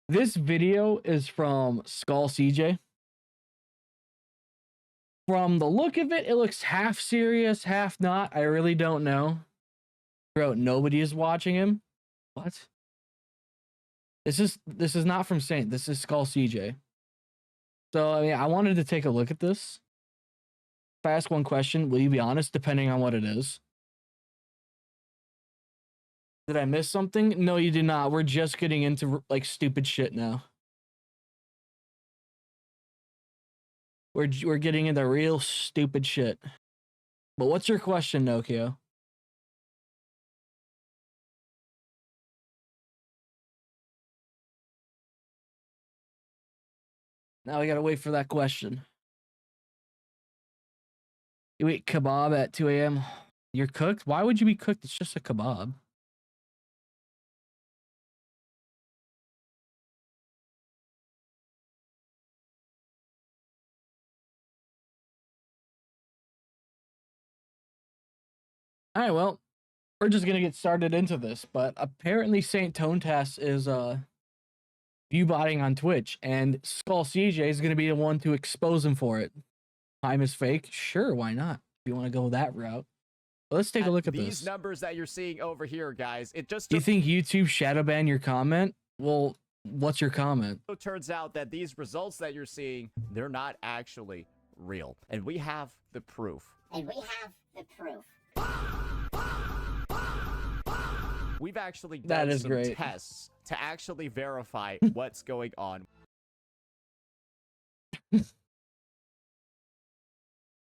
This video is from Skull CJ. From the look of it, it looks half serious, half not. I really don't know. Bro, nobody is watching him. What? This is not from Saint. This is Skull CJ. So I mean, I wanted to take a look at this. If I ask one question, will you be honest? Depending on what it is. Did I miss something? No, you did not. We're just getting into like stupid shit now. We're getting into real stupid shit. But what's your question, Nokia? Now we gotta wait for that question. You eat kebab at 2 a.m. You're cooked? Why would you be cooked? It's just a kebab. All right, well, we're just gonna get started into this, but apparently Saintontas is viewbotting on Twitch, and Skull CJ is gonna be the one to expose him for it. Time is fake. Sure, why not? If you want to go that route. But let's take a look at these this. Numbers that you're seeing over here, guys. It just Do you think YouTube shadow ban your comment? Well, what's your comment? It turns out that these results that you're seeing, they're not actually real, and we have the proof. We've actually done some tests to actually verify what's going on.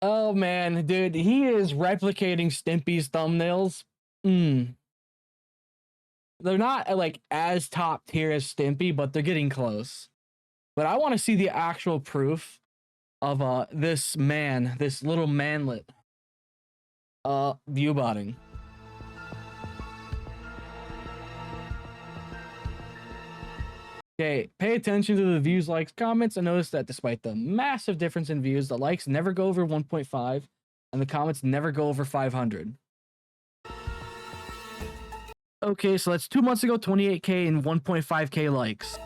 Oh man, dude, he is replicating Stimpy's thumbnails. They're not like as top tier as Stimpy, but they're getting close. But I want to see the actual proof of this man, this little manlet viewbotting. Okay, pay attention to the views, likes, comments, and notice that despite the massive difference in views, the likes never go over 1.5 and the comments never go over 500. Okay, so that's 2 months ago, 28K and 1.5K likes.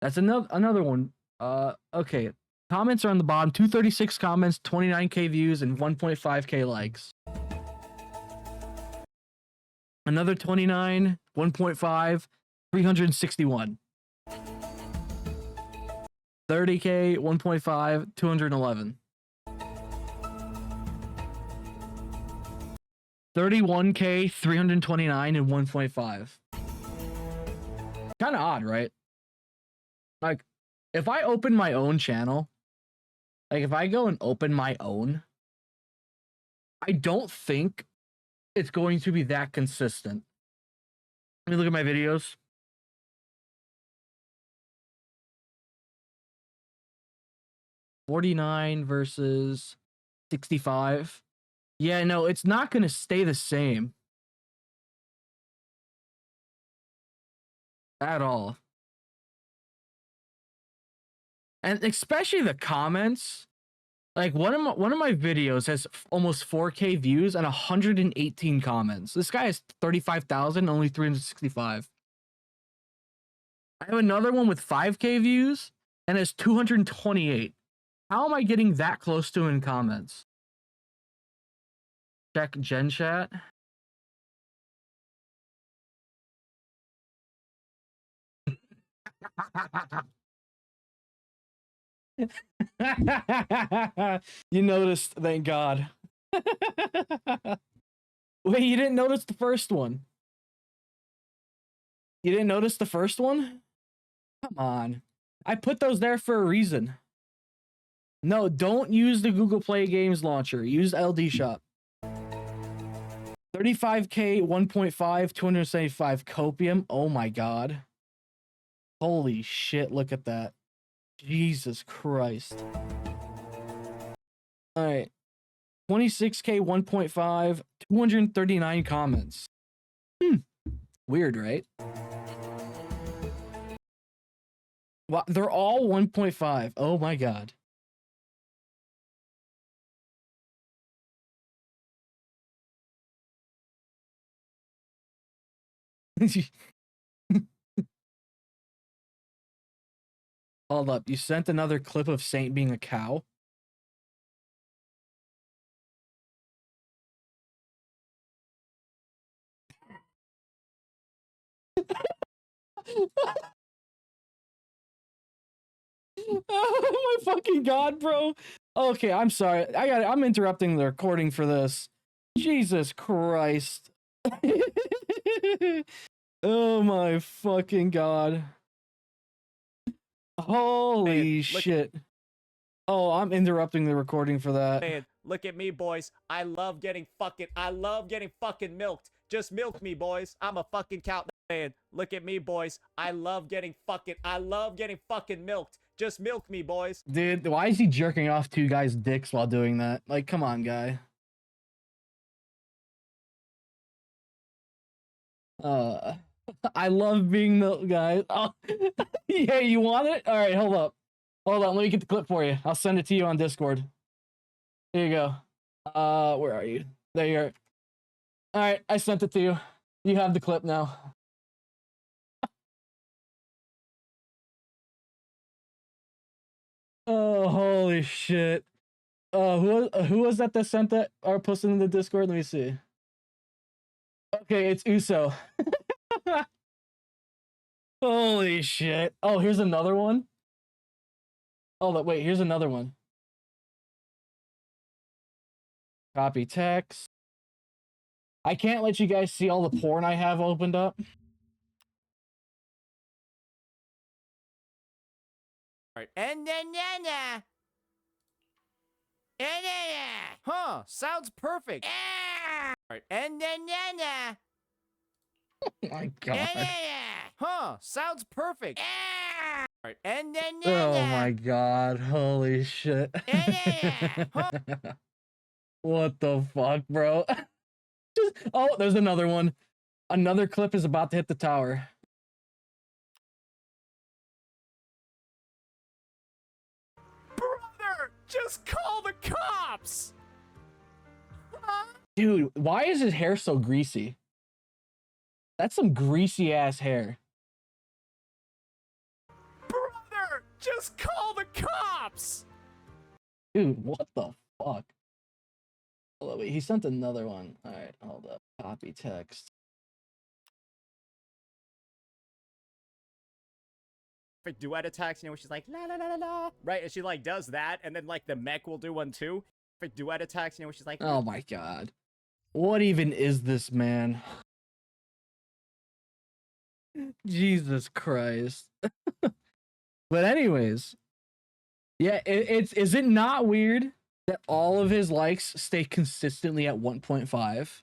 That's another one. Okay, comments are on the bottom, 236 comments, 29K views, and 1.5K likes. Another 29, 1.5, 361. 30K, 1.5, 211. 31K, 329, and 1.5. Kind of odd, right? Like, if I open my own channel, like if I go and open my own, I don't think it's going to be that consistent. Let me look at my videos. $49 versus 65. Yeah, no, it's not going to stay the same at all. And especially the comments. Like one of my videos has almost 4K views and 118 comments. This guy has 35,000, only 365. I have another one with 5K views and has 228. How am I getting that close to in comments? Check Gen Chat. You noticed, thank God. Wait, you didn't notice the first one? You didn't notice the first one? Come on. I put those there for a reason. No, don't use the Google Play Games launcher. Use LD Shop. 35K, 1.5, 275 copium. Oh my God. Holy shit, look at that. Jesus Christ. All right. 26K, 1.5, 239 comments. Weird, right? Well, they're all 1.5. Oh my God. Hold up. You sent another clip of Saint being a cow? Oh my fucking god, bro. Okay, I'm sorry. I'm interrupting the recording for this. Jesus Christ. Oh my fucking god. Holy shit. Oh, I'm interrupting the recording for that. Man, look at me, boys. I love getting fucking milked. Just milk me, boys. I'm a fucking cow. Man, look at me, boys. I love getting fucking milked. Just milk me, boys. Dude, why is he jerking off two guys' dicks while doing that? Like, come on, guy. I love being milked, guys. Oh, yeah, you want it? All right, hold up. Hold on, let me get the clip for you. I'll send it to you on Discord. Here you go. Where are you? There you are. All right, I sent it to you. You have the clip now. Oh, holy shit. Who was that sent that or posted in the Discord? Let me see. Okay, it's Uso. Holy shit. Oh, here's another one. Oh, wait, here's another one. Copy text. I can't let you guys see all the porn I have opened up. Alright, huh, sounds perfect. Alright, Oh my god. huh, sounds perfect. Alright, Oh my god, holy shit. What the fuck, bro? Oh, there's another one. Another clip is about to hit the tower. Brother, just call the cops. Dude, why is his hair so greasy? That's some greasy ass hair. Brother, just call the cops. Dude, what the fuck? Hold on, wait, he sent another one. All right, hold up. Copy text. Duet attacks, you know, she's like la la la la la, right? And she like does that, and then like the mech will do one too. Duet attacks, you know, she's like, Oh my god, what even is this, man? Jesus Christ. But anyways, yeah, is it not weird that all of his likes stay consistently at 1.5?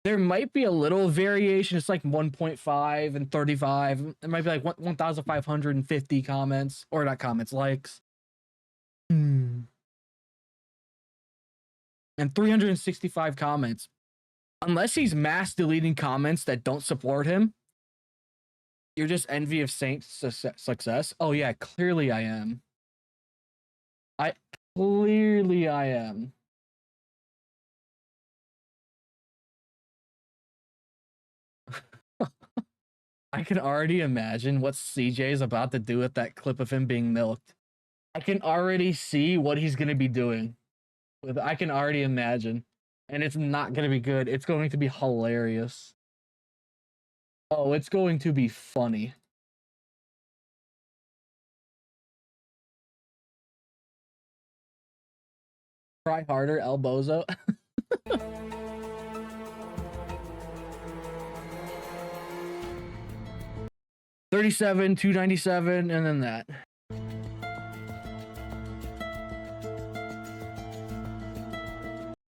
There might be a little variation. It's like 1.5 and 35. It might be like 1,550 comments, or not comments, likes. And 365 comments. Unless he's mass deleting comments that don't support him, you're just envy of Saint's success. Oh yeah, clearly I am. Clearly I am. I can already imagine what CJ is about to do with that clip of him being milked. I can already see what he's going to be doing. I can already imagine. And it's not going to be good. It's going to be hilarious. Oh, it's going to be funny. Try harder, El Bozo. 37, 297, and then that.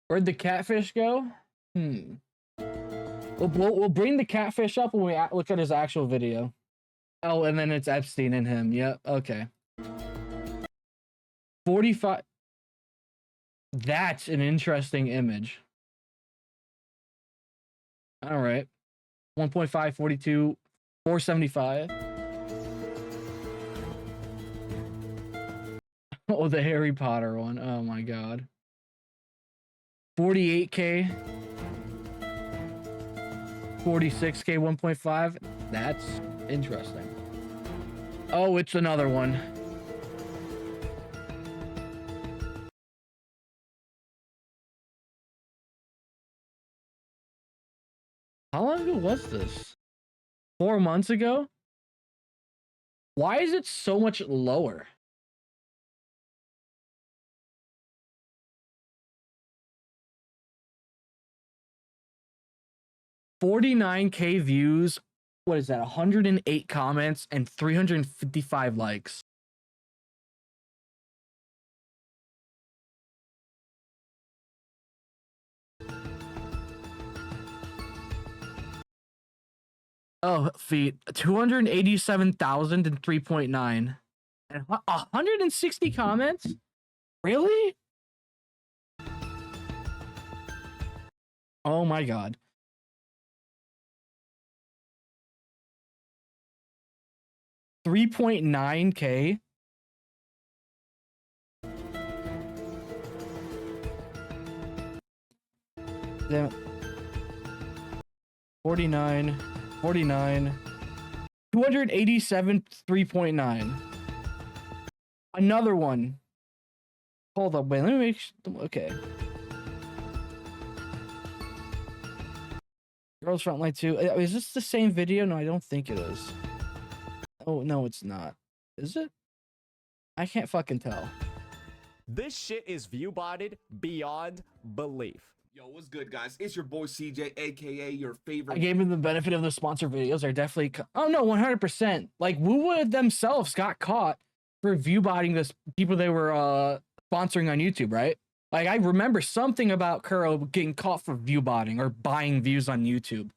Where'd the catfish go? We'll bring the catfish up when we look at his actual video. Oh, and then it's Epstein and him. Yep. Okay. 45. That's an interesting image. All right. 1.5, 42, 475. Oh, the Harry Potter one. Oh my god. 48K. 46K 1.5. That's interesting. Oh, it's another one. When was this? 4 months ago? Why is it so much lower? $49K views. What is that? 108 comments and 355 likes. Oh, feet. 287,000 and 3.9. And 160 comments? Really? Oh my god. $3.9K. Damn it. 49, 287, 3.9. Another one. Hold up, wait, let me make sure. Okay. Girls Frontline 2. Is this the same video? No, I don't think it is. Oh, no, it's not. Is it? I can't fucking tell. This shit is viewbotted beyond belief. Yo, what's good, guys? It's your boy CJ, aka your favorite. I gave him the benefit of the sponsor videos. Are definitely. Oh no, 100%. Like Woowood themselves got caught for viewbotting this people they were sponsoring on YouTube, right? Like I remember something about Kuro getting caught for viewbotting or buying views on YouTube,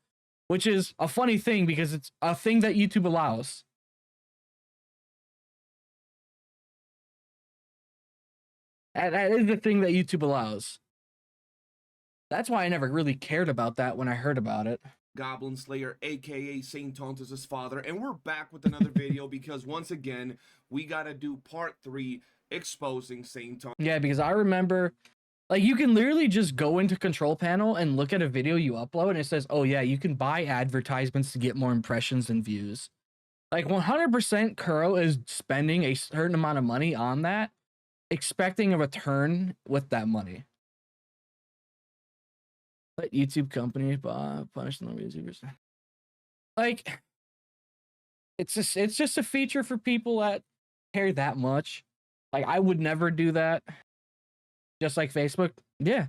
which is a funny thing because it's a thing that YouTube allows. That is the thing that YouTube allows. That's why I never really cared about that when I heard about it. Goblin Slayer, aka Saintontas' father, and we're back with another video because once again we gotta do part 3 exposing Saintontas. Yeah, because I remember, like, you can literally just go into control panel and look at a video you upload, and it says, "Oh yeah, you can buy advertisements to get more impressions and views." Like 100%, Kuro is spending a certain amount of money on that, expecting a return with that money. Let YouTube companies punish the YouTubers. Like, it's just a feature for people that care that much. Like, I would never do that. Just like Facebook, yeah.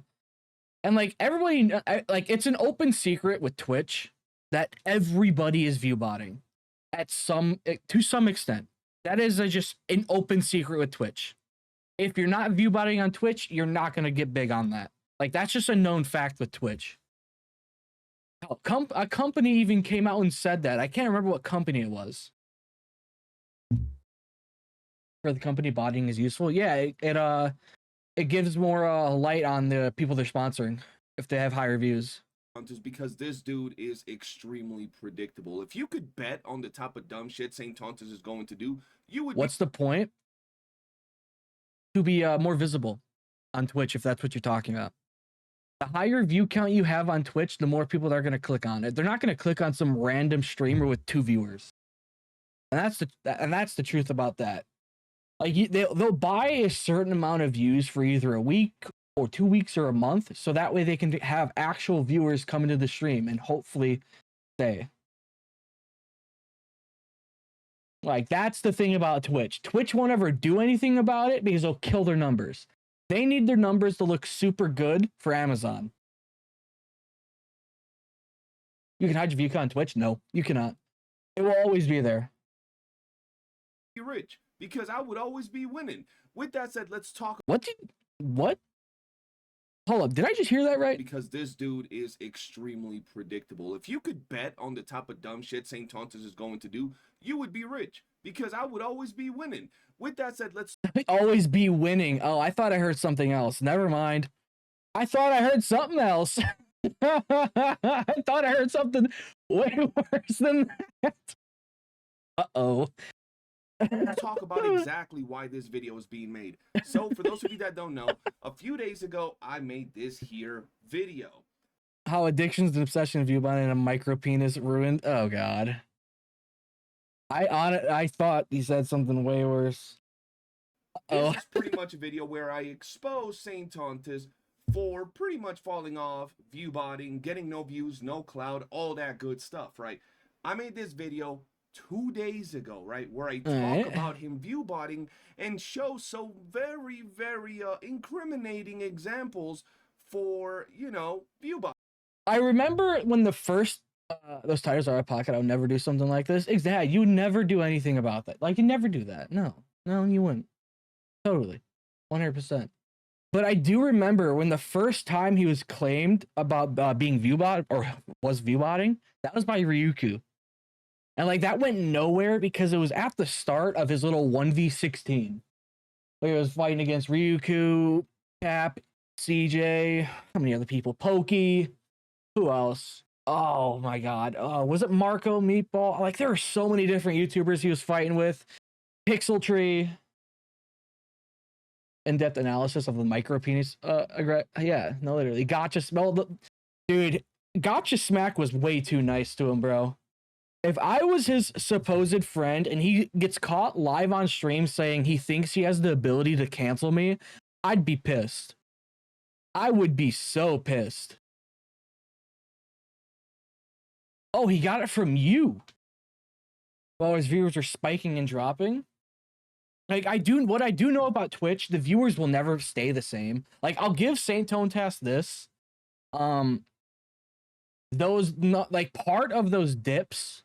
And like everybody, like it's an open secret with Twitch that everybody is viewbotting to some extent. That is just an open secret with Twitch. If you're not viewbotting on Twitch, you're not gonna get big on that. Like, that's just a known fact with Twitch. A company even came out and said that. I can't remember what company it was. For the company botting is useful. Yeah, it gives more light on the people they're sponsoring if they have higher views. Because this dude is extremely predictable. If you could bet on the type of dumb shit Saintontas is going to do, you would. What's the point? To be more visible on Twitch, if that's what you're talking about. The higher view count you have on Twitch, the more people that are going to click on it. They're not going to click on some random streamer with 2 viewers. And that's the truth about that. Like they'll buy a certain amount of views for either a week or 2 weeks or a month, so that way they can have actual viewers come into the stream and hopefully stay. Like, that's the thing about Twitch. Twitch won't ever do anything about it because they'll kill their numbers. They need their numbers to look super good for Amazon. You can hide your view count on Twitch? No, you cannot. It will always be there. Be rich because I would always be winning. With that said, let's talk. What? Hold up, did I just hear that right? Because this dude is extremely predictable. If you could bet on the type of dumb shit Saintontas is going to do, you would be rich because I would always be winning. With that said, let's always be winning. Oh, I thought I heard something else. Never mind. I thought I heard something else. I thought I heard something way worse than that. Uh-oh. talk about exactly why this video is being made. So for those of you that don't know, a few days ago I made this here video. How addictions and obsession of viewbotting and a micro penis ruined. Oh god. I thought he said something way worse. This is pretty much a video where I expose Saintontas for pretty much falling off, viewbotting, getting no views, no cloud, all that good stuff, right? I made this video 2 days ago, right, where I talk about him viewbotting and show so very, very incriminating examples for, you know, viewbot. I remember when the first those titles are out of pocket, I would never do something like this. Exactly. You would never do anything about that. Like, you never do that. No, you wouldn't. Totally. 100%. But I do remember when the first time he was claimed about being viewbot or was viewbotting, that was by Ryuku. And like that went nowhere because it was at the start of his little 1v16. Where he was fighting against Ryuku, Cap, CJ, how many other people? Pokey. Who else? Oh my god. Was it Marco Meatball? Like there are so many different YouTubers he was fighting with. Pixel Tree. In-depth analysis of the micro penis. Yeah, no, literally. Dude, Gotcha Smack was way too nice to him, bro. If I was his supposed friend and he gets caught live on stream saying he thinks he has the ability to cancel me, I'd be pissed. I would be so pissed. Oh, he got it from you. While his viewers are spiking and dropping. Like what I do know about Twitch, the viewers will never stay the same. Like I'll give Saintontas this. Those not like part of those dips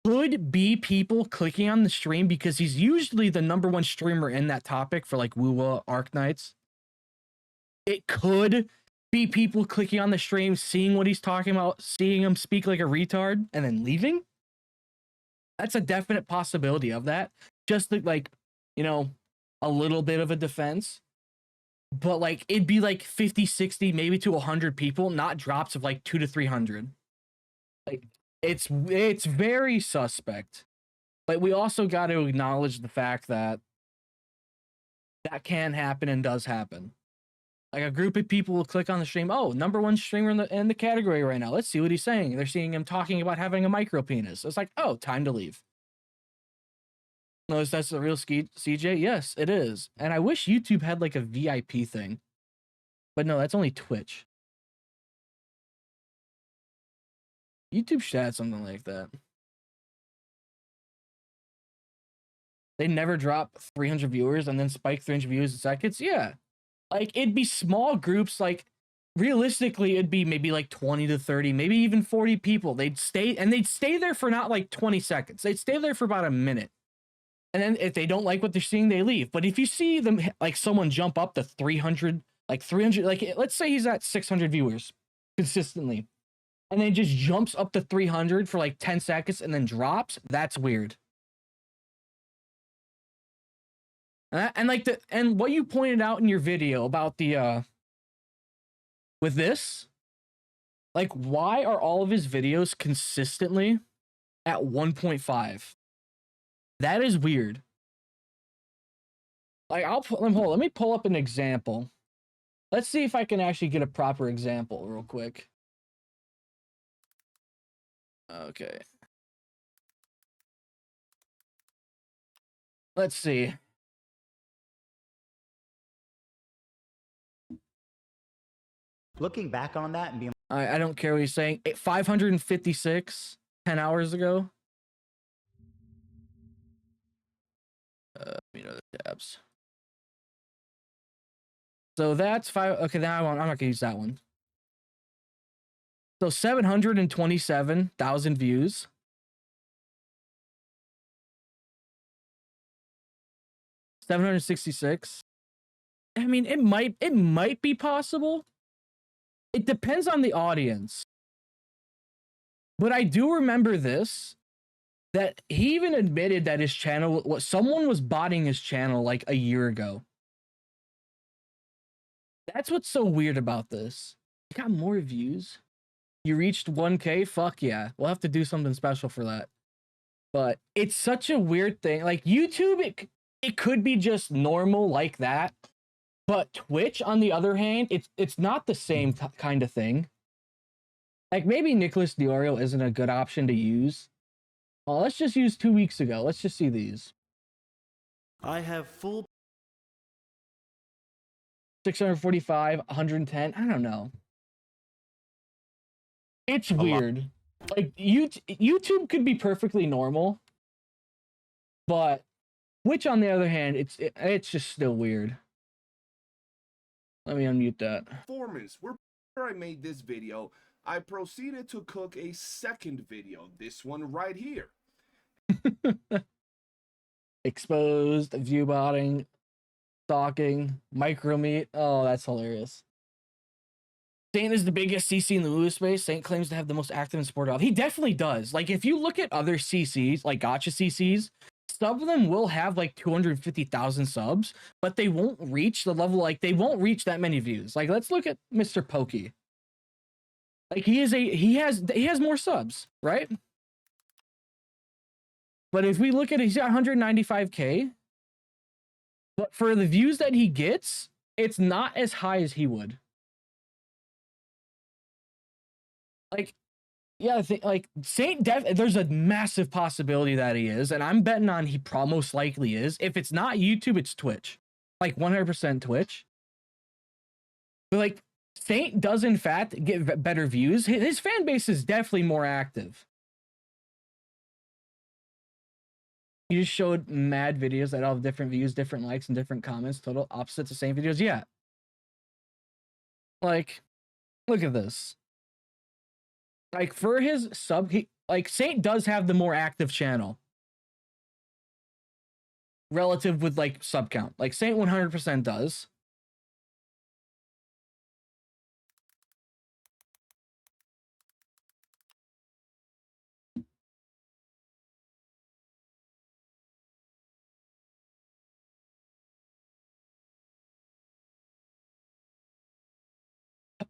could be people clicking on the stream because he's usually the #1 streamer in that topic for like Woo Arknights. It could be people clicking on the stream, seeing what he's talking about, seeing him speak like a retard, and then leaving. That's a definite possibility of that. Just like, you know, a little bit of a defense. But like it'd be like 50, 60, maybe to 100 people, not drops of like 200 to 300. Like it's very suspect. But we also got to acknowledge the fact that that can happen and does happen. Like a group of people will click on the stream. Oh, #1 streamer in the category right now. Let's see what he's saying. They're seeing him talking about having a micro penis. It's like, oh, time to leave. No, that's the real CJ? Yes, it is. And I wish YouTube had like a VIP thing. But no, that's only Twitch. YouTube should have something like that. They never drop 300 viewers and then spike 300 views in seconds. Yeah. Like it'd be small groups. Like realistically, it'd be maybe like 20 to 30, maybe even 40 people. They'd stay there for not like 20 seconds. They'd stay there for about a minute. And then if they don't like what they're seeing, they leave. But if you see them, like someone jump up to 300, like let's say he's at 600 viewers consistently, and then just jumps up to 300 for like 10 seconds and then drops, that's weird. And what you pointed out in your video about the, with this, like, why are all of his videos consistently at 1.5? That is weird. Like, let me pull up an example. Let's see if I can actually get a proper example real quick. Okay. Let's see. Looking back on that and being I don't care what he's saying. 556 10 hours ago. You know the tabs. So that's 5. Okay, now I'm not gonna use that one. So 727,000 views. 766. I mean, it might be possible. It depends on the audience. But I do remember this, that he even admitted that his channel, someone was botting his channel like a year ago. That's what's so weird about this. You got more views. You reached 1K? Fuck yeah. We'll have to do something special for that. But it's such a weird thing. Like YouTube, it could be just normal like that. But Twitch, on the other hand, it's not the same kind of thing. Like maybe Nicholas Diorio isn't a good option to use. Well, let's just use 2 weeks ago. Let's just see these. I have full 645, 110. I don't know. It's weird. Like YouTube could be perfectly normal, but Twitch, on the other hand, it's just still weird. Let me unmute that. Performance. Where I made this video, I proceeded to cook a second video. This one right here. Exposed, viewbotting, stalking, micromeat. Oh, that's hilarious. Saint is the biggest CC in the Lulu space. Saint claims to have the most active and supportive of. He definitely does. Like, if you look at other CCs, like gotcha CCs, some of them will have like 250,000 subs, but they won't reach the level, like they won't reach that many views. Like, let's look at Mr. Pokey. Like, he has more subs, right? But if we look at it, he's got 195K. But for the views that he gets, it's not as high as he would. Like, yeah, I think like there's a massive possibility that he is, and I'm betting on he most likely is. If it's not YouTube, it's Twitch. Like 100% Twitch. But like, Saint does in fact get better views. His fan base is definitely more active. You just showed mad videos that all have different views, different likes, and different comments, total opposites of same videos. Yeah. Like, look at this. Like, for his sub, like, Saint does have the more active channel relative with like sub count. Like, Saint 100% does.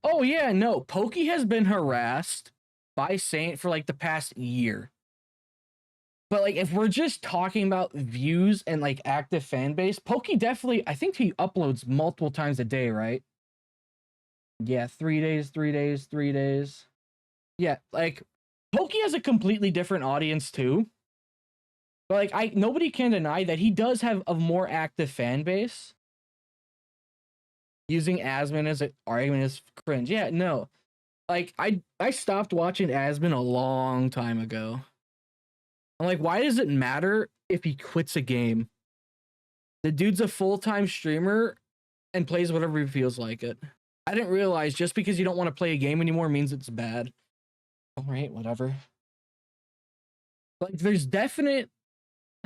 Oh yeah, no, Pokey has been harassed by Saint for like the past year. But like, if we're just talking about views and like active fan base, Pokey definitely, I think he uploads multiple times a day, right? Yeah, 3 days, 3 days, 3 days. Yeah, like Pokey has a completely different audience too. But like, nobody can deny that he does have a more active fan base. Using Asmon as an argument is cringe. Yeah, no. Like, I stopped watching Asmon a long time ago. I'm like, why does it matter if he quits a game? The dude's a full-time streamer and plays whatever he feels like it. I didn't realize just because you don't want to play a game anymore means it's bad. All right, whatever. Like, there's definite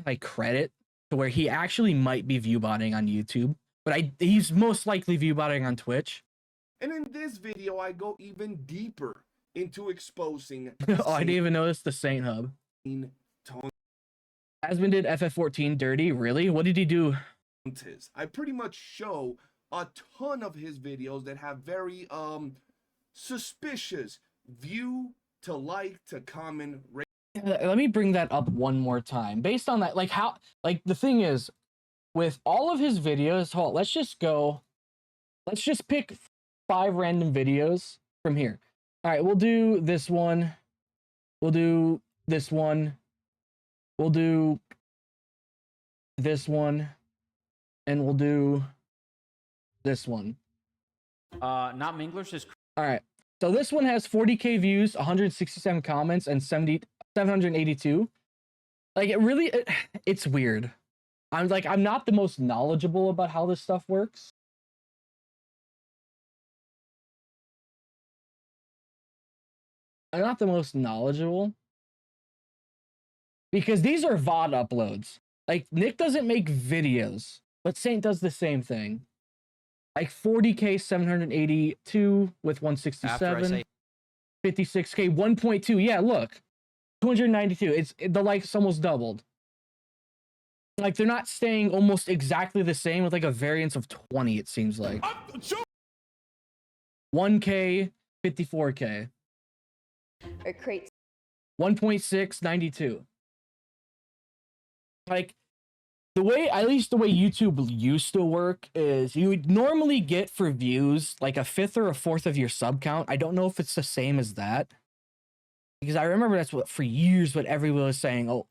like credit to where he actually might be viewbotting on YouTube, but he's most likely viewbotting on Twitch. And in this video, I go even deeper into exposing. Oh, I didn't even notice the Saint Hub. Asmon did FF14 dirty. Really? What did he do? I pretty much show a ton of his videos that have very suspicious view to like to comment rate. Let me bring that up one more time. Based on that, like how, like the thing is, with all of his videos, hold on, let's just pick 5 random videos from here. All right, we'll do this one. We'll do this one. We'll do this one. And we'll do this one. Not Minglers is. All right. So this one has 40K views, 167 comments, and 782. Like, it's weird. I'm not the most knowledgeable about how this stuff works. I'm not the most knowledgeable because these are VOD uploads. Like, Nick doesn't make videos, but Saint does the same thing. Like 40K, 782 with 167, 56K, 1.2. Yeah, look, 292. The likes almost doubled. Like, they're not staying almost exactly the same with like a variance of 20. It seems like 1K, 54K. Or create 1.6, 92. Like, at least the way YouTube used to work is you would normally get for views like a 5th or a 4th of your sub count. I don't know if it's the same as that, because I remember that's what for years what everyone was saying. Oh,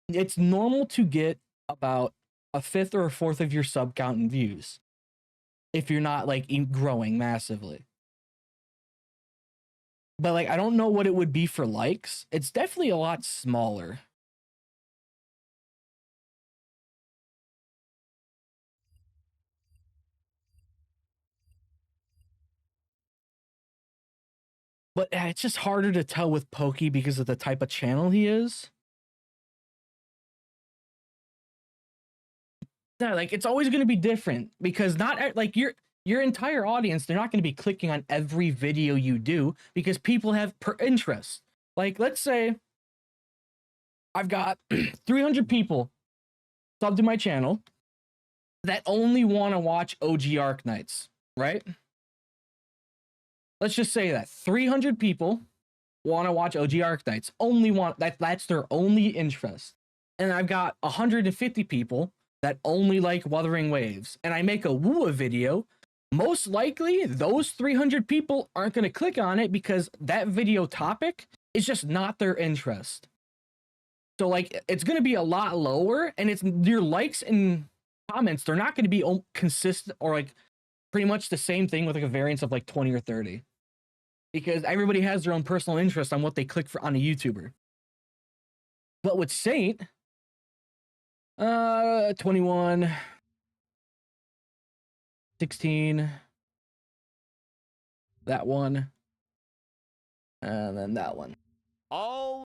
it's normal to get about a 5th or a 4th of your sub count in views. if you're not like growing massively. But like, I don't know what it would be for likes. It's definitely a lot smaller. But it's just harder to tell with Pokey because of the type of channel he is. Yeah, like it's always going to be different because not like your entire audience, they're not going to be clicking on every video you do because people have per interest. Like, let's say I've got 300 people sub to my channel that only want to watch OG Arknights, right? Let's just say that 300 people want to watch OG Arknights, only want that's their only interest. And I've got 150 people that only like Wuthering Waves, and I make a Wooa video. Most likely, those 300 people aren't going to click on it because that video topic is just not their interest. So like, it's going to be a lot lower, and it's your likes and comments, they're not going to be consistent or like pretty much the same thing with like a variance of like 20 or 30. Because everybody has their own personal interest on what they click for on a YouTuber. But with Saint, 21, 16, that one, and then that one. All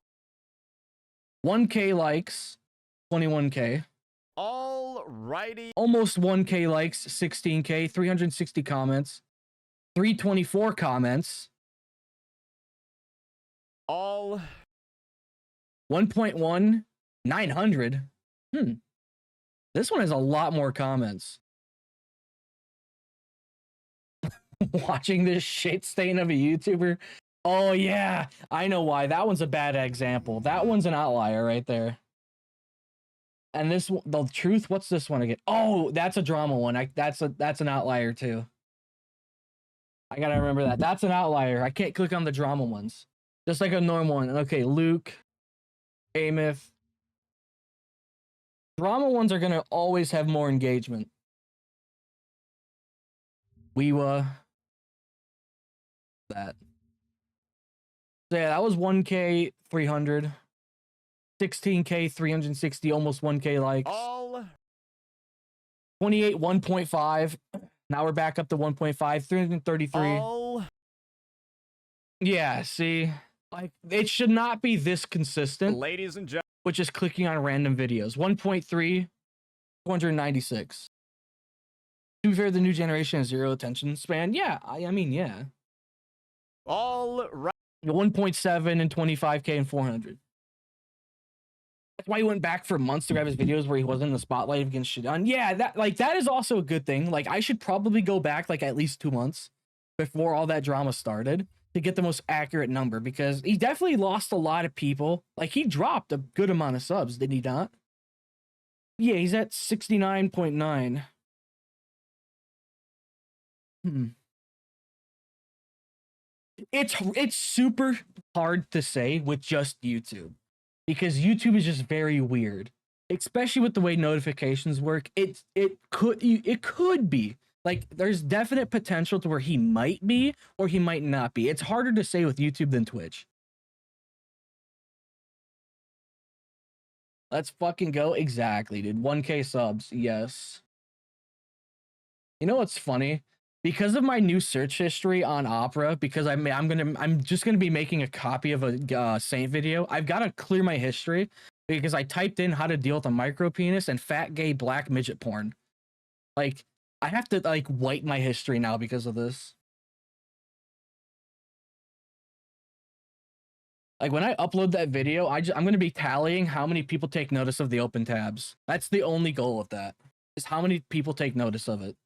1K likes, 21K. righty. Almost 1K likes, 16K, 360 comments, 324 comments. All 1.1, 900. This one has a lot more comments. Watching this shit stain of a YouTuber. Oh yeah, I know why. That one's a bad example. That one's an outlier right there. And this one, the truth, what's this one again? Oh, that's a drama one. That's an outlier too. I gotta remember that. That's an outlier. I can't click on the drama ones. Just like a normal one. Okay, Luke, Amith. Drama ones are gonna always have more engagement. Weewa. That. So yeah, that was 1K 300. 16K 360, almost 1K likes. all 28 1.5. Now we're back up to 1.5, 333. all Yeah, see, like it should not be this consistent, ladies and gentlemen. with just clicking on random videos. 1.3, 296. To be fair, the new generation has zero attention span. Yeah, I mean, yeah. All right. 1.7 and 25K and 400. That's why he went back for months to grab his videos where he wasn't in the spotlight of getting shit done. Yeah, that is also a good thing. Like, I should probably go back like at least 2 months before all that drama started to get the most accurate number, because he definitely lost a lot of people. Like, he dropped a good amount of subs, did he not? Yeah, he's at 69.9. It's super hard to say with just YouTube, because YouTube is just very weird, especially with the way notifications work. It could be like there's definite potential to where he might be or he might not be. It's harder to say with YouTube than Twitch. Let's fucking go. Exactly, dude. 1K subs. Yes. You know what's funny? Because of my new search history on Opera, because I'm just gonna be making a copy of a Saint video. I've got to clear my history because I typed in how to deal with a micro penis and fat gay black midget porn. Like, I have to like wipe my history now because of this. Like, when I upload that video, I'm gonna be tallying how many people take notice of the open tabs. That's the only goal of that, is how many people take notice of it.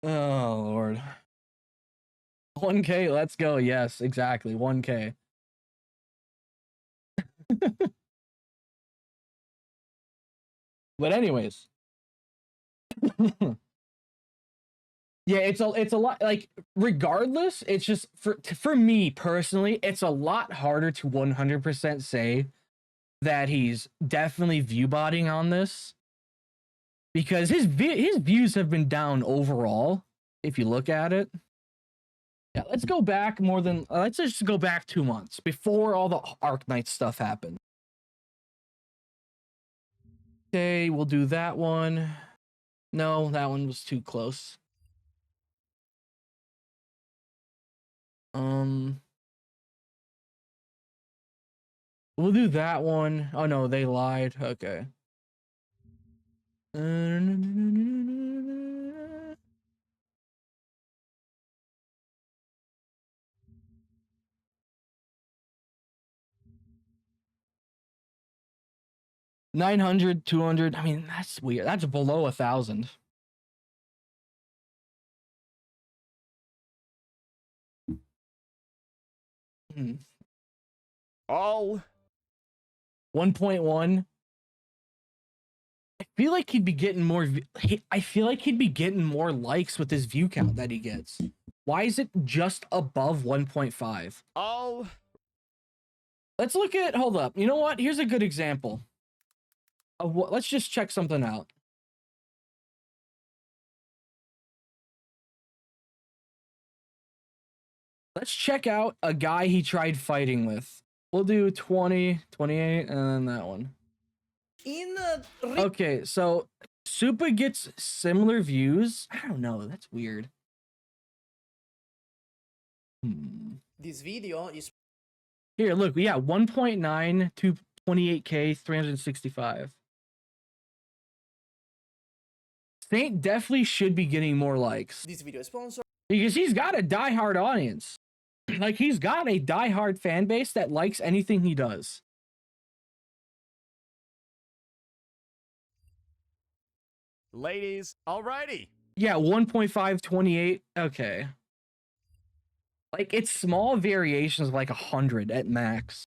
Oh Lord. 1K, let's go. Yes, exactly. 1K. But anyways. Yeah, it's a lot, like, regardless, it's just for me personally, it's a lot harder to 100% say that he's definitely viewbotting on this, because his views have been down overall if you look at it. Yeah, let's go back let's just go back 2 months before all the Arknights stuff happened. Okay, we'll do that one. No, that one was too close. We'll do that one. Oh no, they lied. Okay. 900, 200. I mean, that's weird. That's below 1,000. Oh. 1.1. I feel like he'd be getting more. I feel like he'd be getting more likes with his view count that he gets. Why is it just above 1.5? Oh. Let's look at. Hold up. You know what? Here's a good example of what. Let's just check something out. Let's check out a guy he tried fighting with. We'll do 20, 28, and then that one. Okay, so Supa gets similar views. I don't know. That's weird. This video is Here, look. Yeah, 1.9 to 28K, 365. Saint definitely should be getting more likes. this video is sponsored Because he's got a diehard audience. Like, he's got a diehard fan base that likes anything he does. Ladies, alrighty. Yeah, 1.5, 28. Okay. Like, it's small variations of like 100 at max.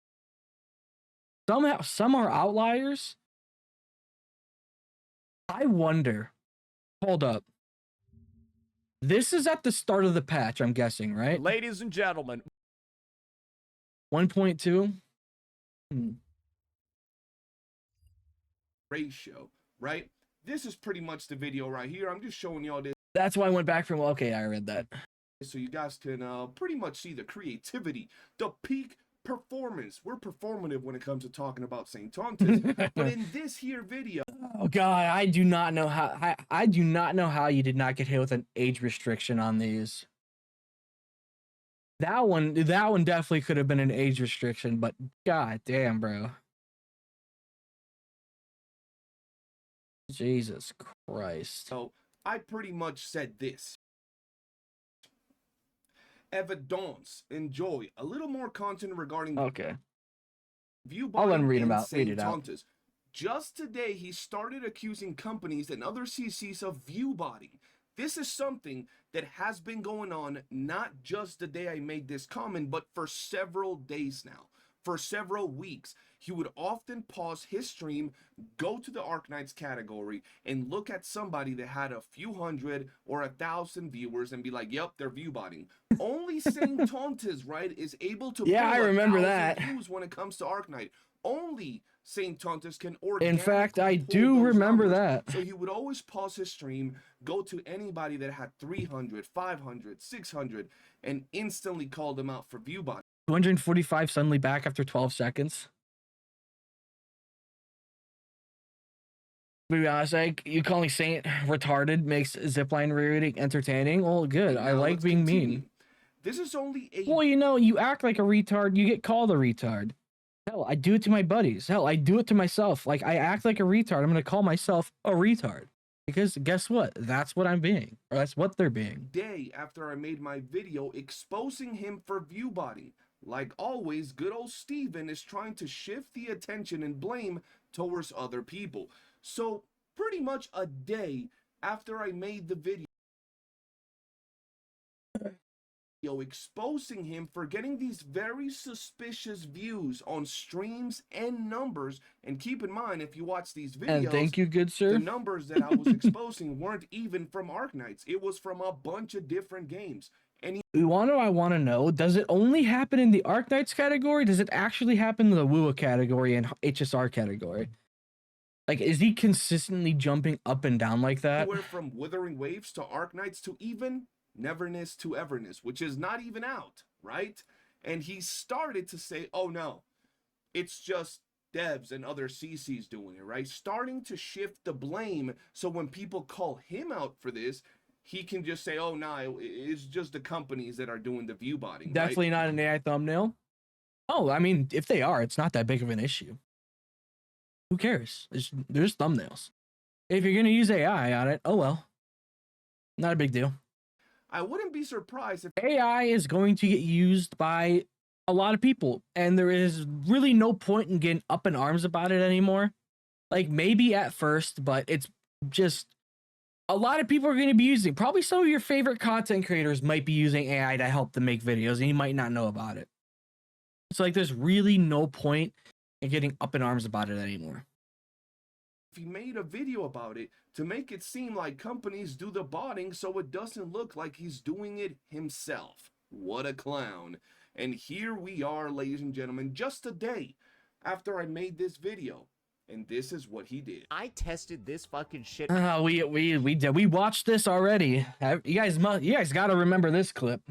Some are outliers. I wonder. Hold up. This is at the start of the patch, I'm guessing, right? Ladies and gentlemen. 1.2. Ratio, right? This is pretty much the video right here. I'm just showing y'all this That's why I went back from, okay, I read that. so you guys can pretty much see the creativity, the peak performance. We're performative when it comes to talking about Saintontas. But in this here video, Oh god, I do not know how I do not know how you did not get hit with an age restriction on these. That one definitely could have been an age restriction, but god damn, bro. Jesus Christ. so I pretty much said this. Evidence, enjoy a little more content regarding Okay. Viewbotting I'll let him read and out. Read it out. Saintontas. Just today, he started accusing companies and other CCs of viewbotting. This is something that has been going on not just the day I made this comment, but for several days now. For several weeks, he would often pause his stream, go to the Arknights category, and look at somebody that had a few hundred or 1,000 viewers and be like, yep, they're viewbotting. Only Saintontas, right, is able to Yeah, I pull remember 1,000 that. views when it comes to Arknight. Only Saintontas can organically In fact, I pull do those remember numbers. that. So he would always pause his stream, go to anybody that had 300, 500, 600, and instantly call them out for viewbotting. 245 suddenly back after 12 seconds. To be honest, like, you calling Saint retarded makes zipline rerouting entertaining. Well, good. I Now, like let's being continue. mean. This is only a Well, you know, you act like a retard, you get called a retard. Hell, I do it to my buddies. Hell, I do it to myself. Like, I act like a retard. I'm going to call myself a retard. Because guess what? That's what I'm being. Or that's what they're being. day after I made my video exposing him for viewbotting. Like always, good old Steven is trying to shift the attention and blame towards other people. So, pretty much a day after I made the video, exposing him for getting these very suspicious views on streams and numbers. And keep in mind, if you watch these videos, And thank you, good sir. the numbers that I was exposing weren't even from Arknights. It was from a bunch of different games. And I want to know, does it only happen in the Arknights category? Does it actually happen in the WUA category and HSR category? Like, is he consistently jumping up and down like that? anywhere from Withering Waves to Arknights to even Neverness to Everness, which is not even out, right? And he started to say, oh no, it's just devs and other CCs doing it, right? Starting to shift the blame, so when people call him out for this, he can just say, oh no, it's just the companies that are doing the view botting. Definitely not an AI thumbnail. Oh, I mean, if they are, it's not that big of an issue. Who cares? There's thumbnails. If you're going to use AI on it, oh well. Not a big deal. I wouldn't be surprised if AI is going to get used by a lot of people, and there is really no point in getting up in arms about it anymore. Like, maybe at first, but it's just a lot of people are going to be using, probably some of your favorite content creators might be using AI to help them make videos, and you might not know about it. It's like there's really no point in getting up in arms about it anymore. he made a video about it to make it seem like companies do the botting so it doesn't look like he's doing it himself. What a clown. And here we are, ladies and gentlemen, just a day after I made this video. And this is what he did. I tested this fucking shit. We watched this already. You guys got to remember this clip.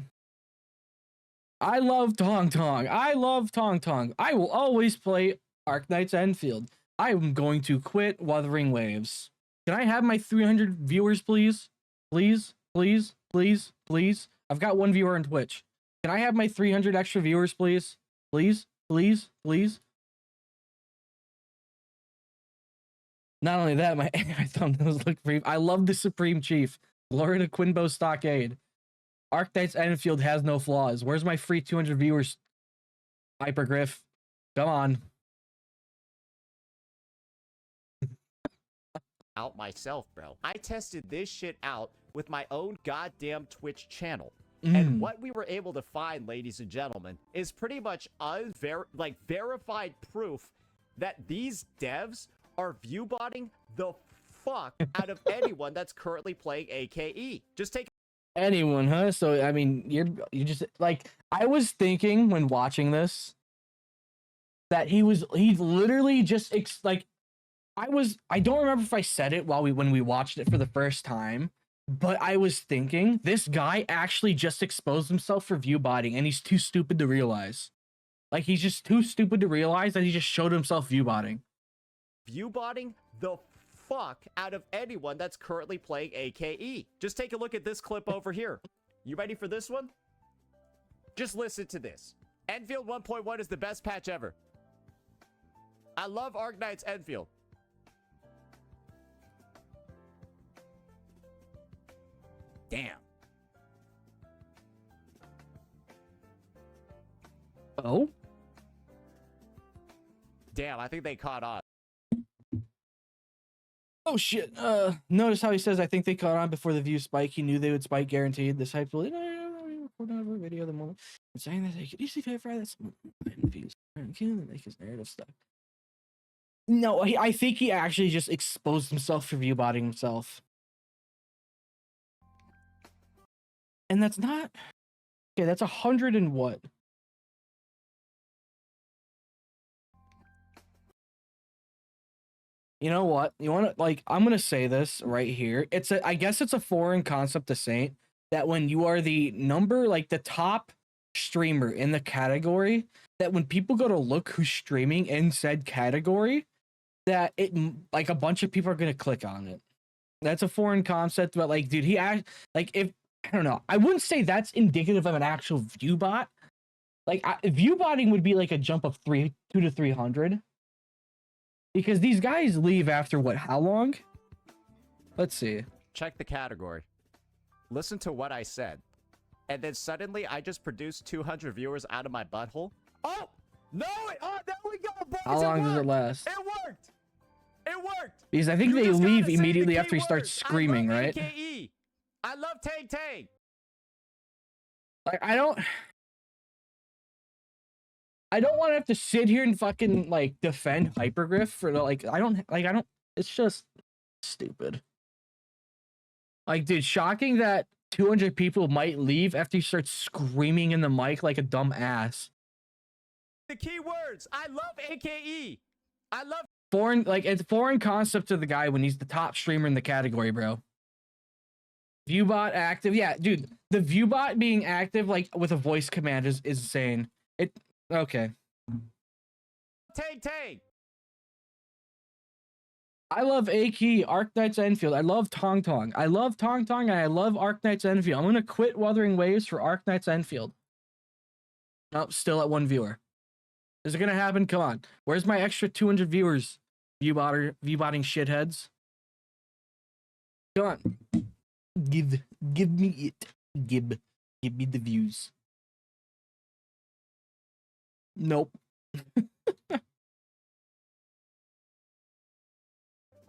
I love Tangtang. I love Tangtang. I will always play Arknights Endfield. I am going to quit Wuthering Waves. Can I have my 300 viewers, please? Please, please, please, please. I've got one viewer on Twitch. Can I have my 300 extra viewers, please? Please, please, please. Not only that, my thumbnails look pretty. I love the Supreme Chief. Glory to Quinbo Stockade. Arknights Endfield has no flaws. Where's my free 200 viewers? Hypergriff. Come on. Out myself, bro. I tested this shit out with my own goddamn Twitch channel. And what we were able to find, ladies and gentlemen, is pretty much verified proof that these devs are viewbotting the fuck out of anyone that's currently playing AKE. Just take Anyone, huh? So I mean, you just like, I was thinking when watching this that he literally just I don't remember if I said it when we watched it for the first time, but I was thinking this guy actually just exposed himself for viewbotting, and he's too stupid to realize. Like, he's just too stupid to realize that he just showed himself viewbotting. Viewbotting the fuck out of anyone that's currently playing AKE. Just take a look at this clip over here. You ready for this one? Just listen to this. Endfield 1.1 is the best patch ever. I love Arknights Endfield. Damn. Oh? Damn, I think they caught on. Oh shit. Notice how he says, I think they caught on before the view spike. He knew they would spike guaranteed. This hype will record another video at the moment. And saying that they could easily verify that some views and make his narrative stuck. No, I think he actually just exposed himself for viewbotting himself. And that's not okay, that's 100 and what? You know what? You want to, like, I'm going to say this right here. I guess it's a foreign concept to Saint that when you are the the top streamer in the category, that when people go to look who's streaming in said category, that a bunch of people are going to click on it. That's a foreign concept, but like, dude, if, I don't know, I wouldn't say that's indicative of an actual viewbot. Like, viewbotting would be like a jump of 2 to 300. Because these guys leave after what? How long? Let's see. Check the category. Listen to what I said. And then suddenly I just produced 200 viewers out of my butthole. Oh! No! Oh, there we go, boys! How long does it last? It worked! It worked! Because I think You they just leave gotta say immediately the after he key starts word. screaming, I love right? AKE. I love Tangtang. Like I don't want to have to sit here and fucking like defend Hypergriff for like I don't it's just stupid. Like, dude, shocking that 200 people might leave after you start screaming in the mic like a dumb ass. The key words. I love AKE. I love Foreign, like, it's foreign concept to the guy when he's the top streamer in the category, bro. Viewbot active. Yeah, dude, the Viewbot being active, like, with a voice command is insane. Okay. Tangtang. I love Aki, Arknights, Endfield. I love Tangtang. I love Tangtang, and I love Arknights, Endfield. I'm going to quit Wuthering Waves for Arknights, Endfield. Nope, still at 1 viewer. Is it going to happen? Come on. Where's my extra 200 viewers? Viewbotting shitheads. Come on. Give me it. Give me the views. Nope.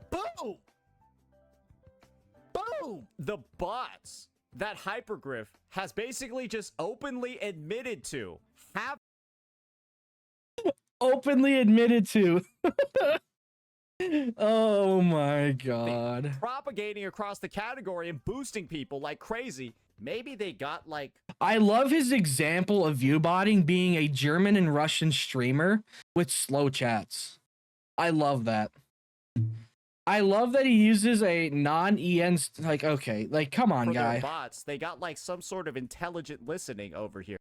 Boom! Boom! The bots that Hypergriff has basically just openly admitted to have Openly admitted to. Oh my god. propagating across the category and boosting people like crazy. Maybe they got like I love his example of viewbotting being a German and Russian streamer with slow chats. I love that. I love that he uses a non-EN, like, okay, like, come on, for guy. their bots, they got like some sort of intelligent listening over here.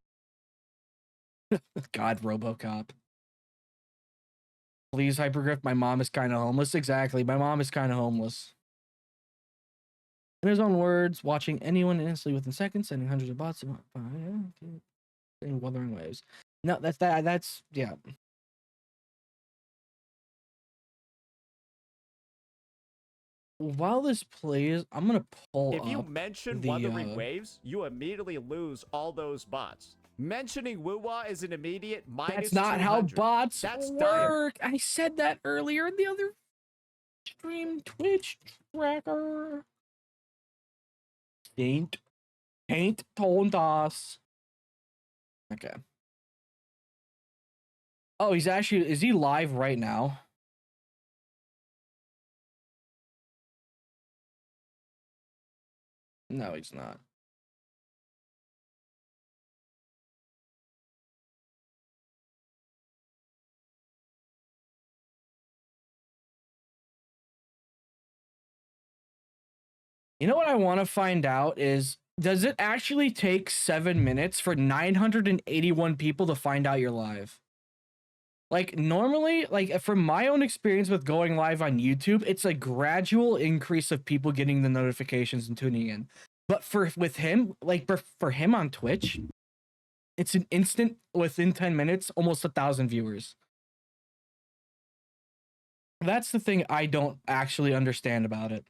God, RoboCop. Please, Hypergriff, my mom is kind of homeless. Exactly, my mom is kind of homeless. In his own words, watching anyone instantly within seconds, sending hundreds of bots. In Wuthering Waves. No, that's, yeah. While this plays, I'm gonna pull If you up mention the, Wuthering Waves, you immediately lose all those bots. Mentioning Wuwa is an immediate minus That's not how 200. bots That's dire. work. I said that earlier in the other stream Twitch tracker. Saintontas. Okay. Oh, is he live right now? No, he's not. You know what I want to find out is, does it actually take 7 minutes for 981 people to find out you're live? Like, normally, like, from my own experience with going live on YouTube, it's a gradual increase of people getting the notifications and tuning in. But with him, like, for him on Twitch, it's an instant, within 10 minutes, almost 1,000 viewers. That's the thing I don't actually understand about it.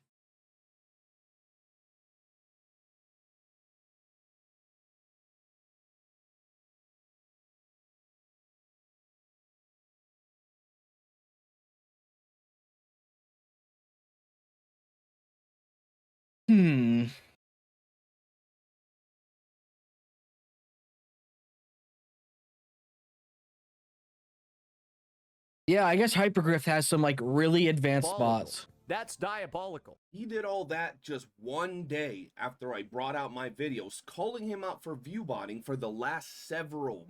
Yeah, I guess Hypergriff has some, like, really advanced Diabolical. bots. That's diabolical. He did all that just one day after I brought out my videos, calling him out for viewbotting for the last several.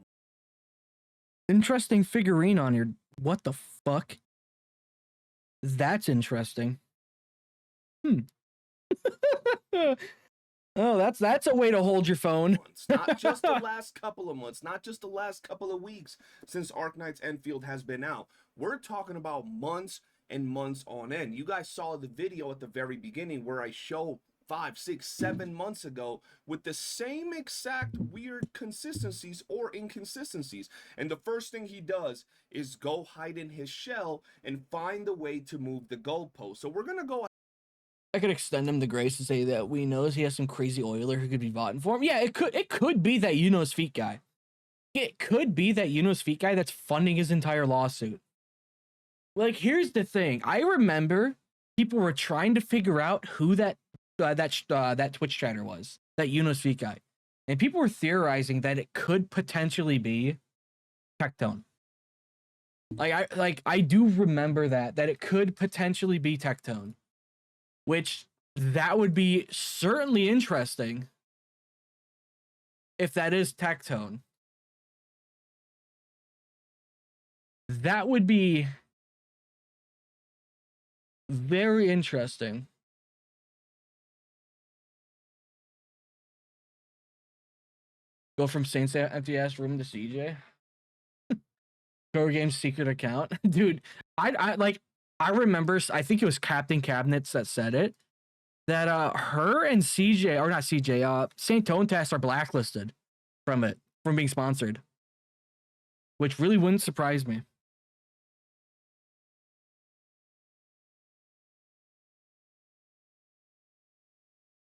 Interesting figurine on your... What the fuck? That's interesting. Oh, that's a way to hold your phone. Months. Not just the last couple of months, not just the last couple of weeks since Arknights Endfield has been out. We're talking about months and months on end. You guys saw the video at the very beginning where I show 5, 6, 7 months ago with the same exact weird consistencies or inconsistencies. And the first thing he does is go hide in his shell and find a way to move the goalpost. So we're going to go. I could extend him the grace to say that we knows he has some crazy oiler who could be voting for him. Yeah, it could be that Uno's feet guy. It could be that Uno's feet guy that's funding his entire lawsuit. Like, here's the thing. I remember people were trying to figure out who that Twitch chatter was. That Uno's feet guy. and people were theorizing that it could potentially be Tectone. I do remember that it could potentially be Tectone, which that would be certainly interesting if that is Tectone. That would be very interesting. Go from Saints empty ass room to CJ. Go Game's secret account. Dude, I remember, I think it was Captain Cabinets that said it, that her and CJ, or not CJ, Saintontas are blacklisted from being sponsored. Which really wouldn't surprise me.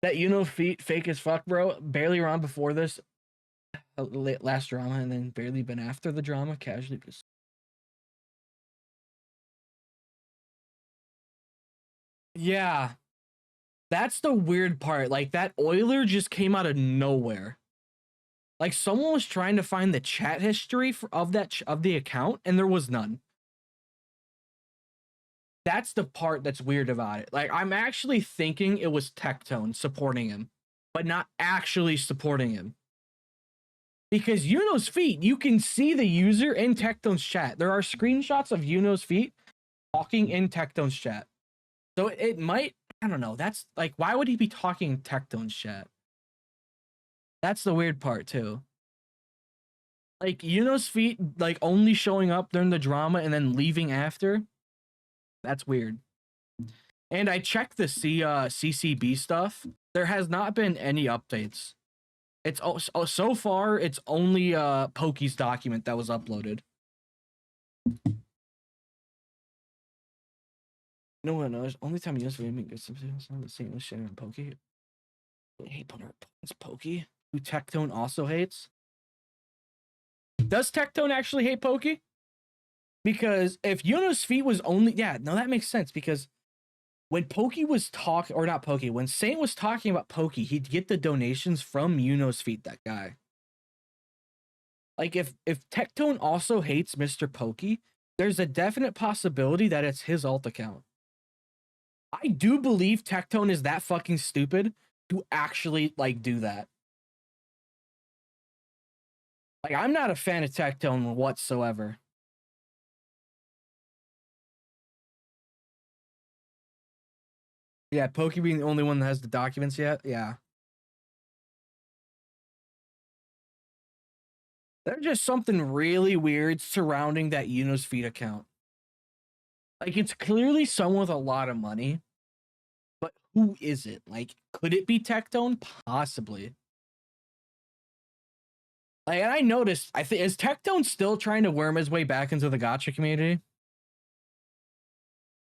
That fake as fuck, bro. Barely around before this last drama, and then barely been after the drama. Casually just. Yeah, that's the weird part. Like, that Euler just came out of nowhere. Like, someone was trying to find the chat history of the account, and there was none. That's the part that's weird about it. Like, I'm actually thinking it was Tectone supporting him, but not actually supporting him. Because Yuno's feet, you can see the user in Tectone's chat. There are screenshots of Yuno's feet talking in Tectone's chat. So it might, I don't know. That's like, why would he be talking in Tectone's chat? That's the weird part too. Like, Yuno's feet, like, only showing up during the drama and then leaving after. That's weird. And I checked the CCB stuff. There has not been any updates. It's so far it's only Pokey's document that was uploaded. No one knows. Only time you use Reading gets something the same as Shannon and Pokey. I hate opponents Pokey. Who Tectone also hates. Does Tectone actually hate Pokey? Because if Yuno's feet was only, yeah, no, that makes sense. Because when Pokey was talking, or not Pokey, when Saint was talking about Pokey, he'd get the donations from Yuno's feet, that guy. Like, if Tectone also hates Mr. Pokey, there's a definite possibility that it's his alt account. I do believe Tectone is that fucking stupid to actually, like, do that. Like, I'm not a fan of Tectone whatsoever. Yeah, Pokey being the only one that has the documents yet. Yeah. There's just something really weird surrounding that Yuno's feed account. Like, it's clearly someone with a lot of money, but who is it? Like, could it be Tectone? Possibly. Like, and I noticed, I think, is Tectone still trying to worm his way back into the gacha community?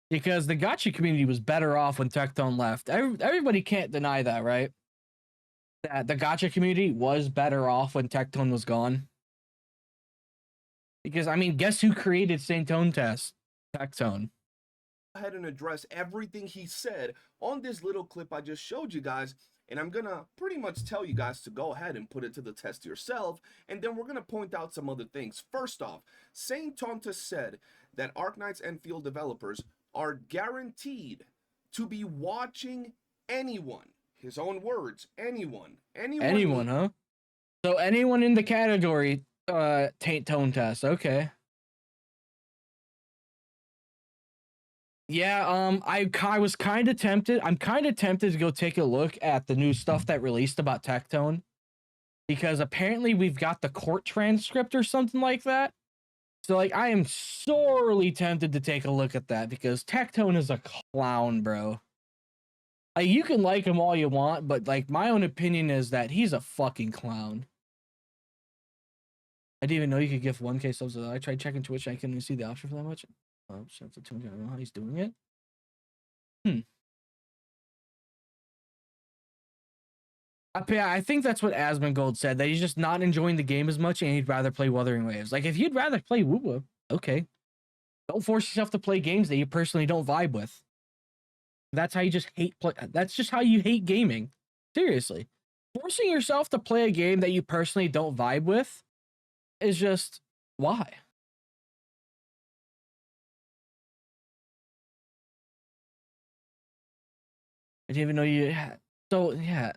Because the gacha community was better off when Tectone left. Everybody can't deny that, right? That the gacha community was better off when Tectone was gone. Because, I mean, guess who created Saintontas? Tectone. Go ahead and address everything he said on this little clip I just showed you guys. And I'm going to pretty much tell you guys to go ahead and put it to the test yourself. And then we're going to point out some other things. First off, Saintontas said that Arknights Endfield developers are guaranteed to be watching anyone. His own words, anyone, huh? So anyone in the category, Saintontas, okay. Yeah, I was kind of tempted. I'm kind of tempted to go take a look at the new stuff that released about Tectone, because apparently we've got the court transcript or something like that. So, like, I am sorely tempted to take a look at that, because Tectone is a clown, bro. Like, you can like him all you want, but, like, my own opinion is that he's a fucking clown. I didn't even know you could give 1K subs. I tried checking Twitch. I couldn't even see the option for that much. Oh, I don't know how he's doing it. I think that's what Asmongold said, that he's just not enjoying the game as much and he'd rather play Wuthering Waves. Like, if you'd rather play Woo, okay. Don't force yourself to play games that you personally don't vibe with. That's how you just hate play. That's just how you hate gaming. Seriously. forcing yourself to play a game that you personally don't vibe with is just why? I didn't even know you had. So, yeah.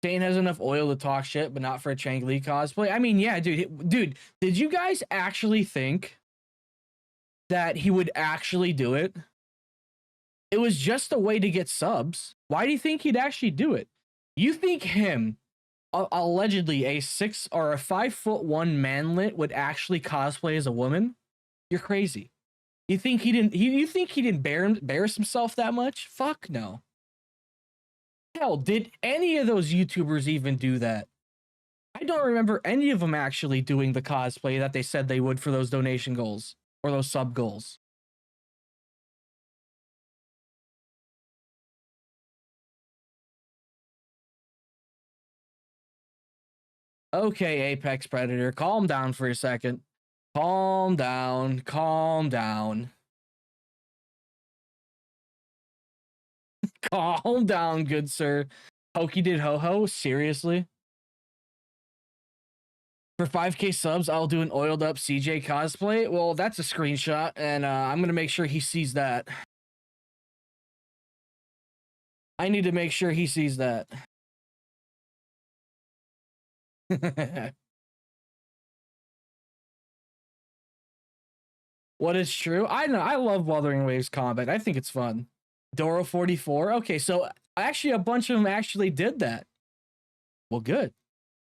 Dane has enough oil to talk shit, but not for a Chang Li cosplay. I mean, yeah, dude, did you guys actually think that he would actually do it? It was just a way to get subs. Why do you think he'd actually do it? You think him, allegedly a 6 or a 5'1" manlet, would actually cosplay as a woman? You're crazy. You think he didn't? You think he didn't embarrass himself that much? Fuck no. Hell, did any of those YouTubers even do that? I don't remember any of them actually doing the cosplay that they said they would for those donation goals or those sub goals. Okay, Apex Predator, calm down for a second. Calm down, calm down. Calm down, good sir. Pokey did ho-ho? Seriously? For 5K subs, I'll do an oiled up CJ cosplay. Well, that's a screenshot, and I'm going to make sure he sees that. I need to make sure he sees that. What is true? I know. I love Wuthering Waves combat. I think it's fun. Doro 44. Okay, so actually a bunch of them actually did that. Well, good.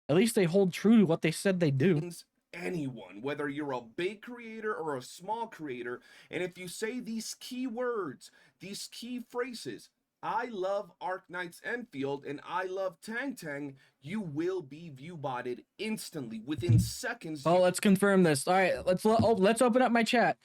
At least they hold true to what they said they do. Anyone, whether you're a big creator or a small creator, and if you say these key words, these key phrases, I love Arknights Endfield and I love Tangtang, you will be viewbotted instantly within seconds. Oh, let's confirm this. All right, let's open up my chat.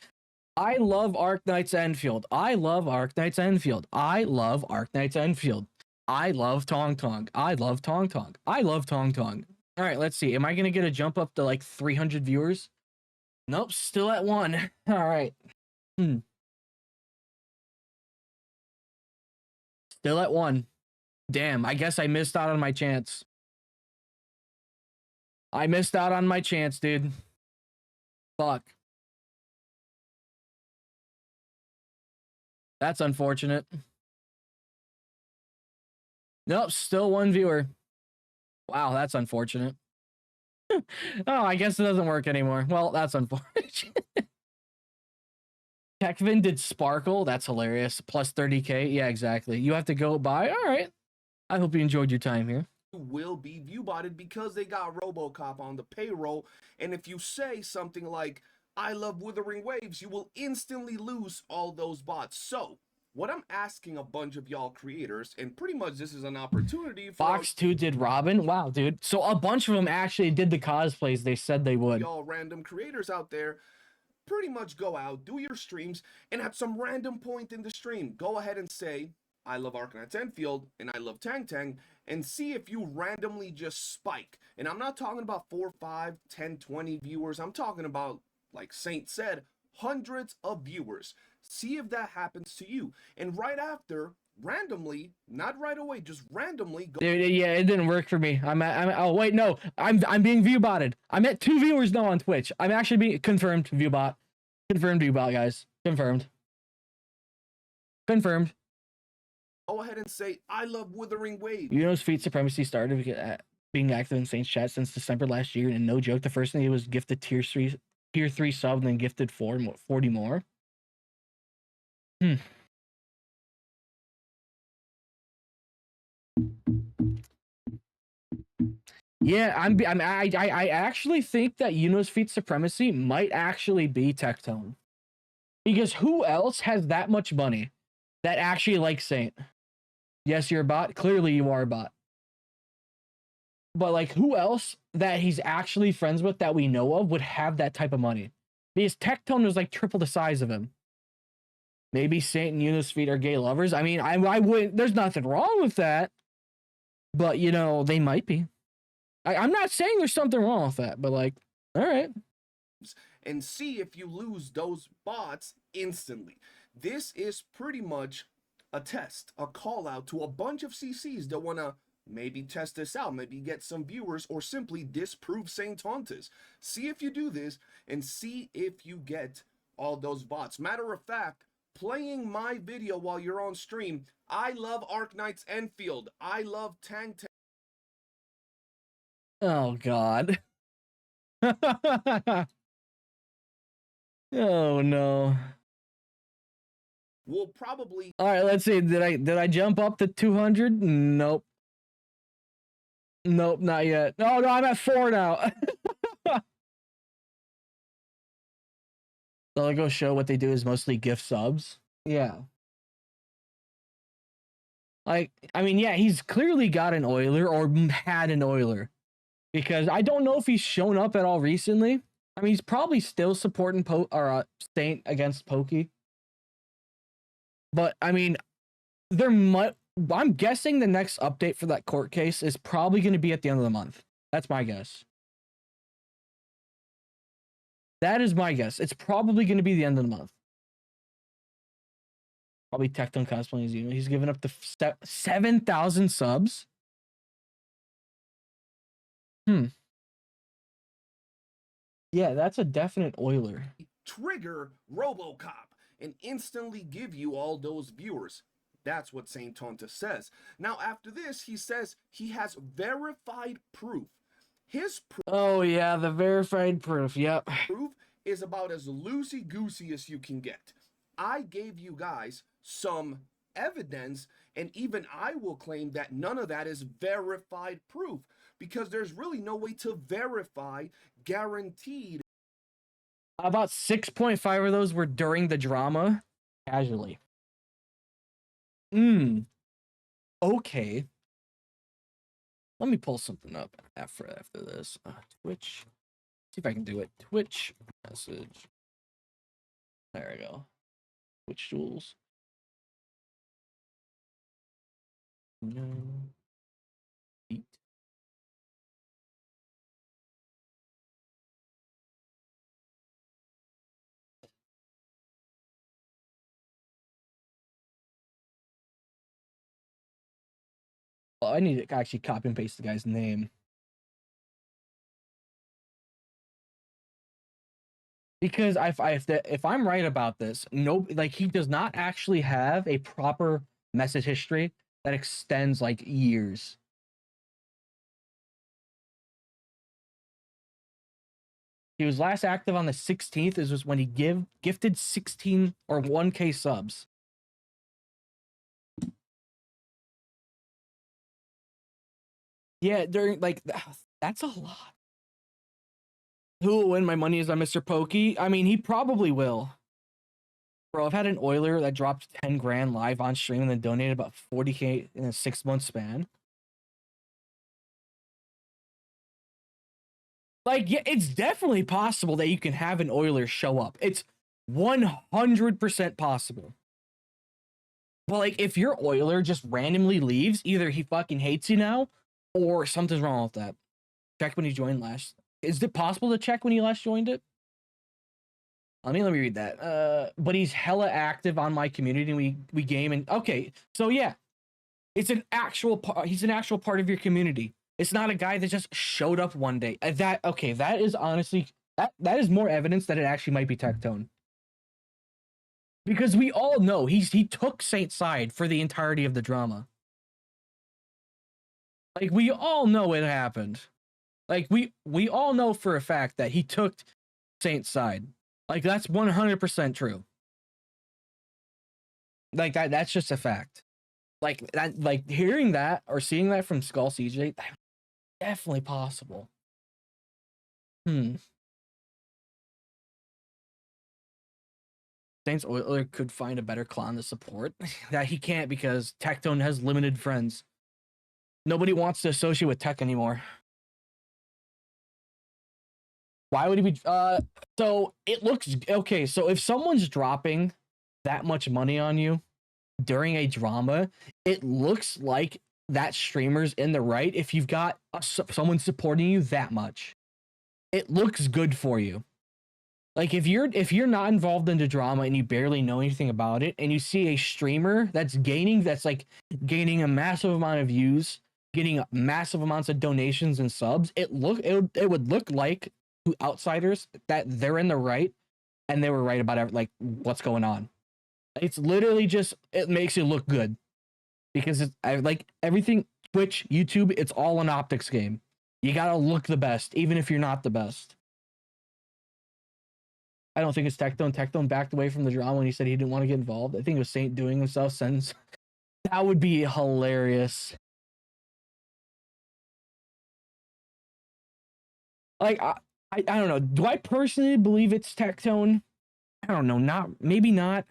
I love Arknights Endfield. I love Arknights Endfield. I love Arknights Endfield. I love Tangtang. I love Tangtang. I love Tangtang. All right, let's see. Am I going to get a jump up to like 300 viewers? Nope, still at 1. All right. Still at 1. Damn, I guess I missed out on my chance. I missed out on my chance, dude. Fuck. That's unfortunate. Nope, still 1 viewer. Wow, that's unfortunate. Oh, I guess it doesn't work anymore. Well, that's unfortunate. Tekvin did Sparkle. That's hilarious. Plus 30K. Yeah, exactly. You have to go by. All right. I hope you enjoyed your time here. Will be viewbotted because they got RoboCop on the payroll. And if you say something like, I love Wuthering Waves, you will instantly lose all those bots. So, what I'm asking a bunch of y'all creators, and pretty much this is an opportunity for Fox 2 did Robin. Wow, dude. So a bunch of them actually did the cosplays they said they would. y'all random creators out there, pretty much go out, do your streams, and at some random point in the stream, go ahead and say, I love Arknights Endfield, and I love Tangtang, and see if you randomly just spike. And I'm not talking about 4, 5, 10, 20 viewers. I'm talking about, like Saint said, hundreds of viewers. See if that happens to you. And right after, randomly, not right away, just randomly go. Yeah, it didn't work for me. Oh wait, no. I'm being viewbotted. I'm at 2 viewers now on Twitch. I'm actually being confirmed viewbot. Confirmed viewbot, guys. Confirmed. Confirmed. Go ahead and say, I love Wuthering Waves. You know, Feet Supremacy started being active in Saints chat since December last year, and no joke, the first thing he was gifted tier 3 sub, and then gifted 40 more. Yeah, I actually think that Yuno's Feet Supremacy might actually be Tectone. Because who else has that much money that actually likes Saint? Yes, you're a bot. Clearly you are a bot. But like, who else that he's actually friends with that we know of would have that type of money? Because Tectone was like triple the size of him. Maybe Saint and Yuno's Feet are gay lovers. I mean, I wouldn't, there's nothing wrong with that. But, you know, they might be. I'm not saying there's something wrong with that, but like, all right. And see if you lose those bots instantly. This is pretty much a test, a call out to a bunch of CCs that want to maybe test this out, maybe get some viewers, or simply disprove Saintontas. See if you do this and see if you get all those bots. Matter of fact, playing my video while you're on stream, I love Arknights Endfield. I love Tangtang. Oh God. Oh no. We'll probably All right, let's see. Did I jump up to 200? Nope. Nope, not yet. No, no, I'm at 4 now. So I go show what they do is mostly gift subs. Yeah. Like, I mean, yeah, he's clearly got an Oiler or had an Oiler. Because I don't know if he's shown up at all recently. I mean, he's probably still supporting Saint against Pokey. But I mean, I'm guessing the next update for that court case is probably going to be at the end of the month. That's my guess. That is my guess. It's probably going to be the end of the month. Probably Tangtang cosplaying as He's given up to 7,000 subs. Yeah, that's a definite Oiler. trigger RoboCop and instantly give you all those viewers. That's what Saintontas says. Now, after this, he says he has verified proof. His Oh, yeah, the verified proof. Yep. proof is about as loosey-goosey as you can get. I gave you guys some evidence, and even I will claim that none of that is verified proof, because there's really no way to verify guaranteed. About 6.5 of those were during the drama. Casually. Okay. Let me pull something up after this. Twitch. See if I can do it. Twitch message. There we go. Twitch tools. No. Beat. Well, I need to actually copy and paste the guy's name. Because if I'm right about this, he does not actually have a proper message history that extends like years. He was last active on the 16th. This was when he gifted 16 or 1K subs. Yeah, during that's a lot. Who will win? My money is on Mr. Pokey. I mean, he probably will. Bro, I've had an Oiler that dropped 10 grand live on stream and then donated about 40K in a 6-month span. Like, yeah, it's definitely possible that you can have an Oiler show up. It's 100% possible. But like, if your Oiler just randomly leaves, either he fucking hates you now, or something's wrong with that. Check when he joined last. Is it possible to check when he last joined it? Let me read that. But he's hella active on my community, and we game, and okay, so yeah, it's an actual part. He's an actual part of your community. It's not a guy that just showed up one day. That is honestly that is more evidence that it actually might be Tectone. Because we all know he took Saint's side for the entirety of the drama. Like, we all know it happened. Like, we all know for a fact that he took Saint's side. Like, that's 100% true. Like, that's just a fact. Like hearing that or seeing that from Skull CJ, definitely possible. Saints Oiler could find a better clan to support. That he can't, because Tectone has limited friends. Nobody wants to associate with Tech anymore. Why would he be? So it looks okay. So if someone's dropping that much money on you during a drama, it looks like that streamer's in the right. If you've got someone supporting you that much, it looks good for you. Like if you're not involved in the drama and you barely know anything about it, and you see a streamer that's like gaining a massive amount of views, getting massive amounts of donations and subs, it would look like to outsiders that they're in the right, and they were right about like what's going on. It's literally just, it makes you look good, because like everything, Twitch, YouTube, it's all an optics game. You gotta look the best, even if you're not the best. I don't think it's Tectone. Tectone backed away from the drama when he said he didn't want to get involved. I think it was Saint doing himself since. That would be hilarious. Like, I don't know. Do I personally believe it's Tectone? I don't know. Maybe not.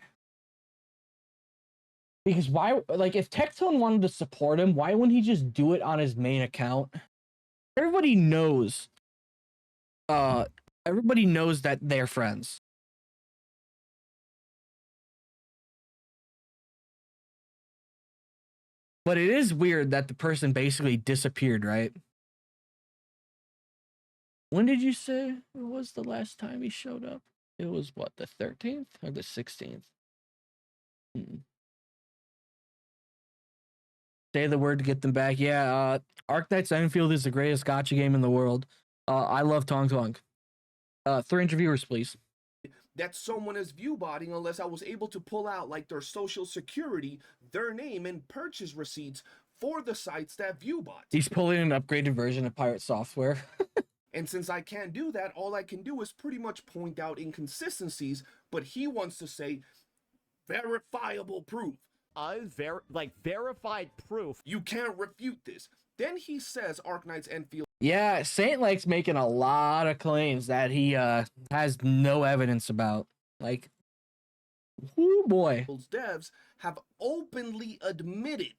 Because why, like, if Tectone wanted to support him, why wouldn't he just do it on his main account? Everybody knows that they're friends. But it is weird that the person basically disappeared, right? When did you say it was the last time he showed up? It was what, the 13th or the 16th? Say the word to get them back. Yeah, Arknights Endfield is the greatest gacha game in the world. I love Tangtang. 300 viewers, please. That someone is viewbotting unless I was able to pull out like their social security, their name, and purchase receipts for the sites that viewbot. He's pulling an upgraded version of pirate software. And since I can't do that, all I can do is pretty much point out inconsistencies, but he wants to say verifiable proof. Verified proof. You can't refute this. Then he says Arknights Endfield. Yeah, Saint likes making a lot of claims that he has no evidence about. Like, whoo boy. Devs have openly admitted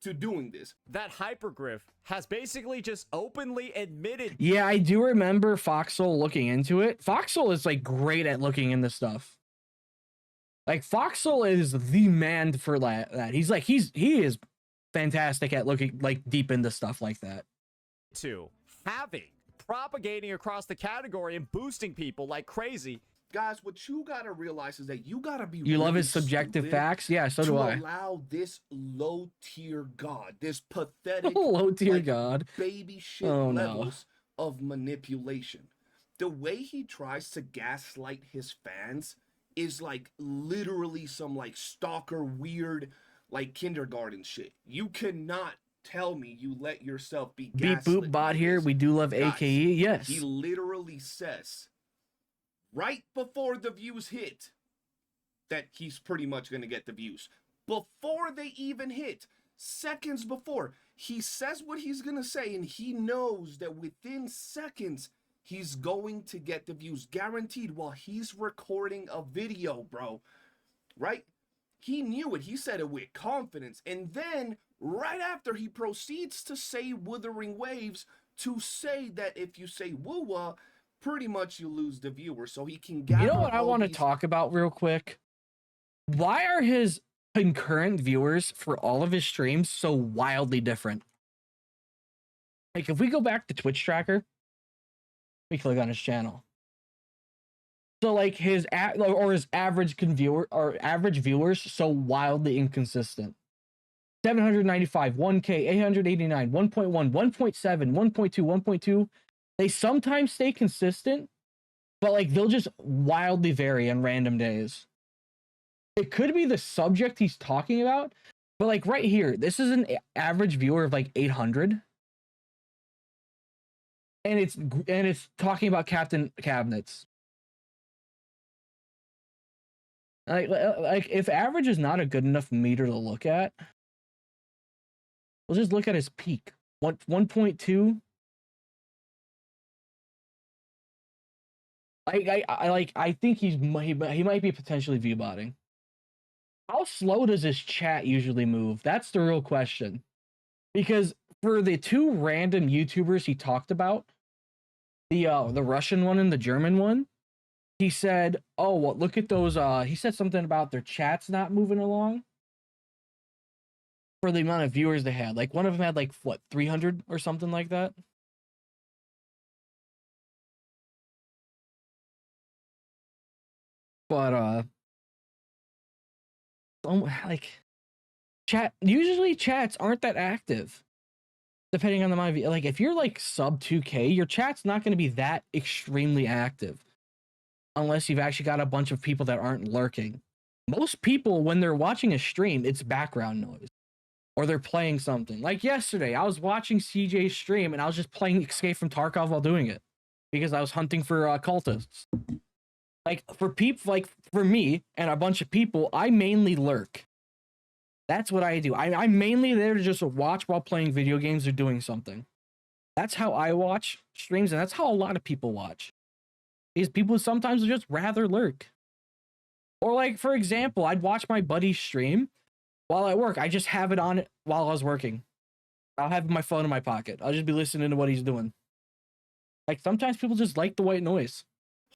to doing this. That Hypergriff has basically just openly admitted. Yeah, I do remember Foxhole looking into it. Foxhole is like great at looking into stuff. Like Foxhole is the man for that. He is fantastic at looking like deep into stuff like that. Propagating across the category and boosting people like crazy. Guys, what you gotta realize is that you gotta be. You love his subjective facts? Yeah, so do I. To allow this low-tier god, this pathetic low-tier god, baby shit levels of manipulation. The way he tries to gaslight his fans is like literally some like stalker weird like kindergarten shit. You cannot tell me you let yourself be gaslit. Viewbot here. We do love Guys, AKE. Yes. He literally says right before the views hit that he's pretty much going to get the views. Before they even hit, seconds before, he says what he's going to say, and he knows that within seconds he's going to get the views guaranteed while he's recording a video, bro. Right? He knew it. He said it with confidence. And then right after, he proceeds to say Wuthering Waves to say that if you say woo-wah, pretty much you lose the viewer. So he can gather. You know what I want to talk about real quick? Why are his concurrent viewers for all of his streams so wildly different? Like if we go back to Twitch tracker, we click on his channel. So like his average viewers so wildly inconsistent. 795, 1K, 889, 1.1, 1.7, 1.2, 1.2. They sometimes stay consistent, but like they'll just wildly vary on random days. It could be the subject he's talking about, but like right here, this is an average viewer of like 800. And it's talking about Captain Cabinets. Like if average is not a good enough meter to look at, we'll just look at his peak. 1.2. I think he might be potentially viewbotting. How slow does his chat usually move? That's the real question. Because for the two random YouTubers he talked about, the Russian one and the German one, he said, "Oh, well, look at those." He said something about their chats not moving along for the amount of viewers they had. Like one of them had like what 300 or something like that. But like usually chats aren't that active. Depending on the amount of, like, if you're like sub 2K, your chat's not going to be that extremely active unless you've actually got a bunch of people that aren't lurking. Most people, when they're watching a stream, it's background noise or they're playing something. Like yesterday, I was watching CJ's stream and I was just playing Escape from Tarkov while doing it because I was hunting for cultists. Like for people, like for me and a bunch of people, I mainly lurk. That's what I do. I'm mainly there to just watch while playing video games or doing something. That's how I watch streams, and that's how a lot of people watch. These people sometimes just rather lurk. Or like, for example, I'd watch my buddy's stream while at work. I just have it on while I was working. I'll have my phone in my pocket. I'll just be listening to what he's doing. Like sometimes people just like the white noise.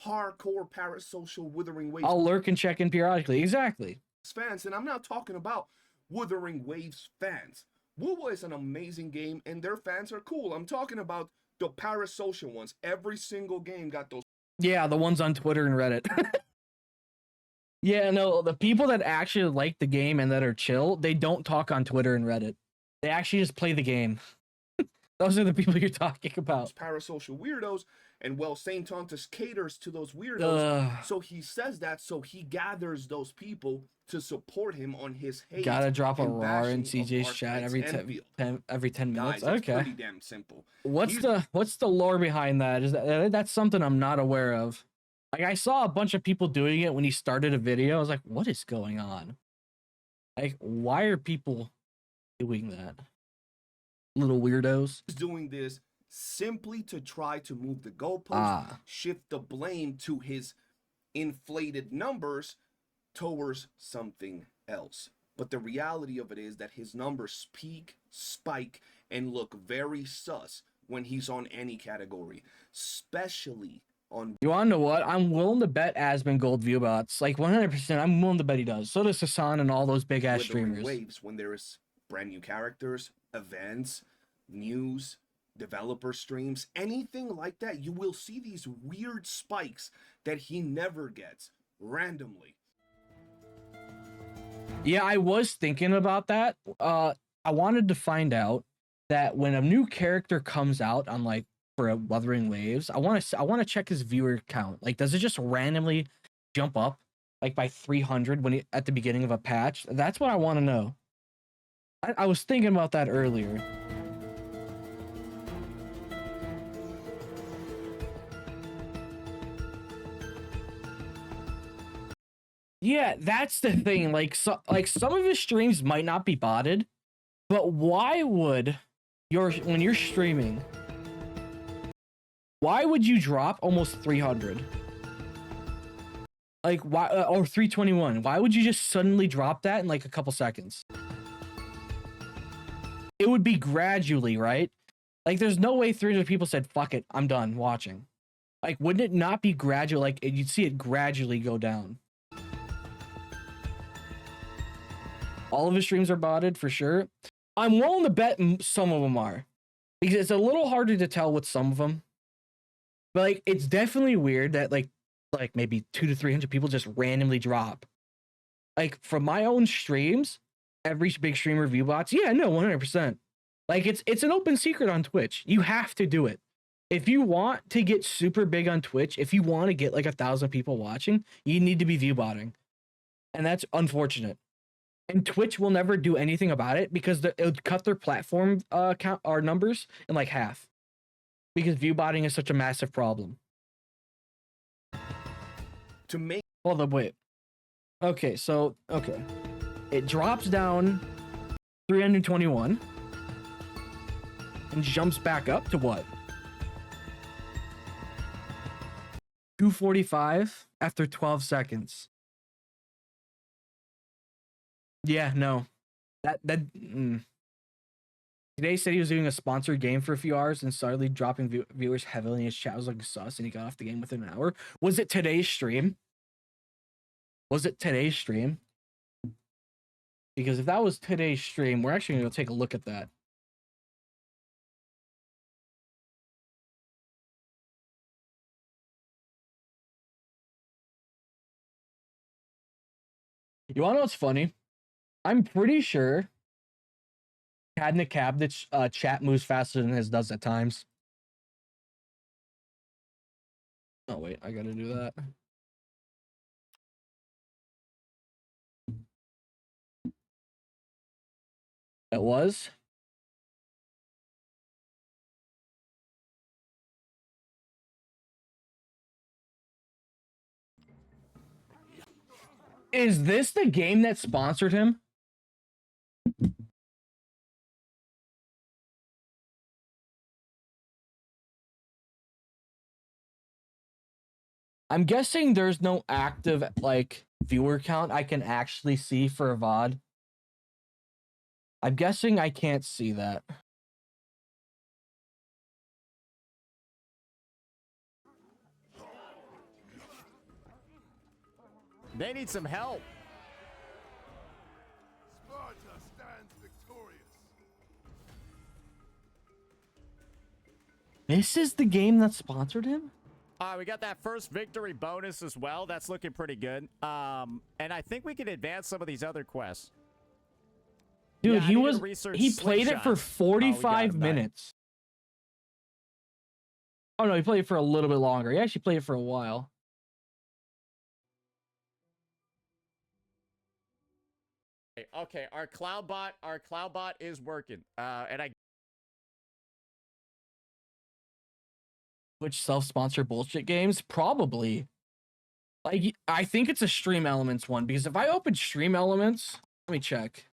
Hardcore parasocial Wuthering Waves I'll lurk and check in periodically. Exactly. fans, and I'm not talking about Wuthering Waves fans. WoW is an amazing game, and their fans are cool. I'm talking about the parasocial ones. Every single game got those. Yeah, the ones on Twitter and Reddit. Yeah, no, the people that actually like the game and that are chill, they don't talk on Twitter and Reddit. They actually just play the game. Those are the people you're talking about. Parasocial weirdos, and well, Saintontas caters to those weirdos. So he says that, so he gathers those people to support him on his hate. Gotta drop a and roar in bashing of CJ's chat Arknights every 10 minutes. Guys, it's Okay. pretty damn simple. What's the lore behind that? Is that's something I'm not aware of. Like I saw a bunch of people doing it when he started a video. I was like, what is going on? Like, why are people doing that? Little weirdos. He's doing this simply to try to move the goalpost, shift the blame to his inflated numbers towards something else. But the reality of it is that his numbers peak, spike, and look very sus when he's on any category, especially on. You wanna know what? I'm willing to bet Asmon Gold Viewbots. Like 100%, I'm willing to bet he does. So does Hassan and all those big ass streamers. Waves when there is brand new characters, events, news, developer streams, anything like that, you will see these weird spikes that he never gets randomly. Yeah, I was thinking about that. I wanted to find out that when a new character comes out on like for a Wuthering Waves, I want to check his viewer count. Like, does it just randomly jump up like by 300 when at the beginning of a patch? That's what I want to know. I was thinking about that earlier. Yeah, that's the thing. Like, some of his streams might not be botted, but why would when you're streaming, why would you drop almost 300? Like, why or 321? Why would you just suddenly drop that in like a couple seconds? It would be gradually, right? Like, there's no way 300 people said, "Fuck it, I'm done watching." Like, wouldn't it not be gradual? Like, you'd see it gradually go down. All of his streams are botted for sure. I'm willing to bet some of them are, because it's a little harder to tell with some of them. But like, it's definitely weird that like maybe 200 to 300 people just randomly drop. Like from my own streams, every big streamer Viewbots, yeah, no, 100%. Like it's an open secret on Twitch. You have to do it. If you want to get super big on Twitch, if you want to get like 1,000 people watching, you need to be viewbotting. And that's unfortunate. And Twitch will never do anything about it because it would cut their platform count or numbers in like half. Because viewbotting is such a massive problem. To make Hold up, wait. Okay, so it drops down 321 and jumps back up to what? 245 after 12 seconds. Yeah, no. Today said he was doing a sponsored game for a few hours and suddenly dropping viewers heavily in his chat was like sus and he got off the game within an hour. Was it today's stream? Was it today's stream? Because if that was today's stream, we're actually going to take a look at that. You wanna know what's funny? I'm pretty sure Cadna Cabinet's chat moves faster than his does at times. Oh wait, I gotta do that. It was? Is this the game that sponsored him? I'm guessing there's no active like viewer count I can actually see for a VOD. I'm guessing I can't see that. They need some help. Sparta stands victorious. This is the game that sponsored him? All right, we got that first victory bonus as well. That's looking pretty good. And I think we can advance some of these other quests. Dude, Yeah, he played it for 45 minutes. Oh no, he played it for a little bit longer. He actually played it for a while. Okay, our cloud bot is working. And I Which self-sponsored bullshit games? Probably. Like, I think it's a Stream Elements one, because if I open Stream Elements, let me check.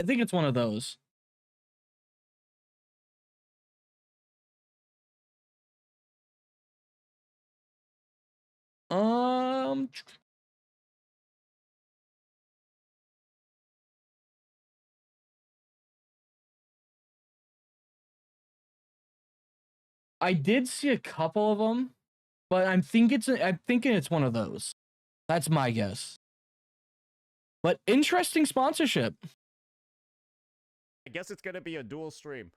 I think it's one of those. I did see a couple of them, but I'm thinking it's one of those. That's my guess. But interesting sponsorship. guess it's gonna be a dual stream.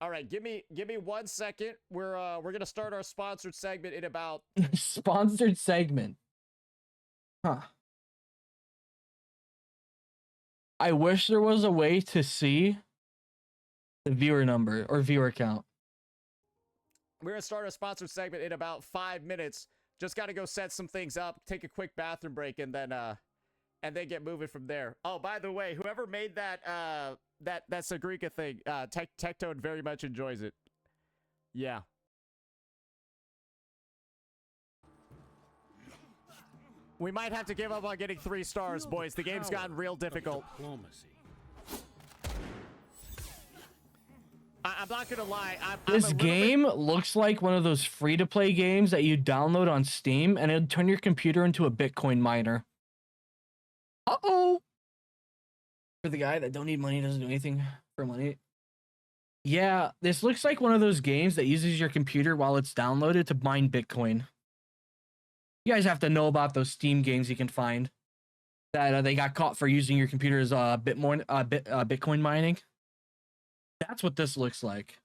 All right, give me 1 second. We're gonna start our sponsored segment in about Sponsored segment. Huh. I wish there was a way to see the viewer number or viewer count. We're gonna start our sponsored segment in about 5 minutes. Just gotta go set some things up, take a quick bathroom break, and then get moving from there. Oh, by the way, whoever made that Sagrika thing, Tectone very much enjoys it. Yeah. We might have to give up on getting 3 stars, boys. The game's gotten real difficult. I'm not gonna lie. This game looks like one of those free-to-play games that you download on Steam, and it'll turn your computer into a Bitcoin miner. Uh-oh. For the guy that don't need money, doesn't do anything for money. Yeah, this looks like one of those games that uses your computer while it's downloaded to mine Bitcoin. You guys have to know about those Steam games you can find that they got caught for using your computer as Bitcoin mining. That's what this looks like.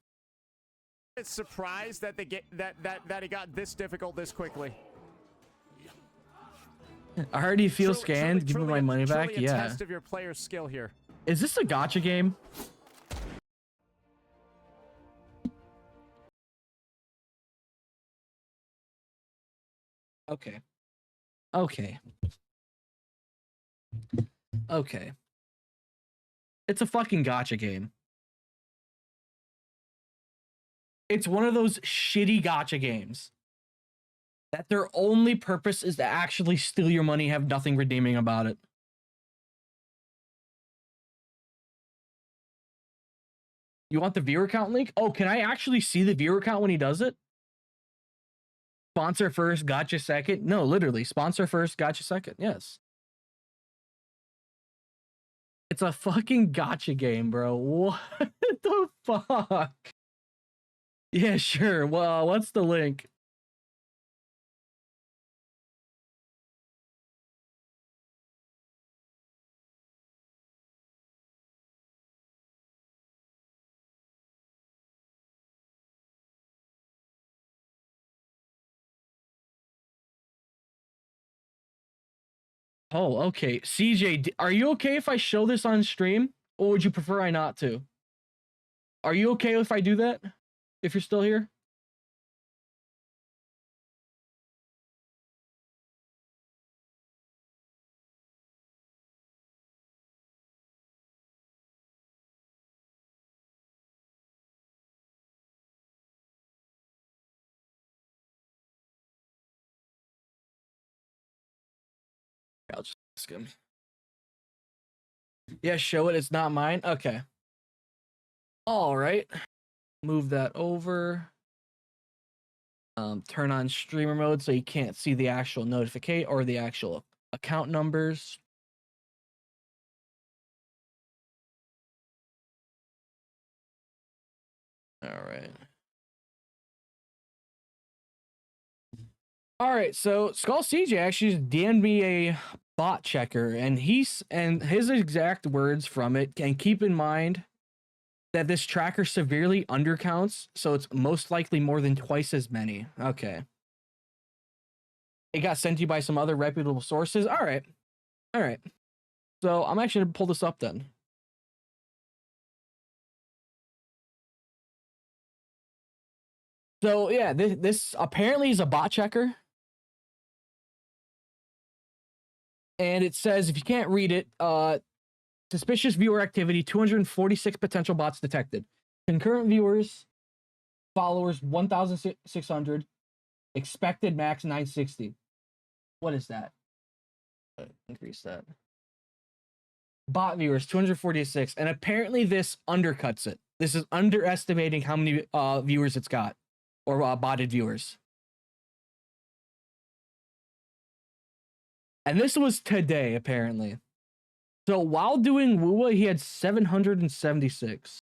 It's surprised that that it got this difficult this quickly. I already feel scanned. Give me my money back. A Yeah. test of your player skill here. Is this a gacha game? Okay. Okay. Okay. It's a fucking gacha game. It's one of those shitty gacha games that their only purpose is to actually steal your money, have nothing redeeming about it. You want the viewer count link? Oh, can I actually see the viewer count when he does it? Sponsor first, gotcha second. No, literally, sponsor first, gotcha second. Yes. It's a fucking gotcha game, bro. What the fuck? Yeah, sure. Well, what's the link? Oh, okay. CJ, are you okay if I show this on stream, or would you prefer I not to? Are you okay if I do that? If you're still here? I'll just ask him. Yeah, show it. It's not mine. Okay. All right. Move that over. Turn on streamer mode so you can't see the actual notification or the actual account numbers. All right. All right, so Skull CJ actually just DM'd me a bot checker, and his exact words from it. And keep in mind that this tracker severely undercounts, so it's most likely more than twice as many. Okay. It got sent to you by some other reputable sources. All right. All right. So I'm actually gonna pull this up then. So yeah, this apparently is a bot checker. And it says, if you can't read it, suspicious viewer activity, 246 potential bots detected. Concurrent viewers, followers, 1,600. Expected max 960. What is that? Increase that. Bot viewers, 246. And apparently this undercuts it. This is underestimating how many viewers it's got. Or botted viewers. And this was today, apparently. So while doing Woowa, he had 776.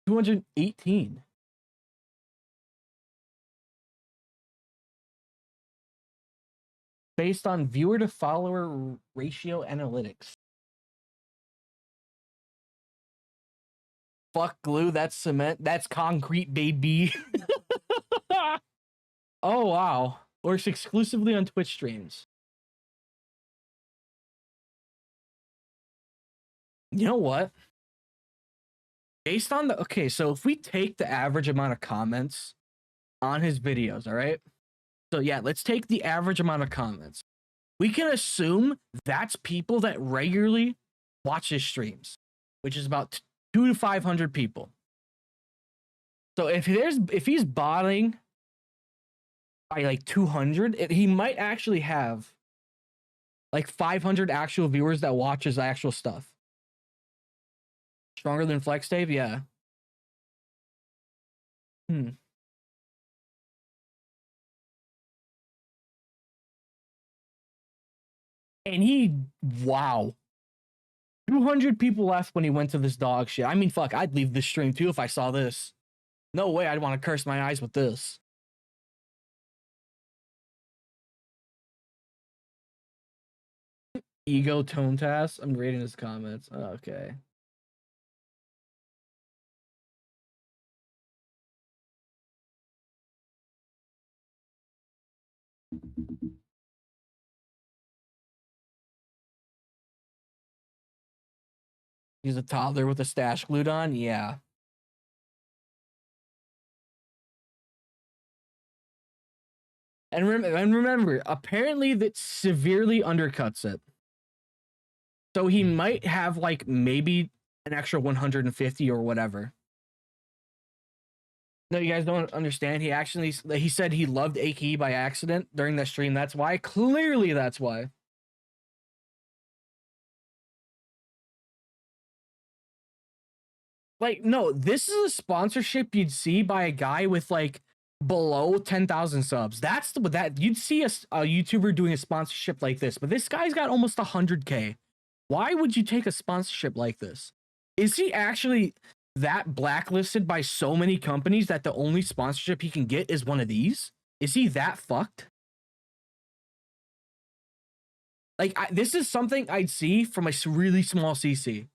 $218. Based on viewer to follower ratio analytics. Fuck glue, that's cement, that's concrete, baby. Oh, wow. Works exclusively on Twitch streams. You know what? Based on the... Okay, so if we take the average amount of comments on his videos, all right? So yeah, let's take the average amount of comments. We can assume that's people that regularly watch his streams, which is about 200 to 500 people. So if he's botting by like 200, he might actually have like 500 actual viewers that watch his actual stuff. Stronger than Flex Dave, yeah. And wow. 200 people left when he went to this dog shit. I mean, fuck, I'd leave this stream too if I saw this. No way I'd want to curse my eyes with this. Ego tone task. I'm reading his comments. Okay. He's a toddler with a stash glued on? Yeah. And remember, apparently that severely undercuts it. So he might have like maybe an extra 150 or whatever. No, you guys don't understand. He said he loved Aki by accident during that stream. That's why. Clearly that's why. Like, no, this is a sponsorship you'd see by a guy with like below 10,000 subs. That's that you'd see a YouTuber doing a sponsorship like this, but this guy's got almost 100K. Why would you take a sponsorship like this? Is he actually that blacklisted by so many companies that the only sponsorship he can get is one of these? Is he that fucked? Like, this is something I'd see from a really small CC.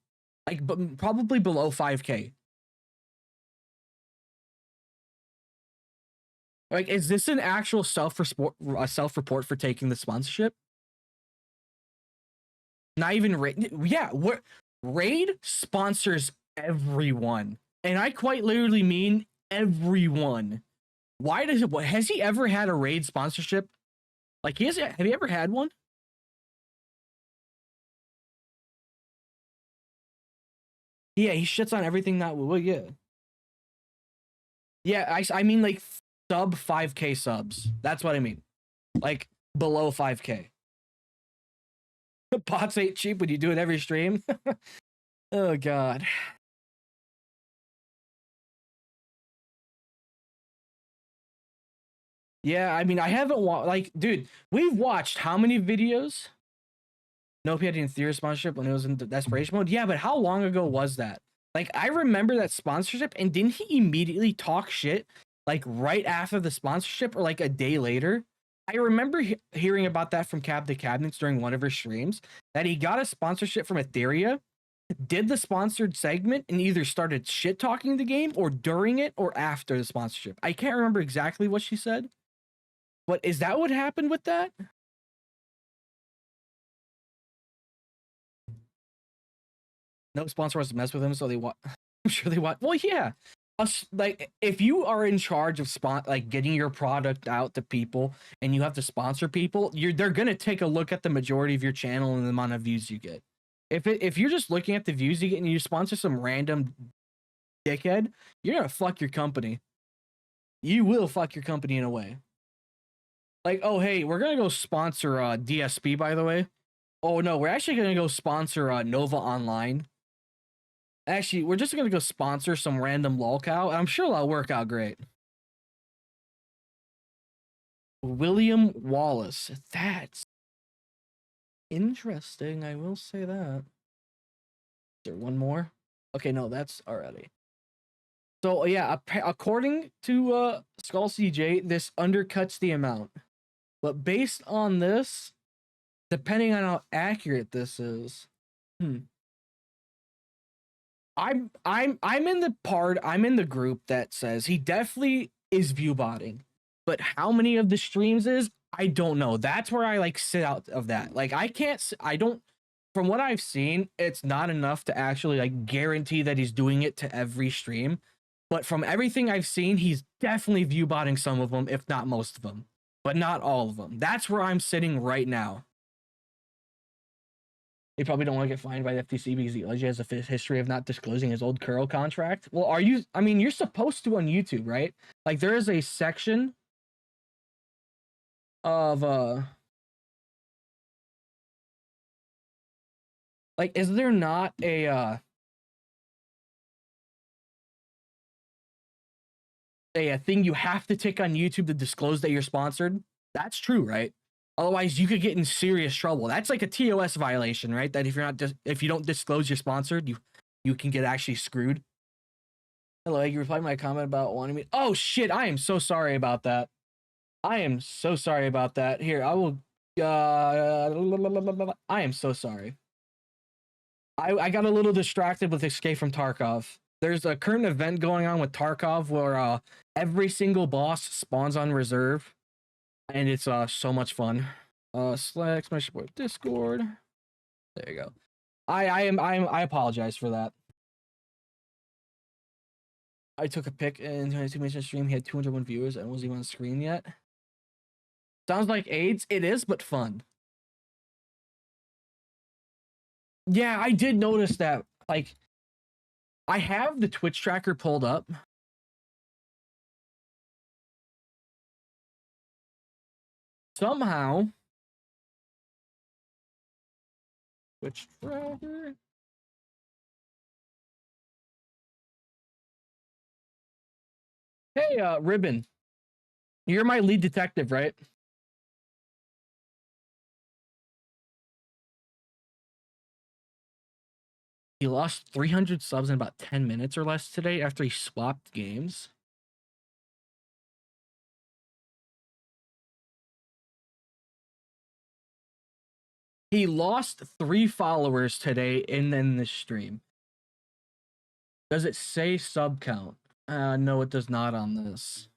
Like, but probably below 5K. Like, is this an actual self-report for taking the sponsorship? Not even Raid. Yeah, what Raid sponsors everyone, and I quite literally mean everyone. Why does it? Has he ever had a Raid sponsorship? Like, have you ever had one? Yeah, he shits on everything that. Well, yeah. Yeah, I mean like sub 5K subs. That's what I mean. Like below 5K. Bots ain't cheap when you do it every stream. Oh god. Yeah, I mean, I haven't like, dude, we've watched how many videos? Nope, he had an Ethereum sponsorship when it was in desperation mode. Yeah, but how long ago was that? Like, I remember that sponsorship, and didn't he immediately talk shit like right after the sponsorship or like a day later? I remember hearing about that from Cab to Cabinets during one of her streams, that he got a sponsorship from Ethereum, did the sponsored segment, and either started shit talking the game or during it or after the sponsorship. I can't remember exactly what she said, but is that what happened with that? No sponsor wants to mess with him, so they want. I'm sure they want. Well, yeah. Like, if you are in charge of getting your product out to people, and you have to sponsor people, they're gonna take a look at the majority of your channel and the amount of views you get. If you're just looking at the views you get and you sponsor some random dickhead, you're gonna fuck your company. You will fuck your company in a way. Like, oh hey, we're gonna go sponsor DSP, by the way. Oh no, we're actually gonna go sponsor Nova Online. Actually, we're just gonna go sponsor some random lolcow, and I'm sure that'll work out great. William Wallace. That's interesting, I will say that. Is there one more? Okay, no, that's already. So yeah, according to Skull CJ, this undercuts the amount. But based on this, depending on how accurate this is, I'm in the group that says he definitely is viewbotting, but how many of the streams is, I don't know. That's where I like sit out of that. Like, I don't, from what I've seen, it's not enough to actually like guarantee that he's doing it to every stream. But from everything I've seen, he's definitely viewbotting some of them, if not most of them, but not all of them. That's where I'm sitting right now. He probably don't want to get fined by the FTC because he allegedly has a history of not disclosing his old Curl contract. Well, I mean, you're supposed to on YouTube, right? Like, there is a section of, like, is there not a thing you have to tick on YouTube to disclose that you're sponsored? That's true, right? Otherwise, you could get in serious trouble. That's like a TOS violation, right? That if you don't disclose you're sponsored, you can get actually screwed. Hello, you replied to my comment about wanting me. Oh shit! I am so sorry about that. I am so sorry about that. Here, I will. I am so sorry. I got a little distracted with Escape from Tarkov. There's a current event going on with Tarkov where every single boss spawns on reserve. And it's so much fun. Slack, smash support Discord. There you go. I apologize for that. I took a pic in 22 minutes stream. He had 201 viewers and wasn't even on screen yet. Sounds like AIDS. It is, but fun. Yeah, I did notice that. Like, I have the Twitch tracker pulled up. Somehow, Twitch tracker. Hey, Ribbon. You're my lead detective, right? He lost 300 subs in about 10 minutes or less today after he swapped games. He lost 3 followers today in the stream. Does it say sub count? No, it does not on this.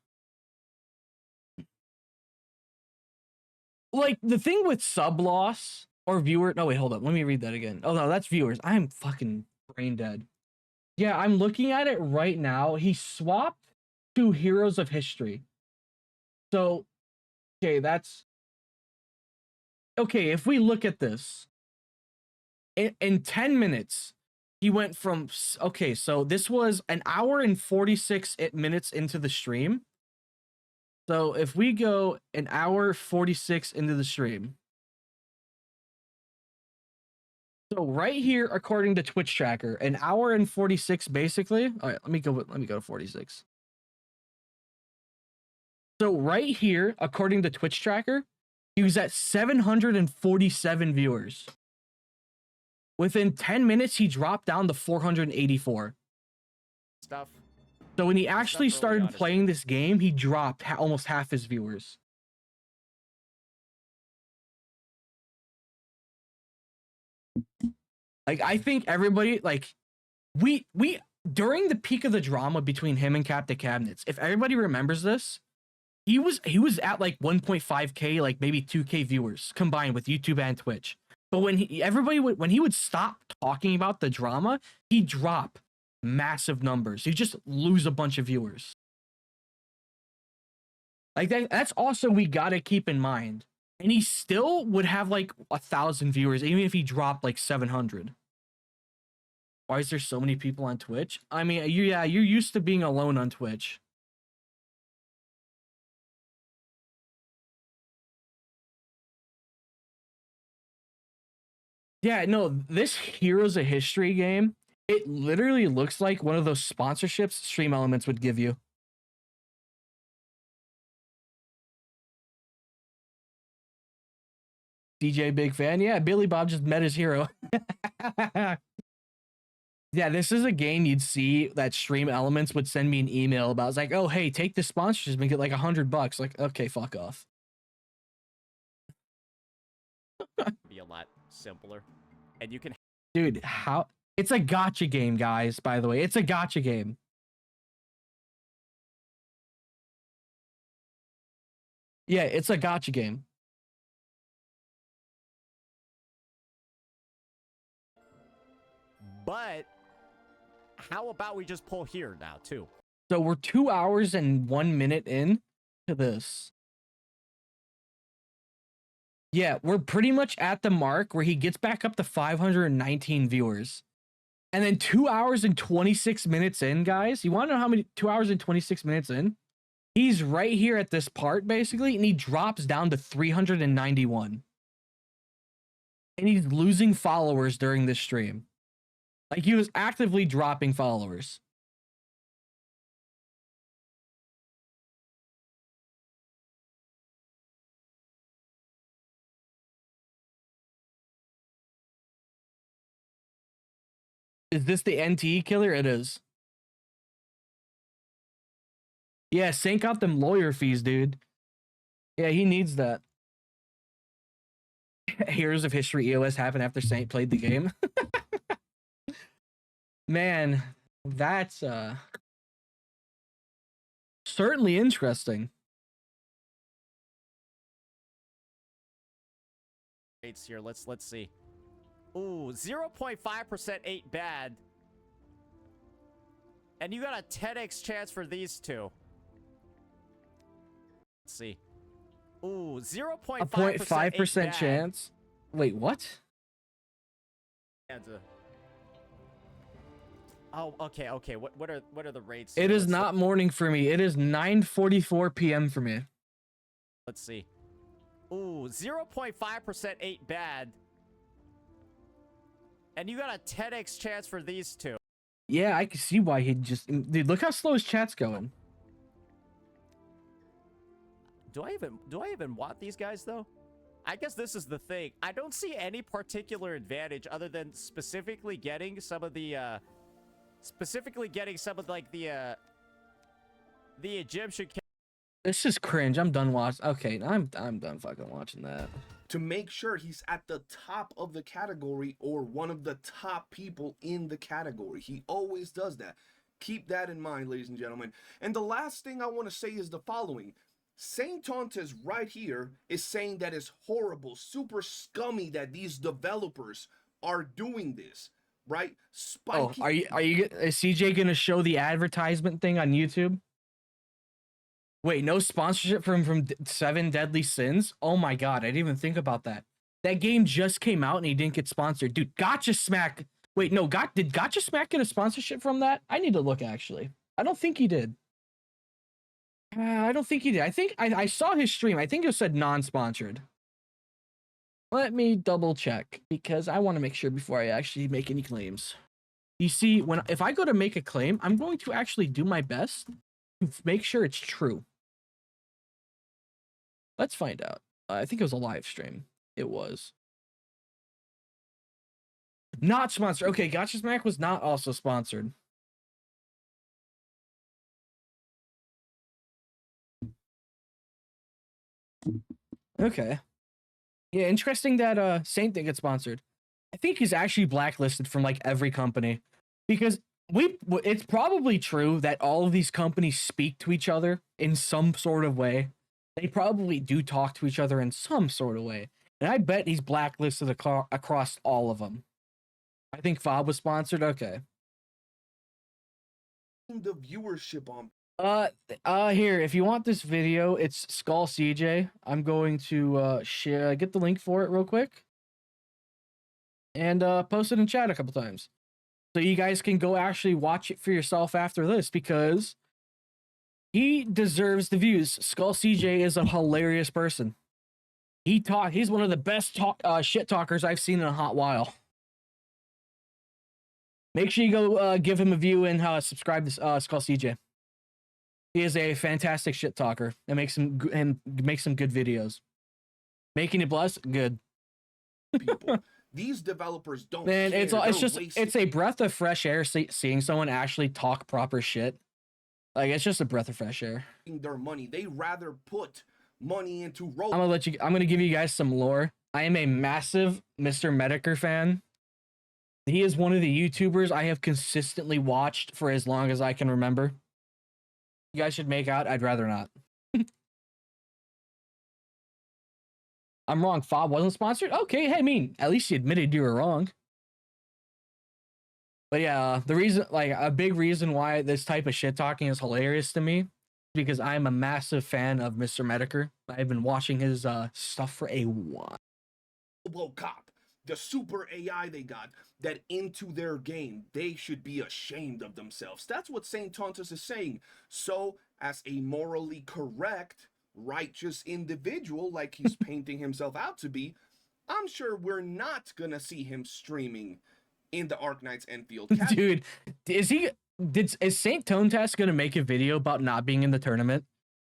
like the thing with sub loss or viewer. No, wait, hold up. Let me read that again. Oh no, that's viewers. I'm fucking brain dead. Yeah, I'm looking at it right now. He swapped to Heroes of History. So, okay, that's okay. If we look at this in 10 minutes, he went from okay. So this was an hour and 46 minutes into the stream. So if we go an hour 46 into the stream. So right here, according to Twitch tracker, an hour and 46 basically. All right, let me go to 46. So right here, according to Twitch tracker, he was at 747 viewers. Within 10 minutes, he dropped down to 484. Stuff. So when he actually Stuff early started on, playing this game, he dropped almost half his viewers. Like, I think everybody, like, we during the peak of the drama between him and Captain Cabinets, if everybody remembers this, he was at like 1.5k, like maybe 2k viewers combined with YouTube and Twitch. But when he would stop talking about the drama, he'd drop massive numbers. He'd just lose a bunch of viewers. Like that's also we gotta keep in mind. And he still would have like 1,000 viewers, even if he dropped like 700. Why is there so many people on Twitch? I mean, you're used to being alone on Twitch. Yeah, no, this Heroes of History game, it literally looks like one of those sponsorships Stream Elements would give you. DJ big fan. Yeah, Billy Bob just met his hero. Yeah, this is a game you'd see that Stream Elements would send me an email about. It's like, oh, hey, take this sponsorship and get like $100. Like, okay, fuck off. Be a lot simpler. And you can Dude, how it's a gotcha game, guys, by the way. It's a gotcha game. Yeah, it's a gotcha game. But how about we just pull here now too? So we're 2 hours and 1 minute in to this. Yeah, we're pretty much at the mark where he gets back up to 519 viewers. And then 2 hours and 26 minutes in, guys. You want to know how many 2 hours and 26 minutes in? He's right here at this part, basically, and he drops down to 391. And he's losing followers during this stream. Like, he was actively dropping followers. Is this the NTE killer? It is. Yeah, sync out them lawyer fees, dude. Yeah, he needs that. Heroes of History EOS happened after Saint played the game. Man, that's certainly interesting. Rates here. Let's see. Ooh, 0.5% ain't bad. And you got a 10x chance for these two. Let's see. Ooh, 0.5%. A 0.5% chance. Wait, what? Oh, okay. What are the rates? It is not morning for me. It is 9:44 p.m. for me. Let's see. Ooh, 0.5% ain't bad. And you got a 10x chance for these two. Yeah, I can see why he'd just... Dude, look how slow his chat's going. Do I even want these guys though? I guess this is the thing. I don't see any particular advantage other than specifically getting some of the like the Egyptian. This is cringe. I'm done watching. Okay, I'm done fucking watching that. To make sure he's at the top of the category or one of the top people in the category. He always does that. Keep that in mind, ladies and gentlemen. And the last thing I want to say is the following. Saintontas right here is saying that it's horrible, super scummy that these developers are doing this, right? Oh, Spiking is CJ gonna show the advertisement thing on YouTube? Wait, no sponsorship from Seven Deadly Sins? Oh my god, I didn't even think about that. That game just came out and he didn't get sponsored. Dude, Gotcha Smack. Wait, no, did Gotcha Smack get a sponsorship from that? I need to look actually. I don't think he did. I don't think he did. I think I saw his stream. I think it said non-sponsored. Let me double check because I want to make sure before I actually make any claims. You see, if I go to make a claim, I'm going to actually do my best to make sure it's true. Let's find out. I think it was a live stream. It was. Not sponsored. Okay, Gotcha Smack was not also sponsored. Okay. Yeah, interesting that Saint didn't get sponsored. I think he's actually blacklisted from like every company because it's probably true that all of these companies speak to each other in some sort of way. They probably do talk to each other in some sort of way. And I bet he's blacklisted across all of them. I think Fob was sponsored. Okay. the viewership on. Here, if you want this video, it's Skull CJ. I'm going to get the link for it real quick and post it in chat a couple times so you guys can go actually watch it for yourself after this because he deserves the views. Skull CJ is a hilarious person. He's one of the best shit talkers I've seen in a hot while. Make sure you go give him a view and subscribe to Skull CJ. He is a fantastic shit talker and makes some good videos. Making it bless, good. People. These developers don't. Man, care. it's a breath of fresh air seeing someone actually talk proper shit. Like it's just a breath of fresh air. Their money. They rather put money into I'm gonna give you guys some lore. I am a massive Mr. Mediker fan. He is one of the YouTubers I have consistently watched for as long as I can remember. You guys should make out. I'd rather not. I'm wrong. Fob wasn't sponsored. Okay, hey, I mean, at least you admitted you were wrong. But yeah, the reason, like, a big reason why this type of shit talking is hilarious to me is because I'm a massive fan of Mr. Mediker. I've been watching his stuff for a while. Cop, the super AI they got that into their game, they should be ashamed of themselves. That's what Saintontas is saying. So, as a morally correct, righteous individual like he's painting himself out to be, I'm sure we're not gonna see him streaming in the Arknights Endfield. Dude, is Saintontas gonna make a video about not being in the tournament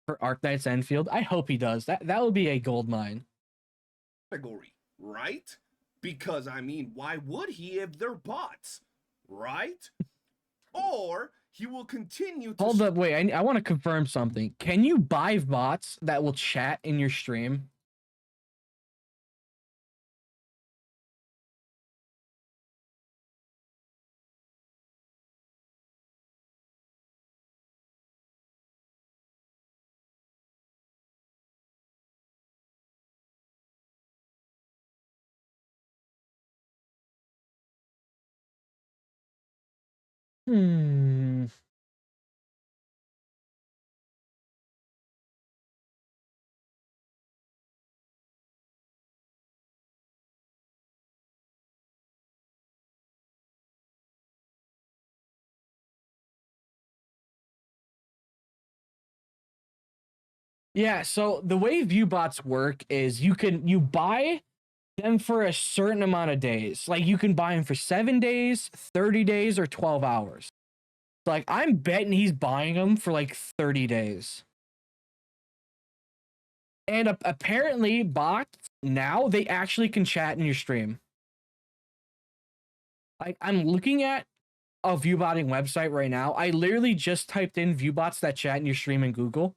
for Arknights Endfield? I hope he does. That would be a gold mine. Category, right? Because, I mean, why would he if they're bots, right? Or he will continue to... Hold up, wait, I want to confirm something. Can you buy bots that will chat in your stream? Yeah, so the way viewbots work is you buy them for a certain amount of days. Like you can buy them for 7 days, 30 days, or 12 hours. So like I'm betting he's buying them for like 30 days. And apparently bots now they actually can chat in your stream. Like I'm looking at a viewbotting website right now. I literally just typed in viewbots that chat in your stream in Google.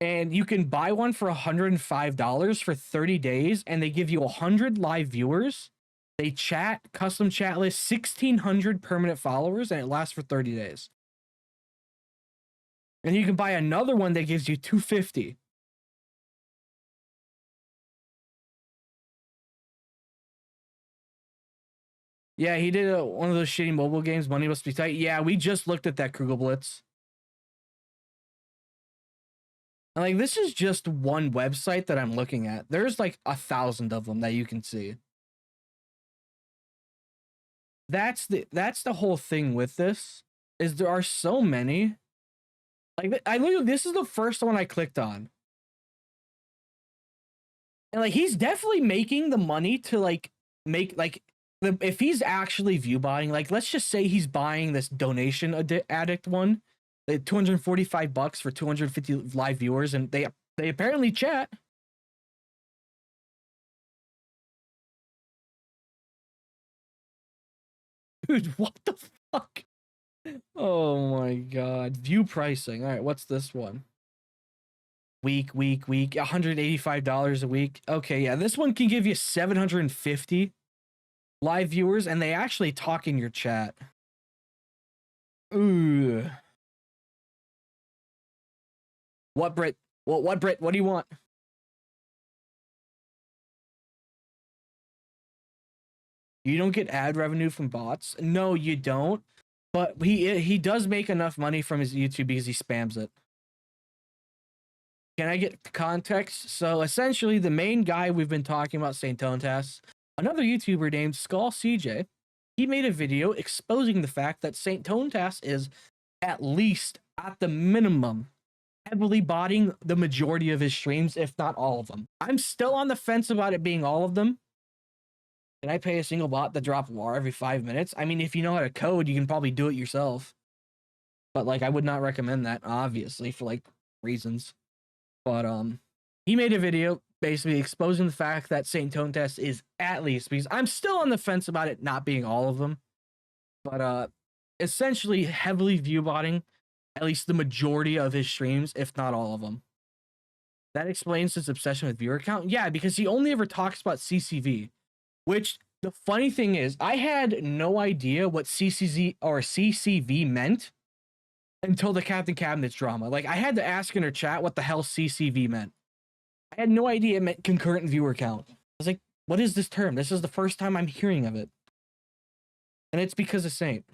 And you can buy one for $105 for 30 days, and they give you 100 live viewers. They chat, custom chat list, 1,600 permanent followers, and it lasts for 30 days. And you can buy another one that gives you 250. Yeah, he did one of those shitty mobile games. Money must be tight. Yeah, we just looked at that Kugel Blitz. And like, this is just one website that I'm looking at. There's like 1,000 of them that you can see. That's the whole thing with this, is there are so many. Like, I literally, this is the first one I clicked on. And like, he's definitely making the money to like make like, if he's actually view buying, like, let's just say he's buying this donation addict one, like $245 for 250 live viewers, and they apparently chat. Dude, what the fuck? Oh my god. View pricing. All right, what's this one? Week, $185 a week. Okay, yeah, this one can give you 750 live viewers, and they actually talk in your chat. Ooh. What, Brit? What, Brit? What do you want? You don't get ad revenue from bots? No, you don't. But he does make enough money from his YouTube because he spams it. Can I get context? So essentially, the main guy we've been talking about, Saintontas, another YouTuber named Skull CJ, he made a video exposing the fact that Saintontas is, at least at the minimum, heavily botting the majority of his streams, if not all of them. I'm still on the fence about it being all of them. Can I pay a single bot to drop WAR every 5 minutes? I mean, if you know how to code, you can probably do it yourself. But like, I would not recommend that, obviously, for like reasons. But he made a video basically exposing the fact that Saintontas is, at least, because I'm still on the fence about it not being all of them, but essentially heavily view botting at least the majority of his streams, if not all of them. That explains his obsession with viewer count. Yeah, because he only ever talks about CCV, which the funny thing is, I had no idea what CCV meant until the Captain Cabinets drama. Like, I had to ask in her chat what the hell CCV meant. I had no idea it meant concurrent viewer count. I was like, what is this term? This is the first time I'm hearing of it. And it's because of Saint.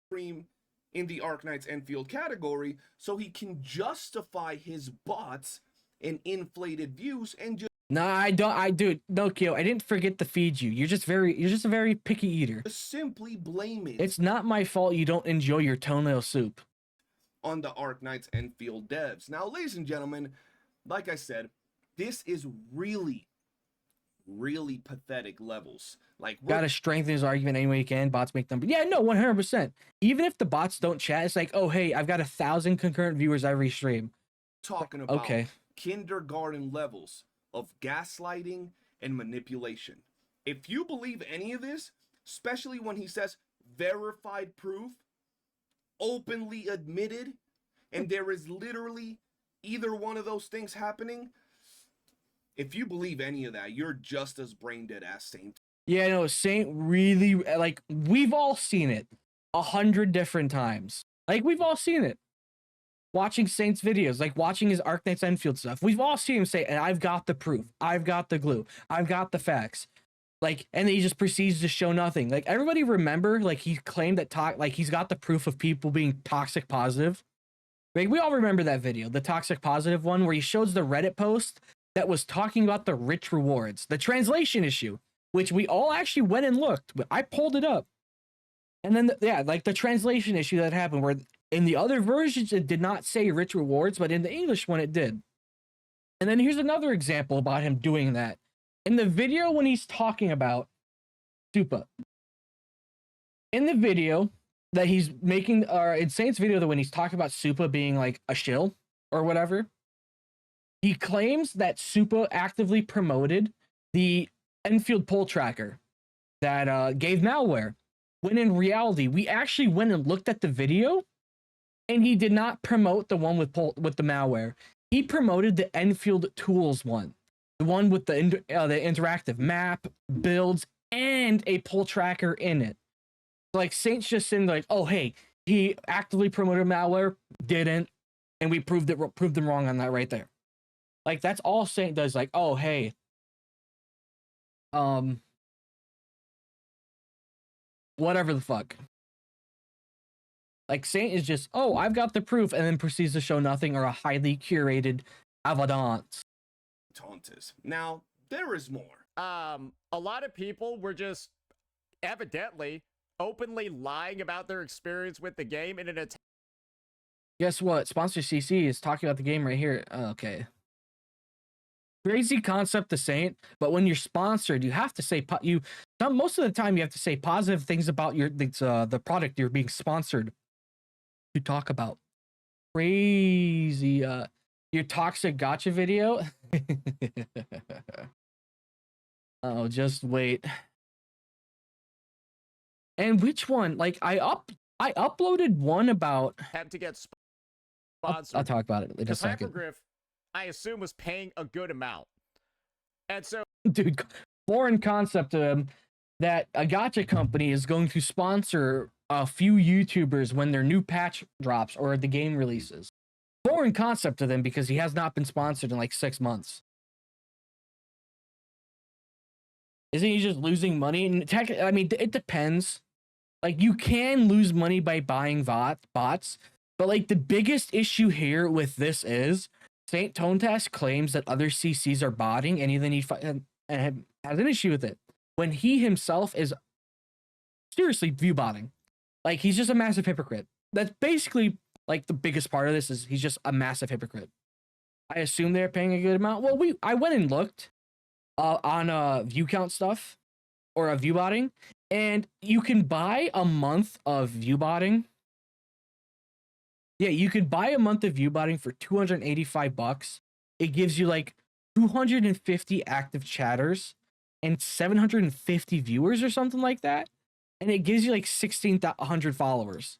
Stream in the Arknights Endfield category, so he can justify his bots and inflated views and just No, I don't. Dude, Nokio, I didn't forget to feed you. You're just a very picky eater. simply blame it It's not my fault you don't enjoy your toenail soup. on the Arknights Endfield devs. Now, ladies and gentlemen, like I said, this is really pathetic levels. Like, Gotta strengthen his argument any way you can. Bots make them. Yeah, no, 100%. Even if the bots don't chat, it's like, oh, hey, I've got 1,000 concurrent viewers every stream. talking about Okay. kindergarten levels of gaslighting and manipulation. If you believe any of this, especially when he says verified proof, openly admitted, and there is literally either one of those things happening, if you believe any of that, you're just as brain dead as Saint. Yeah, no, Saint really, like, we've all seen it 100 different times. Like, we've all seen it. Watching Saint's videos, like watching his Arknights Enfield stuff. We've all seen him say, and I've got the proof. I've got the glue. I've got the facts. Like, and then he just proceeds to show nothing. Like, everybody remember, like, he claimed that, like, he's got the proof of people being toxic positive. Like, we all remember that video, the toxic positive one, where he shows the Reddit post that was talking about the rich rewards, the translation issue, which we all actually went and looked. I pulled it up. And then, yeah, like the translation issue that happened where in the other versions, it did not say rich rewards, but in the English one, it did. And then here's another example about him doing that. In the video when he's talking about Supa. In the video that he's making, or in Saint's video that when he's talking about Supa being like a shill or whatever, he claims that Supa actively promoted the Enfield poll tracker that gave malware. When in reality, we actually went and looked at the video, and he did not promote the one with the malware. He promoted the Endfield tools one, the one with the interactive map, builds, and a poll tracker in it. Like, Saint's just saying like, oh hey, he actively promoted malware, didn't, and we proved them wrong on that right there. Like, that's all Saint does. Like, oh hey, whatever the fuck. Like Saint is just, oh, I've got the proof, and then proceeds to show nothing or a highly curated evidence. Saintontas. Now, there is more. A lot of people were just evidently openly lying about their experience with the game in an attempt. Guess what? Sponsor CC is talking about the game right here. Oh, okay. Crazy concept to Saint, but when you're sponsored, you have to say most of the time you have to say positive things about the product you're being sponsored to talk about. Crazy. Your toxic gotcha video. Oh, just wait. And which one? Like I uploaded one about. Have to get sponsored. I'll talk about it in a Because second. Hypergriff, I assume, was paying a good amount. And so, Dude, foreign concept to him that a gotcha company is going to sponsor a few YouTubers when their new patch drops or the game releases. Foreign concept to them because he has not been sponsored in like 6 months. Isn't he just losing money? And I mean, it depends. Like, you can lose money by buying bots, but like the biggest issue here with this is Saintontas claims that other CCs are botting, and then he has an issue with it when he himself is seriously viewbotting. Like, he's just a massive hypocrite. That's basically like the biggest part of this is he's just a massive hypocrite. I assume they're paying a good amount. Well, I went and looked on view count stuff or a viewbotting, and you can buy a month of viewbotting. Yeah, you could buy a month of viewbotting for $285. It gives you like 250 active chatters and 750 viewers or something like that. And it gives you like 1,600 followers.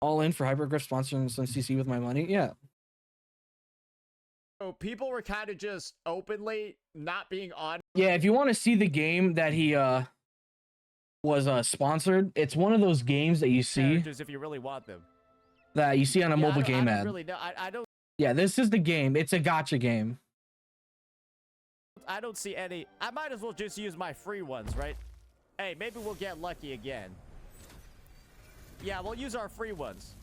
All in for Hypergriff sponsoring some CC with my money. Yeah. so people were kind of just openly not being on. Yeah, if you want to see the game that he was sponsored, it's one of those games that you see Characters if you really want them. that you see on a Yeah, mobile game I ad. don't really know. I don't. Yeah, this is the game. It's a gotcha game. I don't see any. I might as well just use my free ones, right? Hey, maybe we'll get lucky again. Yeah, we'll use our free ones.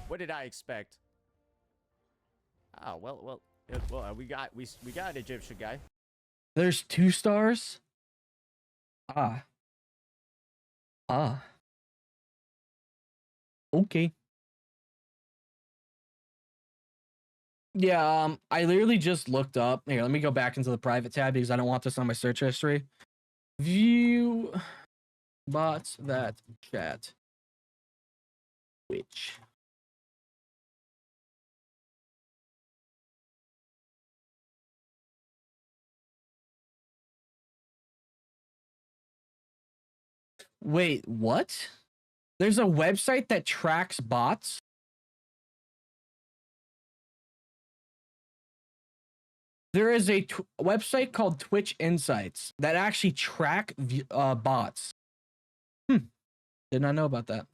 What did I expect? Oh, well, we got an Egyptian guy. There's 2 stars. Okay. Yeah, I literally just looked up. Here, let me go back into the private tab because I don't want this on my search history. View bots that chat. Which? Wait, what? There's a website that tracks bots? There is a website called Twitch Insights that actually track bots. Did not know about that.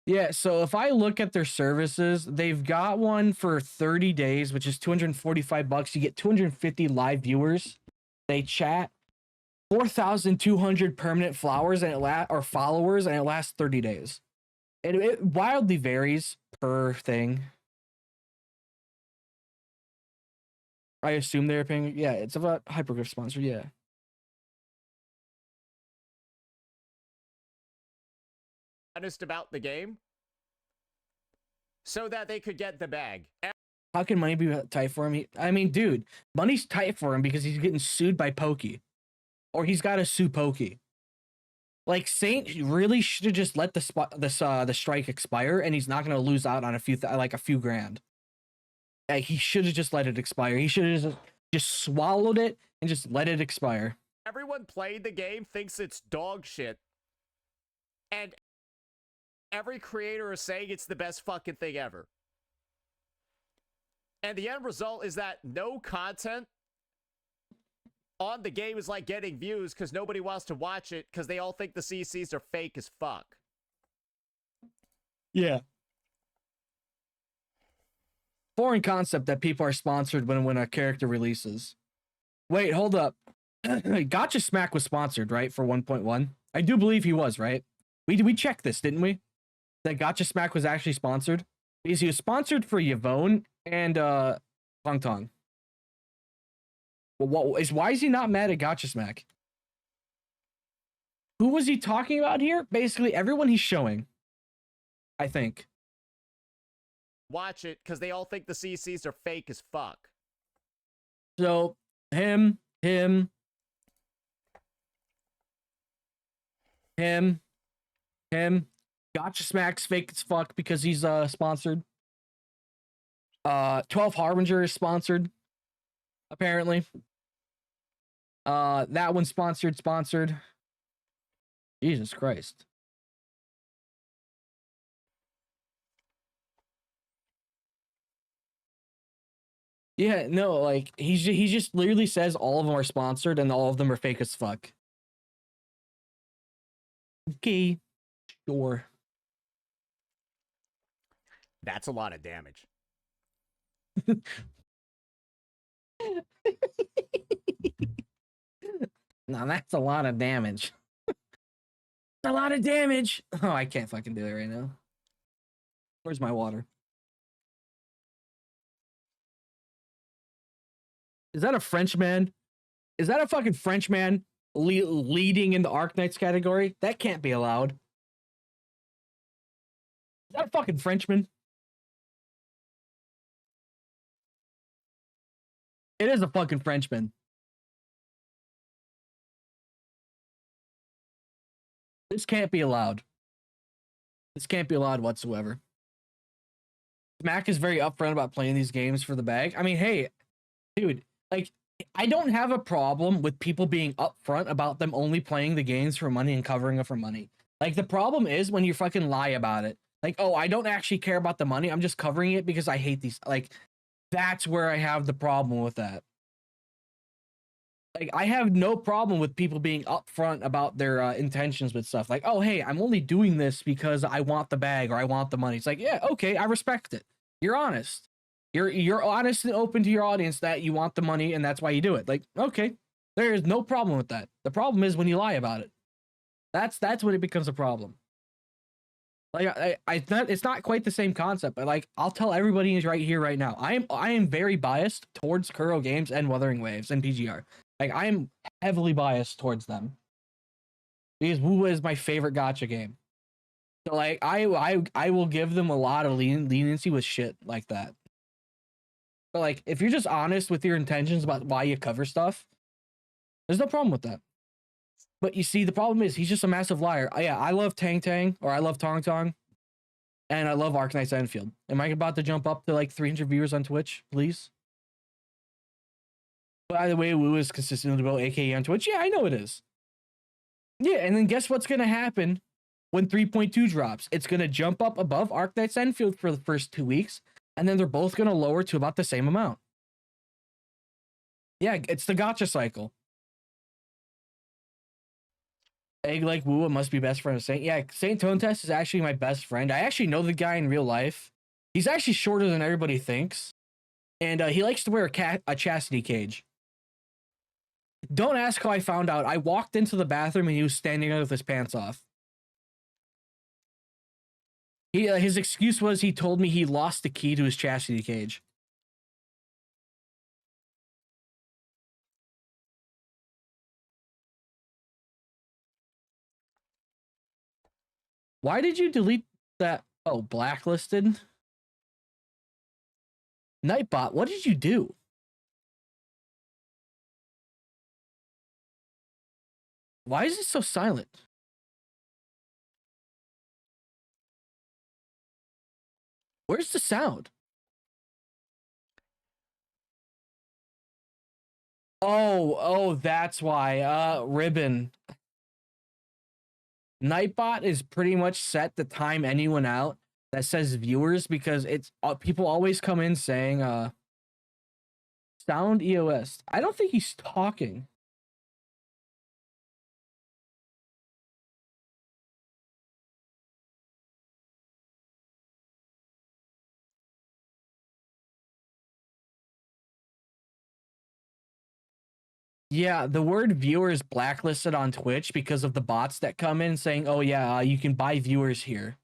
Yeah, so if I look at their services, they've got one for 30 days, which is $245. You get 250 live viewers. They chat 4,200 permanent followers and followers, and it lasts 30 days. It wildly varies per thing. I assume they're paying. Yeah, it's about Hypergriff sponsor. Yeah. Honest about the game, so that they could get the bag. How can money be tight for him? I mean, dude, money's tight for him because he's getting sued by Pokey, or he's got to sue Pokey. Like, Saint really should have just let the strike expire, and he's not gonna lose out on a few grand. Like, he should have just let it expire. He should have just swallowed it and just let it expire. Everyone playing the game thinks it's dog shit, and every creator is saying it's the best fucking thing ever. And the end result is that no content on the game is like getting views because nobody wants to watch it because they all think the CCs are fake as fuck. Yeah. foreign concept that people are sponsored when a character releases. Wait, hold up. Gotcha Smack was sponsored, right, for 1.1? I do believe he was, right? We checked this, didn't we? That Gotcha Smack was actually sponsored? Because he was sponsored for Yvonne and Tangtang. Well, why is he not mad at Gotcha Smack? Who was he talking about here? Basically, everyone he's showing, I think. Watch it, because they all think the CCs are fake as fuck. So, him, Gotcha Smack's fake as fuck because he's sponsored. 12 Harbinger is sponsored, apparently. That one's sponsored. Jesus Christ. Yeah, no, like he just literally says all of them are sponsored and all of them are fake as fuck. Okay, sure. That's a lot of damage. No, that's a lot of damage. A lot of damage. Oh, I can't fucking do it right now. Where's my water? Is that a Frenchman? Is that a fucking Frenchman leading in the Arknights category? That can't be allowed. Is that a fucking Frenchman? It is a fucking Frenchman. This can't be allowed. This can't be allowed whatsoever. Smack is very upfront about playing these games for the bag. I mean, hey, dude, like, I don't have a problem with people being upfront about them only playing the games for money and covering it for money. Like, the problem is when you fucking lie about it. Like, oh, I don't actually care about the money. I'm just covering it because I hate these. Like, that's where I have the problem with that. Like, I have no problem with people being upfront about their intentions with stuff. Like, oh, hey, I'm only doing this because I want the bag or I want the money. It's like, yeah, okay, I respect it. You're honest. You're honest and open to your audience that you want the money and that's why you do it. Like, okay, there is no problem with that. The problem is when you lie about it. That's when it becomes a problem. Like, it's not quite the same concept, but like, I'll tell everybody right here, right now. I am very biased towards Kuro Games and Wuthering Waves and PGR. Like, I am heavily biased towards them because Wu is my favorite gacha game. So like, I will give them a lot of leniency with shit like that. But like, if you're just honest with your intentions about why you cover stuff, there's no problem with that. But you see, the problem is he's just a massive liar. Yeah, I love Tangtang, or I love Tangtang, and I love Arknights Endfield. Am I about to jump up to like 300 viewers on Twitch, please? By the way, Wu is consistently below AKE on Twitch. Yeah, I know it is. Yeah, and then guess what's going to happen when 3.2 drops? It's going to jump up above Arknights Endfield for the first 2 weeks, and then they're both going to lower to about the same amount. Yeah, it's the gacha cycle. Egg like Wu must be best friend of Saint. Yeah, Saintontas is actually my best friend. I actually know the guy in real life. He's actually shorter than everybody thinks. And he likes to wear a chastity cage. Don't ask how I found out. I walked into the bathroom and he was standing there with his pants off. His excuse was he told me he lost the key to his chastity cage. Why did you delete that? Oh, blacklisted? Nightbot, what did you do? Why is it so silent? Where's the sound? Oh, that's why. Ribbon. Nightbot is pretty much set to time anyone out that says viewers because it's people always come in saying sound EOS. I don't think he's talking. Yeah, the word viewer is blacklisted on Twitch because of the bots that come in saying, "Oh yeah, you can buy viewers here."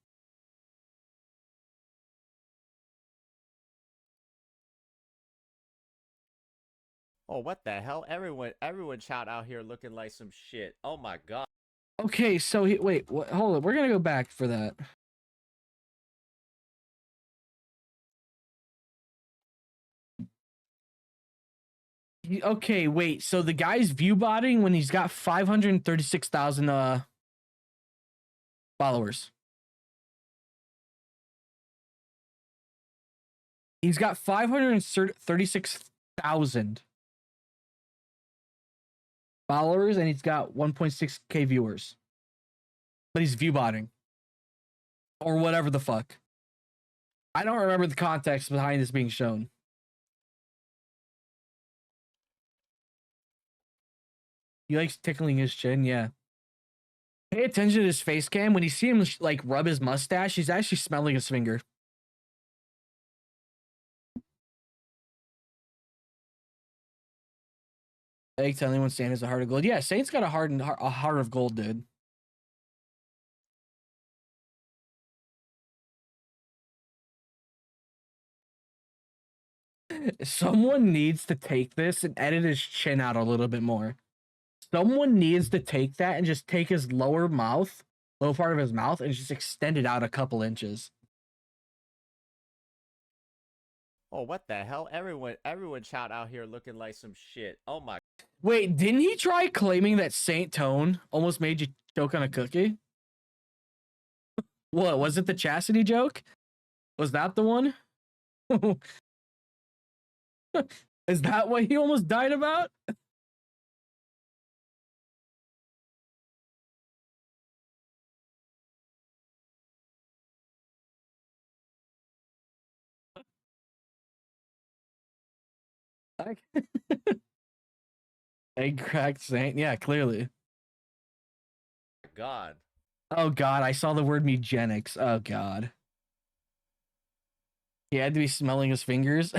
Oh, what the hell? Everyone shout out here looking like some shit. Oh my god. Okay, so wait, hold on. We're gonna go back for that. Okay, wait. So the guy's view botting when he's got 536,000 followers. He's got 536,000 followers and he's got 1.6k viewers. But he's view botting or whatever the fuck. I don't remember the context behind this being shown. He likes tickling his chin, yeah. Pay attention to his face cam. When you see him like rub his mustache, he's actually smelling his finger. Egg telling anyone Saint has a heart of gold. Yeah, Saint's got a heart of gold, dude. Someone needs to take this and edit his chin out a little bit more. Someone needs to take that and just take his lower part of his mouth, and just extend it out a couple inches. Oh, what the hell? Everyone shout out here looking like some shit. Oh my. Wait, didn't he try claiming that Saint Tone almost made you choke on a cookie? What, was it the chastity joke? Was that the one? Is that what he almost died about? Egg cracked Saint. Yeah, clearly. god. Oh god, I saw the word eugenics. Oh god. He had to be smelling his fingers.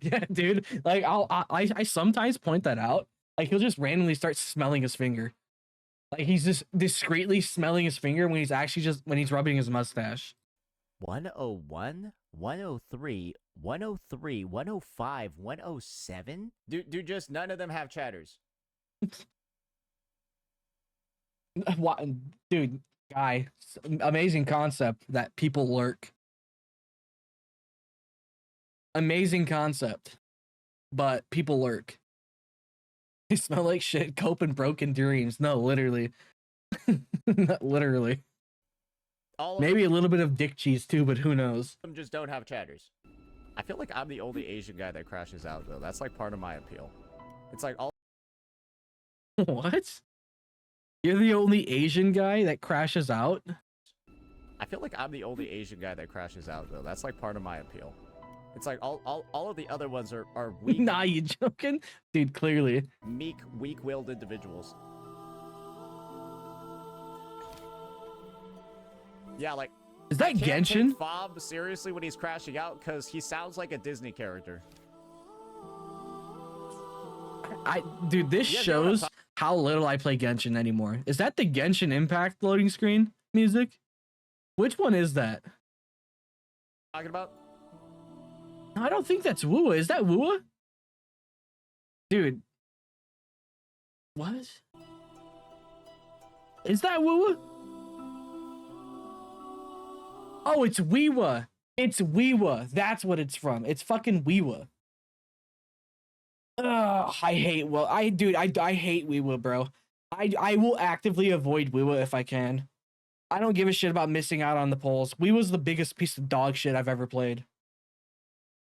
Yeah, dude. Like I sometimes point that out. Like he'll just randomly start smelling his finger. Like he's just discreetly smelling his finger when he's actually just when he's rubbing his mustache. 101, 103, 103, 105, 107? Dude, just none of them have chatters. What, dude, guy, amazing concept that people lurk. Amazing concept, but people lurk. They smell like shit, cope and broken dreams. No, literally. Literally. Maybe a little bit of dick cheese too, but who knows? Them just don't have chatters. I feel like I'm the only Asian guy that crashes out, though. That's like part of my appeal. It's like all. What? You're the only Asian guy that crashes out? I feel like I'm the only Asian guy that crashes out, though. That's like part of my appeal. It's like all of the other ones are weak. Nah, you joking? Dude, clearly. Meek, weak-willed individuals. Yeah, like. Is that I can't Genshin? take Fob seriously when he's crashing out because he sounds like a Disney character. Dude, this shows how little I play Genshin anymore. Is that the Genshin Impact loading screen music? Which one is that? Talking about? I don't think that's Wua. Is that Wua? Dude. What? Is that Wua? Oh, it's Weewa. It's Weewa. That's what it's from. It's fucking Weewa. Ugh, I hate I hate Weewa, bro. I will actively avoid Weewa if I can. I don't give a shit about missing out on the polls. Weewa's the biggest piece of dog shit I've ever played.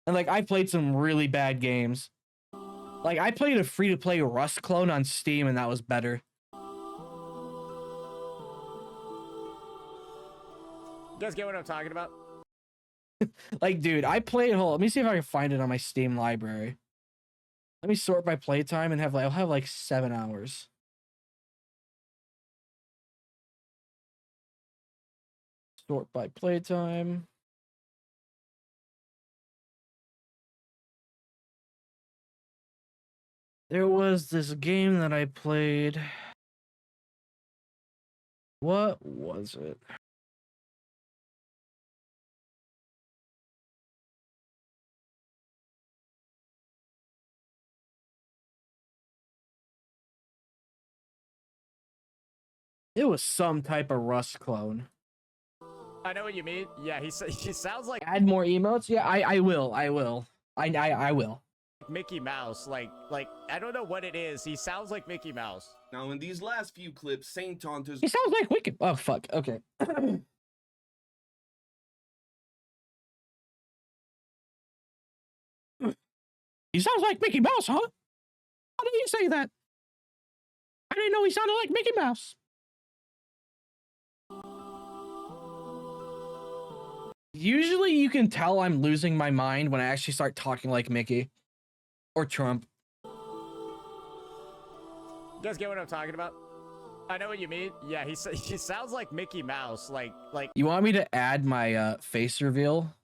And like I played some really bad games. Like I played a free-to-play Rust clone on Steam and that was better. You guys get what I'm talking about? Like, dude, I played. Hold on, let me see if I can find it on my Steam library. Let me sort by playtime and I'll have like 7 hours. Sort by playtime. There was this game that I played. What was it? It was some type of Rust clone. I know what you mean. Yeah, he sounds like Add more emotes? Yeah, I will. I will. I will. Mickey Mouse. Like I don't know what it is. He sounds like Mickey Mouse. Now, in these last few clips, Saintontas He sounds like Wicked. Oh fuck. Okay. He sounds like Mickey Mouse, huh? How did you say that? I didn't know he sounded like Mickey Mouse. Usually you can tell I'm losing my mind when I actually start talking like Mickey or Trump. You guys get what I'm talking about? I know what you mean. Yeah, he sounds like Mickey Mouse. Like You want me to add my face reveal?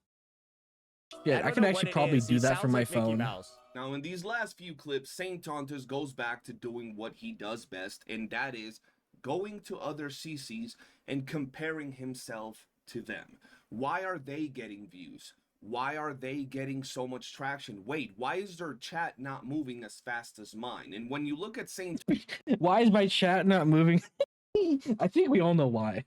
Yeah, I can actually probably do that from my phone. Now, in these last few clips, Saintontas goes back to doing what he does best, and that is going to other CCs and comparing himself to them. Why are they getting views? Why are they getting so much traction? Wait, why is their chat not moving as fast as mine? And when you look at Why is my chat not moving? I think we all know why.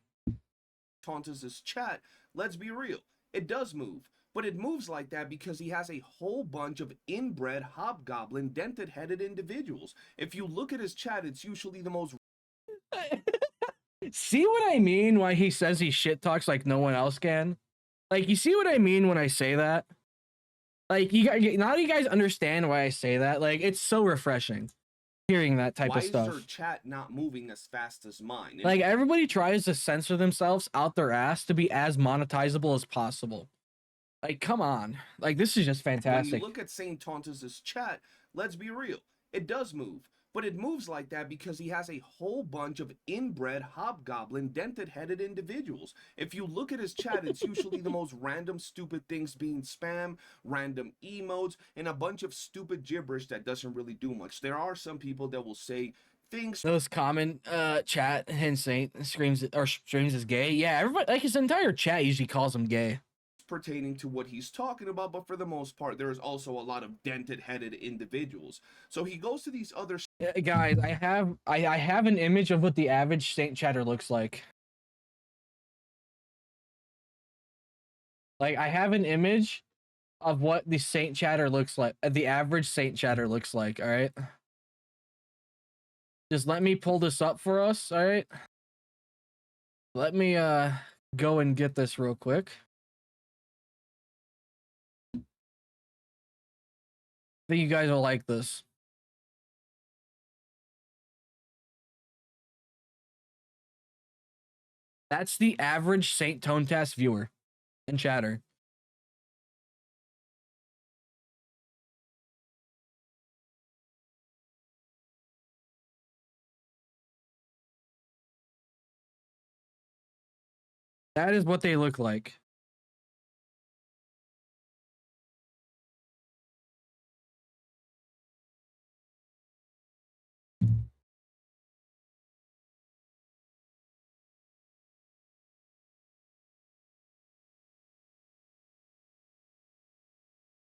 Saintontas' chat, let's be real, it does move. But it moves like that because he has a whole bunch of inbred, hobgoblin, dented-headed individuals. If you look at his chat, it's usually the most... See what I mean? Why he says he shit talks like no one else can? Like, you see what I mean when I say that? Like, you guys, now you guys understand why I say that. Like, it's so refreshing hearing that type of stuff. Why is their chat not moving as fast as mine? Like, everybody tries to censor themselves out their ass to be as monetizable as possible. Like, come on. Like, this is just fantastic. When you look at Saintontas' chat, let's be real, it does move. But it moves like that because he has a whole bunch of inbred, hobgoblin, dented-headed individuals. If you look at his chat, it's usually the most random, stupid things being spam, random emotes, and a bunch of stupid gibberish that doesn't really do much. There are some people that will say things... Those common chat Saint screams or streams is gay. Yeah, everybody, like, his entire chat usually calls him gay. Pertaining to what he's talking about, but for the most part there is also a lot of dented-headed individuals. So he goes to these other... Guys, I have an image of what the average Saint chatter looks like. Like, I have an image of what the Saint chatter looks like. The average Saint chatter looks like. All right. Just let me pull this up for us. All right. Let me go and get this real quick. I think you guys will like this. That's the average Saintontas viewer and chatter. That is what they look like.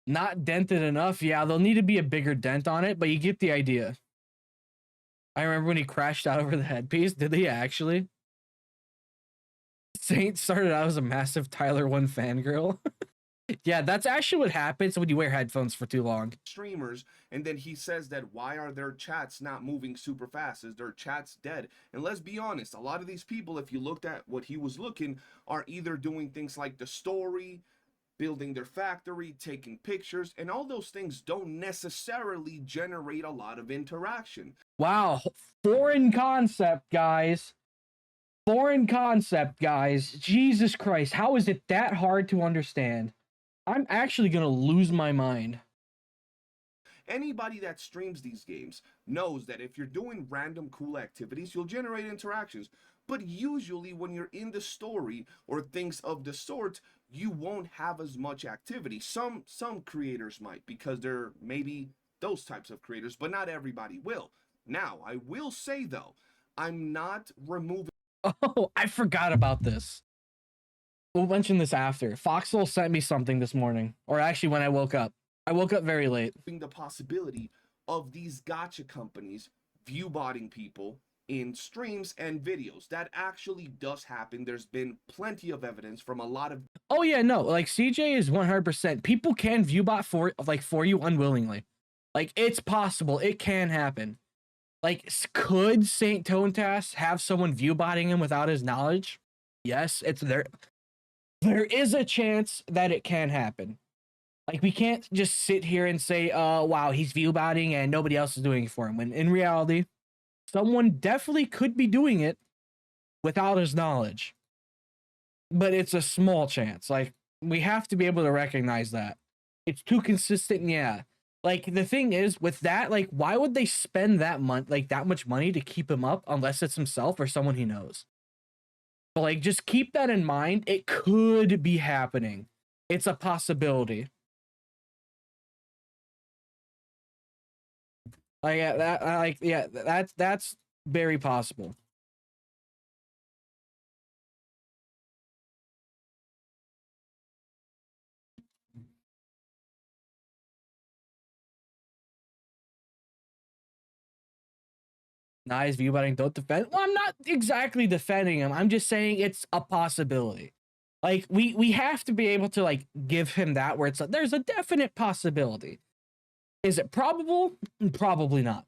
Not dented enough. Yeah, there'll need to be a bigger dent on it, but you get the idea. I remember when he crashed out over the headpiece. Did he actually? Saint started out as a massive Tyler 1 fangirl. Yeah, that's actually what happens when you wear headphones for too long. Streamers, and then he says that why are their chats not moving super fast? Is their chats dead? And let's be honest, a lot of these people, if you looked at what he was looking, are either doing things like the story, building their factory, taking pictures, and all those things don't necessarily generate a lot of interaction. Wow, foreign concept, guys. Foreign concept, guys. Jesus Christ, how is it that hard to understand? I'm actually gonna lose my mind. Anybody that streams these games knows that if you're doing random cool activities, you'll generate interactions. But usually when you're in the story or things of the sort, you won't have as much activity. Some creators might, because they're maybe those types of creators, but not everybody will. Now, I will say though, I'm not removing. Oh, I forgot about this. We'll mention this after. Foxhole sent me something this morning, or actually when I woke up. I woke up very late. The possibility of these gotcha companies viewbotting people in streams and videos. That actually does happen. There's been plenty of evidence from a lot of. Oh yeah, no, like CJ is 100%. People can viewbot for you unwillingly. Like it's possible. It can happen. Like could Saintontas have someone viewbotting him without his knowledge? Yes, it's there. There is a chance that it can happen. Like we can't just sit here and say, wow, he's viewbotting and nobody else is doing it for him. When in reality, someone definitely could be doing it without his knowledge. But it's a small chance. Like we have to be able to recognize that. It's too consistent, yeah. Like the thing is with that, like why would they spend that much money to keep him up unless it's himself or someone he knows? But like just keep that in mind. It could be happening. It's a possibility. That's very possible. Nice viewbotting, don't defend. Well, I'm not exactly defending him. I'm just saying it's a possibility. Like we have to be able to like give him that where it's like, there's a definite possibility. Is it probable? Probably not.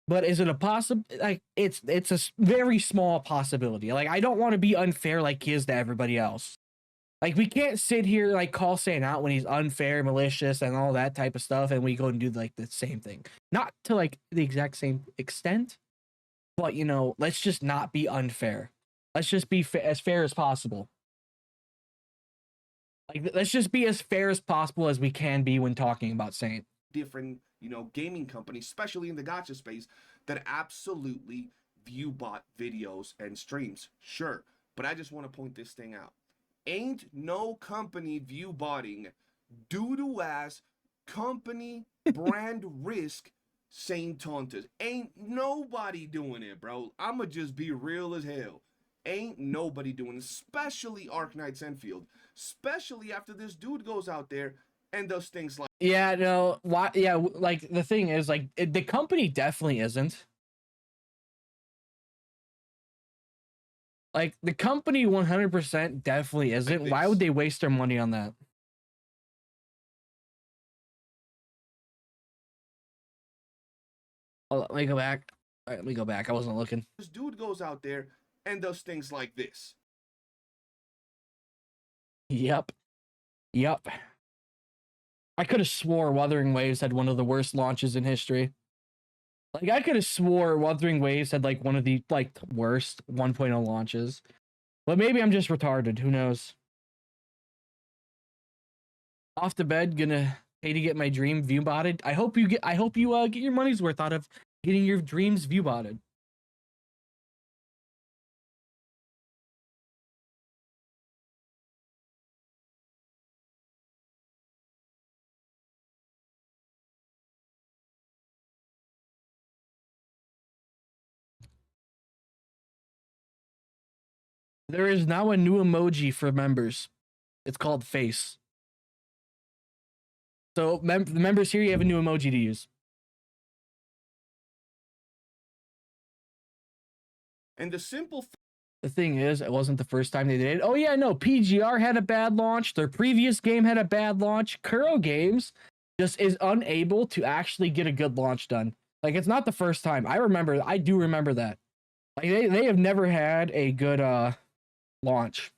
But is it a possible? Like it's a very small possibility. Like I don't want to be unfair like he is to everybody else. Like we can't sit here like call Saint out when he's unfair, malicious, and all that type of stuff, and we go and do like the same thing. Not to like the exact same extent, but you know, let's just not be unfair. Let's just be as fair as possible. Like let's just be as fair as possible as we can be when talking about Saint. Different, you know, gaming companies, especially in the gacha space, that absolutely view bot videos and streams. Sure, but I just want to point this thing out. Ain't no company view botting doo-doo ass company brand risk Saintontas. Ain't nobody doing it, bro. I'ma just be real as hell. Ain't nobody doing it, especially Arknights Endfield. Especially after this dude goes out there and does things like. Yeah, no, why? Yeah, like the thing is, like the company definitely isn't. Like the company 100% definitely isn't. Like Why would they waste their money on that? Oh, let me go back. All right, let me go back. I wasn't looking. This dude goes out there and does things like this. Yep. Yep. I could have swore Wuthering Waves had one of the worst launches in history. Like I could have swore Wuthering Waves had like one of the like worst 1.0 launches. But maybe I'm just retarded. Who knows? Off to bed, gonna pay to get my dream view botted. I hope you get your money's worth out of getting your dreams view botted. There is now a new emoji for members. It's called face. So the members here, you have a new emoji to use. And the simple The thing is, it wasn't the first time they did it. Oh yeah, no, PGR had a bad launch. Their previous game had a bad launch. Kuro Games just is unable to actually get a good launch done. Like it's not the first time. I do remember that. Like they have never had a good launch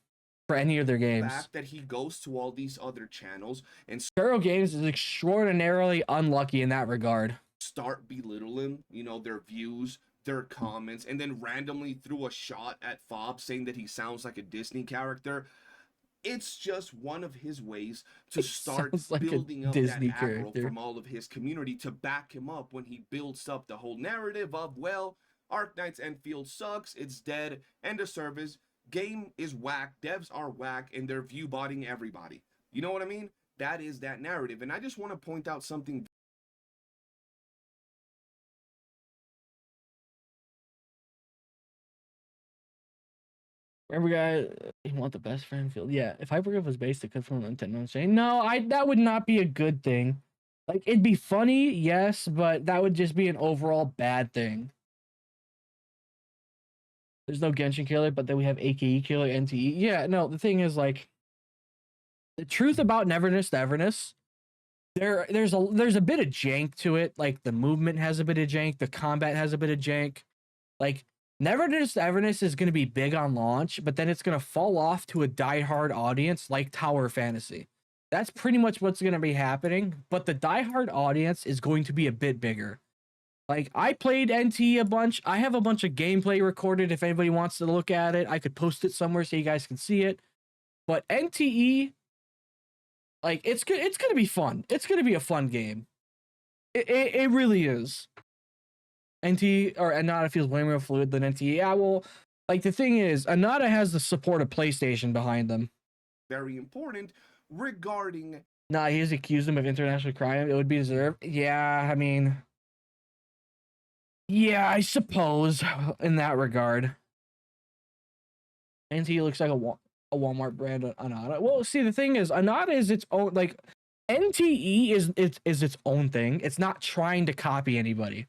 for any of their games. fact that he goes to all these other channels and Kuro Games is extraordinarily unlucky in that regard. start belittling, you know, their views, their comments, and then randomly threw a shot at Fob saying that he sounds like a Disney character. It's just one of his ways to start sounds like a building up Disney that aggro character. from all of his community to back him up when he builds up the whole narrative of, well, Arknights Endfield sucks, it's dead, end of service, game is whack, devs are whack, and they're view botting everybody. You know what I mean? That is that narrative. And I just want to point out something Every guy, you want the best for Endfield. Yeah, if Hypergraph was based, it could from Nintendo chain. No, that would not be a good thing. Like, it'd be funny, yes, but that would just be an overall bad thing. There's no Genshin killer, but then we have AKE killer, NTE. Yeah, no, the thing is, like, the truth about Neverness to Everness, there's a bit of jank to it. Like, the movement has a bit of jank, the combat has a bit of jank. Like, Neverness to Everness is going to be big on launch, but then it's going to fall off to a diehard audience like Tower Fantasy. That's pretty much what's going to be happening, but the diehard audience is going to be a bit bigger. Like, I played NTE a bunch. I have a bunch of gameplay recorded. If anybody wants to look at it, I could post it somewhere so you guys can see it. But NTE, like, it's good. It's going to be fun. It's going to be a fun game. It really is. NTE or Anata feels way more fluid than NTE. Yeah, well, like, the thing is, Anata has the support of PlayStation behind them. Very important regarding. Nah, he's accused him of international crime. It would be deserved. Yeah, I mean, yeah, I suppose in that regard. NTE looks like a Walmart brand of Anata. Well, see, the thing is, Anata is its own. Like, NTE is its own thing. It's not trying to copy anybody.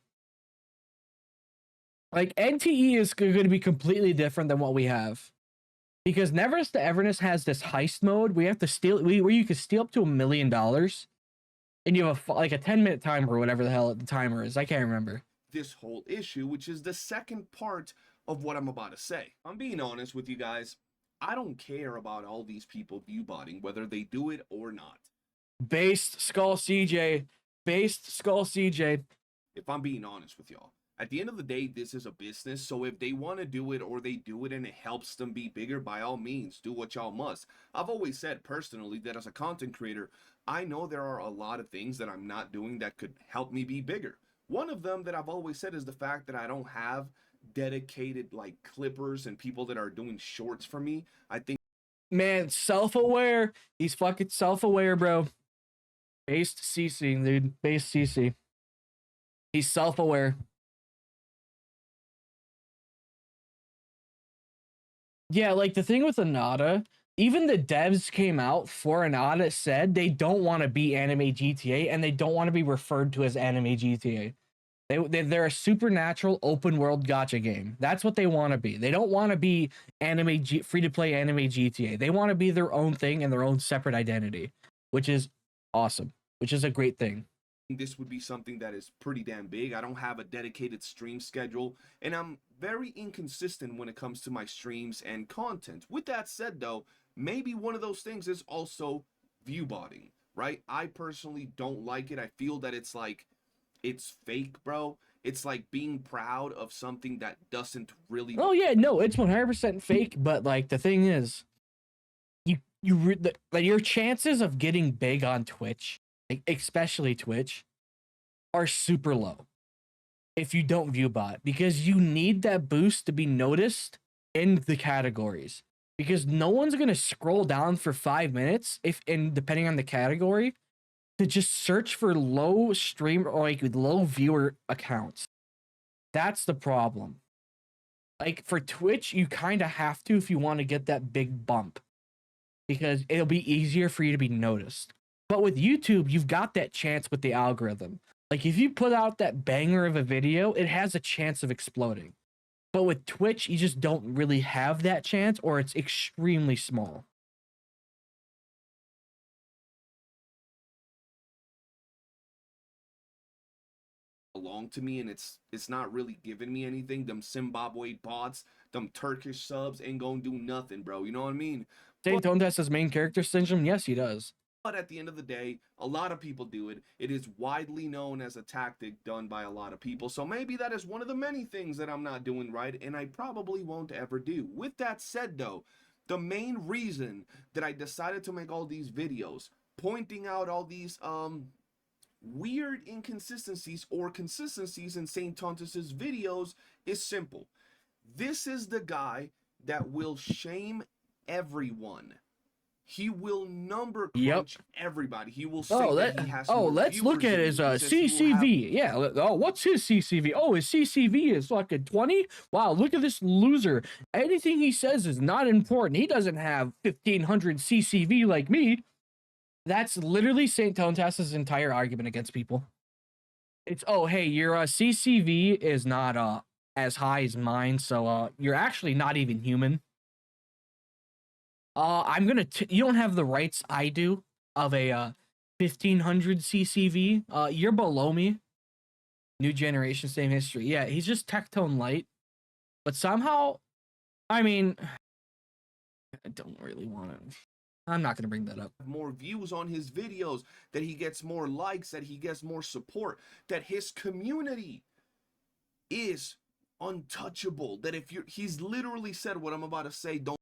Like, NTE is going to be completely different than what we have. Because Neverness to Everness has this heist mode. We have to steal, where you can steal up to $1 million. And you have like a 10-minute timer or whatever the hell the timer is. I can't remember. This whole issue, which is the second part of what I'm about to say. I'm being honest with you guys. I don't care about all these people viewbotting, whether they do it or not. Based Skull CJ. Based Skull CJ. If I'm being honest with y'all. At the end of the day, this is a business, so if they want to do it or they do it and it helps them be bigger, by all means, do what y'all must. I've always said personally that as a content creator, I know there are a lot of things that I'm not doing that could help me be bigger. One of them that I've always said is the fact that I don't have dedicated, like, clippers and people that are doing shorts for me. I think, man, self-aware. He's fucking self-aware, bro. Based CC, dude. Based CC. He's self-aware. Yeah, like, the thing with Anata, even the devs came out for Anata said they don't want to be anime GTA and they don't want to be referred to as anime GTA. They're a supernatural open world gacha game. That's what they want to be. They don't want to be free-to-play anime GTA. They want to be their own thing and their own separate identity, which is awesome, which is a great thing. this would be something that is pretty damn big. I don't have a dedicated stream schedule, and I'm very inconsistent when it comes to my streams and content. With that said, though, maybe one of those things is also viewbotting, right? I personally don't like it. I feel that it's like, it's fake, bro. It's like being proud of something that doesn't really. Oh yeah, no, it's 100% fake. But like, the thing is, your chances of getting big on Twitch, like, especially Twitch, are super low if you don't viewbot, because you need that boost to be noticed in the categories, because no one's gonna scroll down for 5 minutes and depending on the category, to just search for low stream or like low viewer accounts. That's the problem. Like, for Twitch, you kind of have to if you want to get that big bump, because it'll be easier for you to be noticed. But with YouTube, you've got that chance with the algorithm. Like, if you put out that banger of a video, it has a chance of exploding. But with Twitch, you just don't really have that chance, or it's extremely small. Along to me, and it's not really giving me anything. Them Zimbabwe bots, them Turkish subs ain't gonna do nothing, bro. You know what I mean? Saintontas has main character syndrome. Yes, he does. But at the end of the day, a lot of people do it. It is widely known as a tactic done by a lot of people. So maybe that is one of the many things that I'm not doing right, and I probably won't ever do. With that said, though, the main reason that I decided to make all these videos, pointing out all these weird inconsistencies or consistencies in Saintontas' videos, is simple. This is the guy that will shame everyone He will number Yep. crunch everybody. He will say Oh, that he has let's look at his CCV. Yeah. Oh, what's his CCV? Oh, his CCV is fucking 20. Wow, look at this loser. Anything he says is not important. He doesn't have 1500 CCV like me. That's literally Saintontas' entire argument against people. It's, oh, hey, your CCV is not as high as mine, so you're actually not even human. I'm gonna. You don't have the rights I do of a 1500 CCV. You're below me. New generation, same history. Yeah, he's just Tectone light, but somehow, I mean, I don't really want to. I'm not gonna bring that up. More views on his videos, that he gets more likes, that he gets more support, that his community is untouchable. That if you're, he's literally said what I'm about to say. Don't.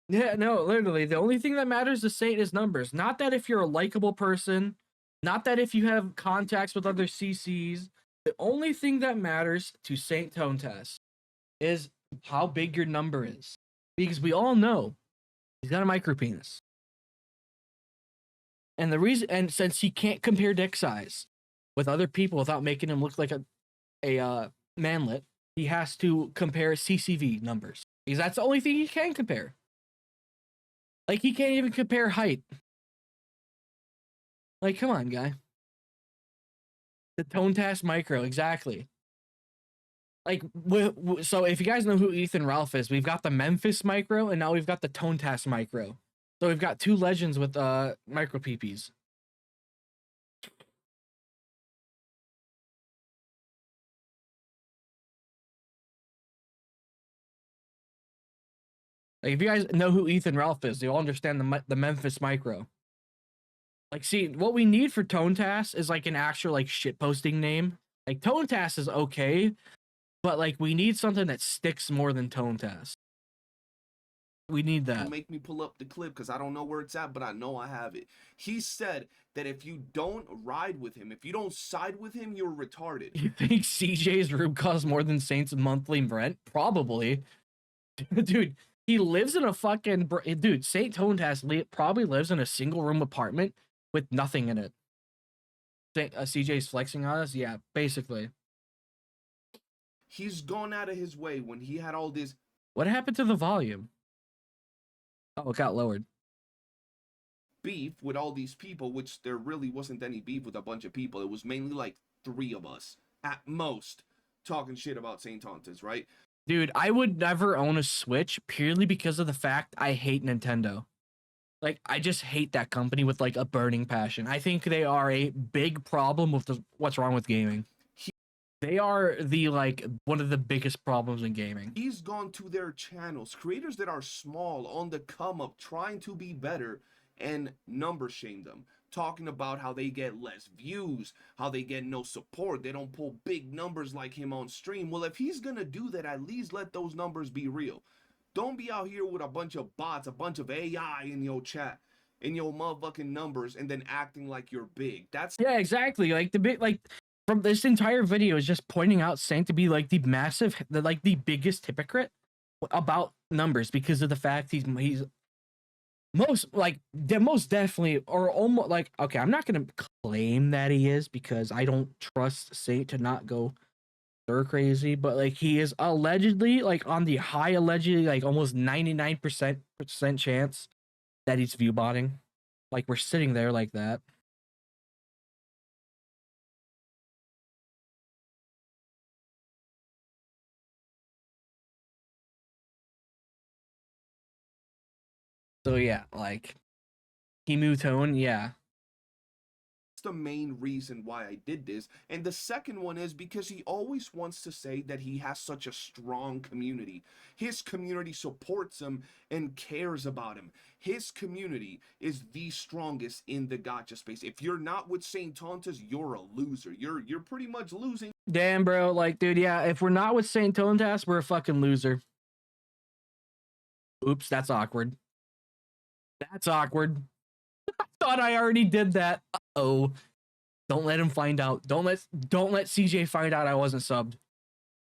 Yeah, no, literally, the only thing that matters to Saint is numbers. Not that if you're a likable person, not that if you have contacts with other CCs. The only thing that matters to Saintontas is how big your number is. Because we all know he's got a micro penis. And the reason, and since he can't compare dick size with other people without making him look like a manlet, he has to compare CCV numbers. Because that's the only thing he can compare. Like, he can't even compare height. Like, come on, guy. The Tontas micro, exactly. Like, so if you guys know who Ethan Ralph is, we've got the Memphis micro, and now we've got the Tontas micro. So we've got two legends with micro PPs. Like, if you guys know who Ethan Ralph is, you'll understand the Memphis micro. Like, see, what we need for Tontas is like an actual like shitposting name. Like, Tontas is okay, but like we need something that sticks more than Tontas. We need that. Make me pull up the clip because I don't know where it's at, but I know I have it. He said that if you don't ride with him, if you don't side with him, you're retarded. You think CJ's room costs more than Saint's monthly rent? Probably. Dude, he lives in a fucking... Dude, Saint Tontas probably lives in a single room apartment with nothing in it. CJ's flexing on us? Yeah, basically. He's gone out of his way when he had all this... What happened to the volume? Oh, it got lowered. Beef with all these people, which there really wasn't any beef with a bunch of people. It was mainly like 3 of us, at most, talking shit about Saintontas, right? Dude, I would never own a Switch purely because of the fact I hate Nintendo. Like, I just hate that company with, like, a burning passion. I think they are a big problem with what's wrong with gaming. They are the, like, one of the biggest problems in gaming. He's gone to their channels, creators that are small, on the come up, trying to be better, and number shame them. Talking about how they get less views, how they get no support, they don't pull big numbers like him on stream. Well, if he's gonna do that, at least let those numbers be real. Don't be out here with a bunch of bots, a bunch of AI in your chat, in your motherfucking numbers, and then acting like you're big. That's... Yeah, exactly. Like, the big, like... From this entire video is just pointing out Saint to be like the biggest hypocrite about numbers because of the fact he's most definitely, or almost like, okay, I'm not gonna claim that he is because I don't trust Saint to not go stir crazy, but like he is allegedly like on the high allegedly like almost 99% chance that he's viewbotting. Like, we're sitting there like that. So yeah, like, Tone, yeah. That's the main reason why I did this. And the second one is because he always wants to say that he has such a strong community. His community supports him and cares about him. His community is the strongest in the gacha space. If you're not with Saintontas, you're a loser. You're pretty much losing. Damn, bro. Like, dude, yeah, if we're not with Saintontas, we're a fucking loser. Oops, that's awkward. That's awkward. I thought I already did that. Uh-oh. Don't let him find out. Don't let CJ find out I wasn't subbed.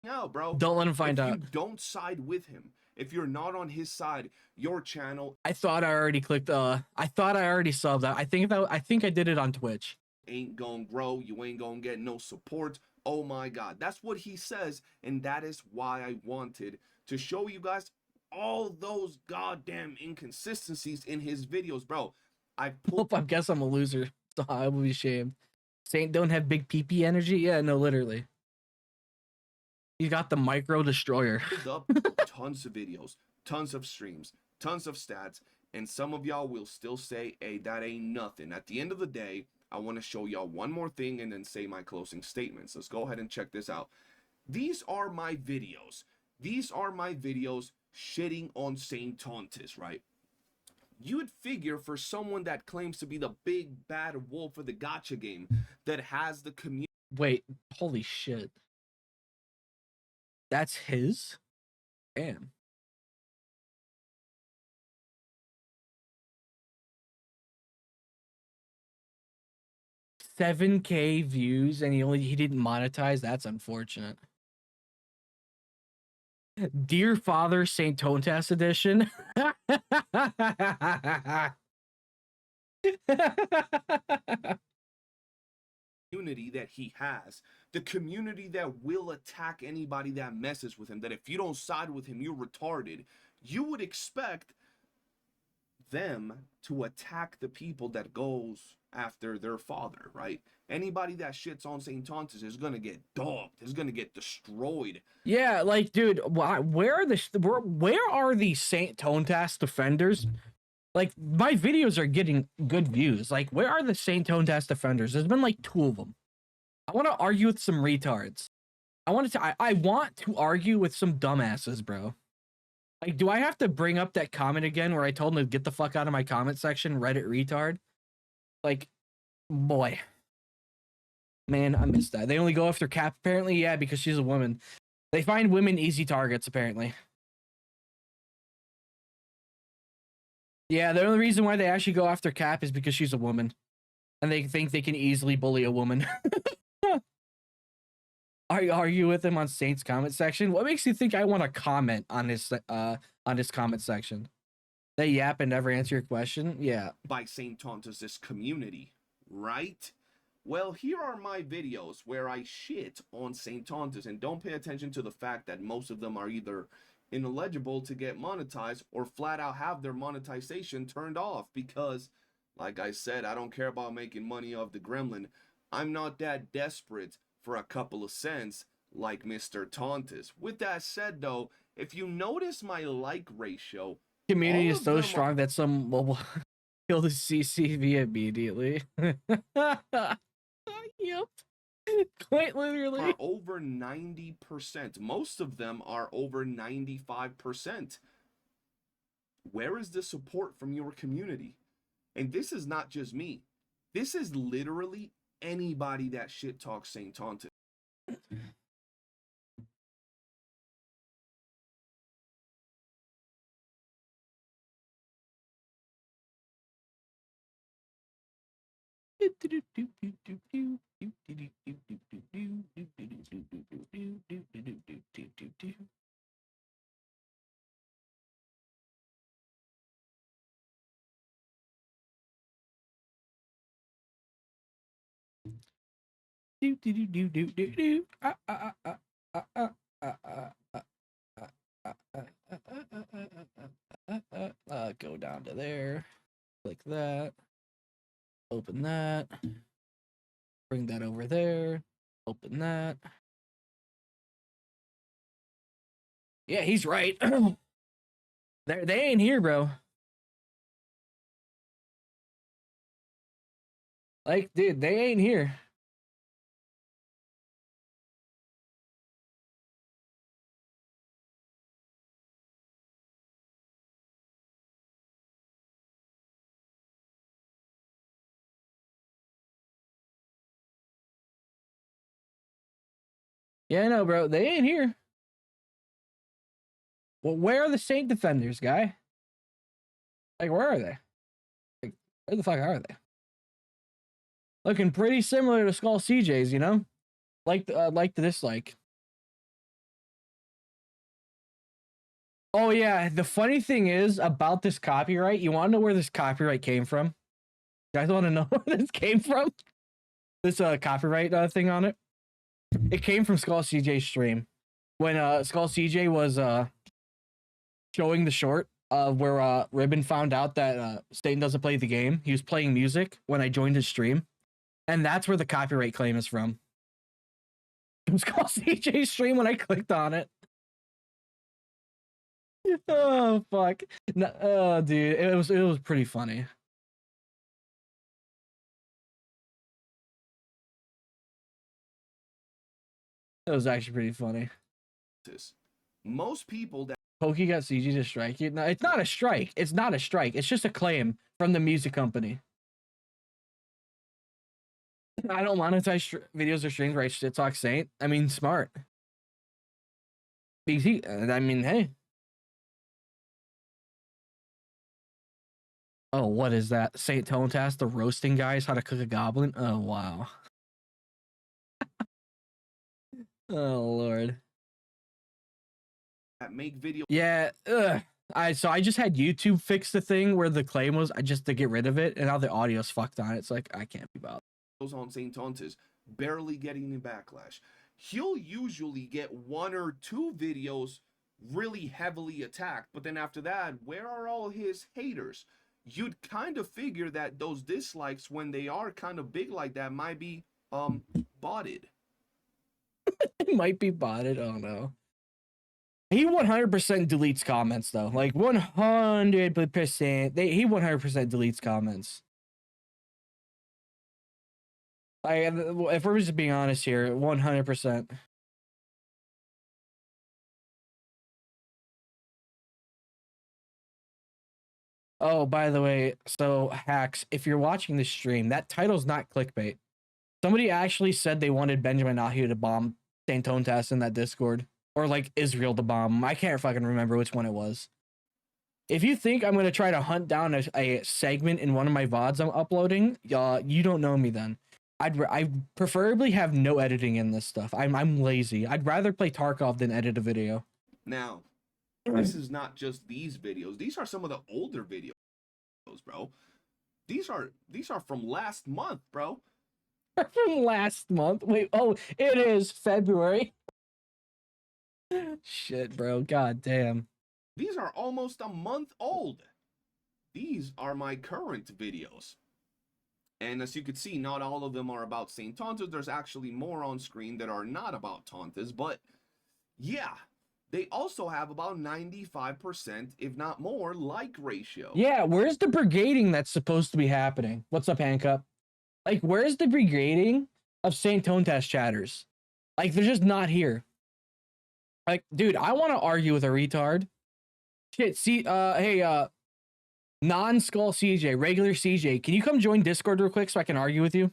No, bro. Don't let him find out. If you don't side with him, If you're not on his side, your channel I thought I already clicked. I thought I already subbed that. I think I did it on Twitch. ain't gonna grow. You ain't gonna get no support. Oh my God. That's what he says. And that is why I wanted to show you guys all those goddamn inconsistencies in his videos, bro. I pulled I guess I'm a loser. So I will be ashamed. Saint don't have big PP energy. Yeah, no, literally. You got the micro destroyer. up tons of videos, tons of streams, tons of stats, and some of y'all will still say, hey, that ain't nothing. At the end of the day, I want to show y'all one more thing and then say my closing statements. Let's go ahead and check this out. These are my videos. These are my videos shitting on Saintontas, right? You would figure for someone that claims to be the big bad wolf of the gacha game, that has the community. Wait, holy shit. That's his? Damn. $7K views and he didn't monetize. That's unfortunate. Dear Father Saintontas edition. Community that he has, the community that will attack anybody that messes with him, that if you don't side with him, you're retarded. You would expect them to attack the people that goes after their father, right? Anybody that shits on Saintontas is gonna get dogged, is gonna get destroyed. Yeah, like, dude, where are the Saintontas defenders? Like, my videos are getting good views. Like, where are the Saintontas defenders? There's been like 2 of them. I want to argue with some retards. I want to argue with some dumbasses, bro. Like, do I have to bring up that comment again where I told him to get the fuck out of my comment section, Reddit retard? Like, boy. Man, I missed that. They only go after Cap, apparently? Yeah, because she's a woman. They find women easy targets, apparently. Yeah, the only reason why they actually go after Cap is because she's a woman. And they think they can easily bully a woman. Are you with him on Saint's comment section? What makes you think I want to comment on his comment section? They yap and never answer your question? Yeah. By Saintontas, this community, right? Well, here are my videos where I shit on Saintontas, and don't pay attention to the fact that most of them are either ineligible to get monetized or flat out have their monetization turned off because, like I said, I don't care about making money off the gremlin. I'm not that desperate for a couple of cents like Mr. Tontas. With that said, though, if you notice my like ratio, Community all is of so them strong that some will kill the CCV immediately. Yep. Quite literally. are over 90%. Most of them are over 95%. Where is the support from your community? And this is not just me. This is literally anybody that shit talks Saintontas. Go down to there. Click that. Open that. Bring that over there. Open that. Yeah, he's right. They ain't here, bro. Like, dude, they ain't here. Yeah, I know, bro. They ain't here. Well, where are the Saint defenders, guy? Like, where are they? Like, where the fuck are they? Looking pretty similar to Skull CJ's, you know? Like the dislike. Oh yeah, the funny thing is about this copyright. You want to know where this copyright came from? You guys want to know where this came from? This copyright thing on it. It came from Skull CJ's stream when Skull CJ was showing the short of where Ribbon found out that Satan doesn't play the game. He was playing music when I joined his stream, and that's where the copyright claim is from. It was Skull CJ's stream when I clicked on it. Oh fuck! No, oh dude, it was pretty funny. It was actually pretty funny. Most people that Pokey got CG to strike you. No, it's not a strike. It's not a strike. It's just a claim from the music company. I don't monetize videos or streams where I shit talk Saint. I mean, smart. BT. I mean, hey. Oh, what is that? Saintontas, the roasting guys, how to cook a goblin? Oh, wow. Oh, Lord. make video Yeah, so I just had YouTube fix the thing where the claim was just to get rid of it, and now the audio's fucked on it. It's like I can't be bothered. on Saintontas, barely getting any backlash. He'll usually get 1 or 2 videos really heavily attacked, but then after that, where are all his haters? You'd kind of figure that those dislikes, when they are kind of big like that, might be botted. It might be botted. Oh no. He 100% deletes comments though. Like 100%. He 100% deletes comments. If we're just being honest here, 100%. Oh, by the way, so Hacks, if you're watching this stream, that title's not clickbait. Somebody actually said they wanted Benjamin Ahu to bomb Saintontas in that Discord. Or like Israel to bomb. I can't fucking remember which one it was. If you think I'm going to try to hunt down a segment in one of my VODs I'm uploading, you don't know me then. I preferably have no editing in this stuff. I'm lazy. I'd rather play Tarkov than edit a video. Now, this is not just these videos. These are some of the older videos, bro. These are from last month, bro. From last month? Wait, oh, it is February. Shit, bro. God damn. These are almost a month old. These are my current videos. And as you can see, not all of them are about Saintontas. There's actually more on screen that are not about Tontas. But yeah, they also have about 95%, if not more, like ratio. Yeah, where's the brigading that's supposed to be happening? What's up, Handcuff? Like, where's the brigading of Saintontas chatters? Like, they're just not here. Like, dude, I want to argue with a retard. Shit, see, hey, non-skull CJ, regular CJ, can you come join Discord real quick so I can argue with you?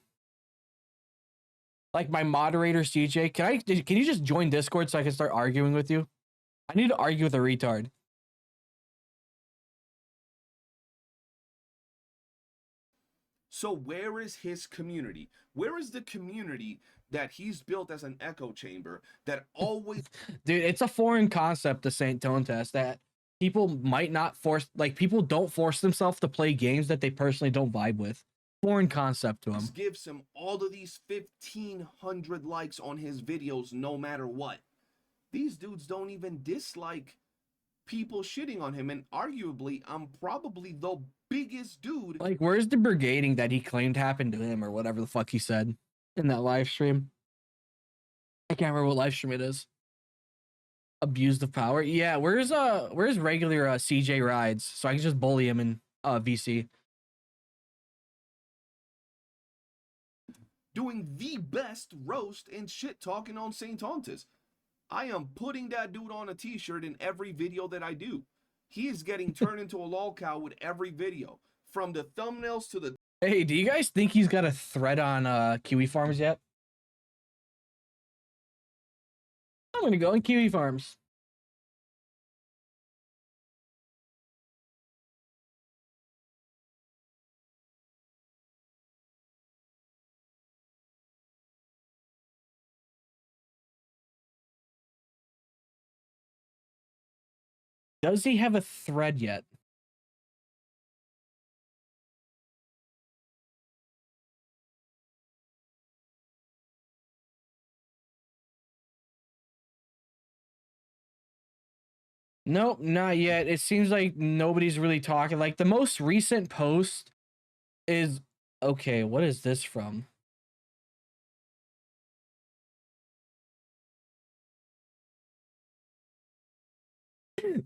Like my moderator CJ, can you just join Discord so I can start arguing with you? I need to argue with a retard. So where is his community? Where is the community that he's built as an echo chamber that always... Dude, it's a foreign concept to Saintontas that people might not force, like people don't force themselves to play games that they personally don't vibe with. Foreign concept to him. Gives him all of these 1,500 likes on his videos no matter what. These dudes don't even dislike people shitting on him, and arguably I'm probably the biggest dude. Like, where's the brigading that he claimed happened to him or whatever the fuck he said in that live stream? I can't remember what live stream it is. Abused of power. Yeah, where's regular CJ rides so I can just bully him in VC. Doing the best roast and shit talking on Saintontas. I am putting that dude on a t-shirt in every video that I do. He is getting turned into a lol cow with every video. From the thumbnails to the... Hey, do you guys think he's got a thread on Kiwi Farms yet? I'm gonna go in Kiwi Farms. Does he have a thread yet? Nope, not yet. It seems like nobody's really talking. Like the most recent post is okay. What is this from?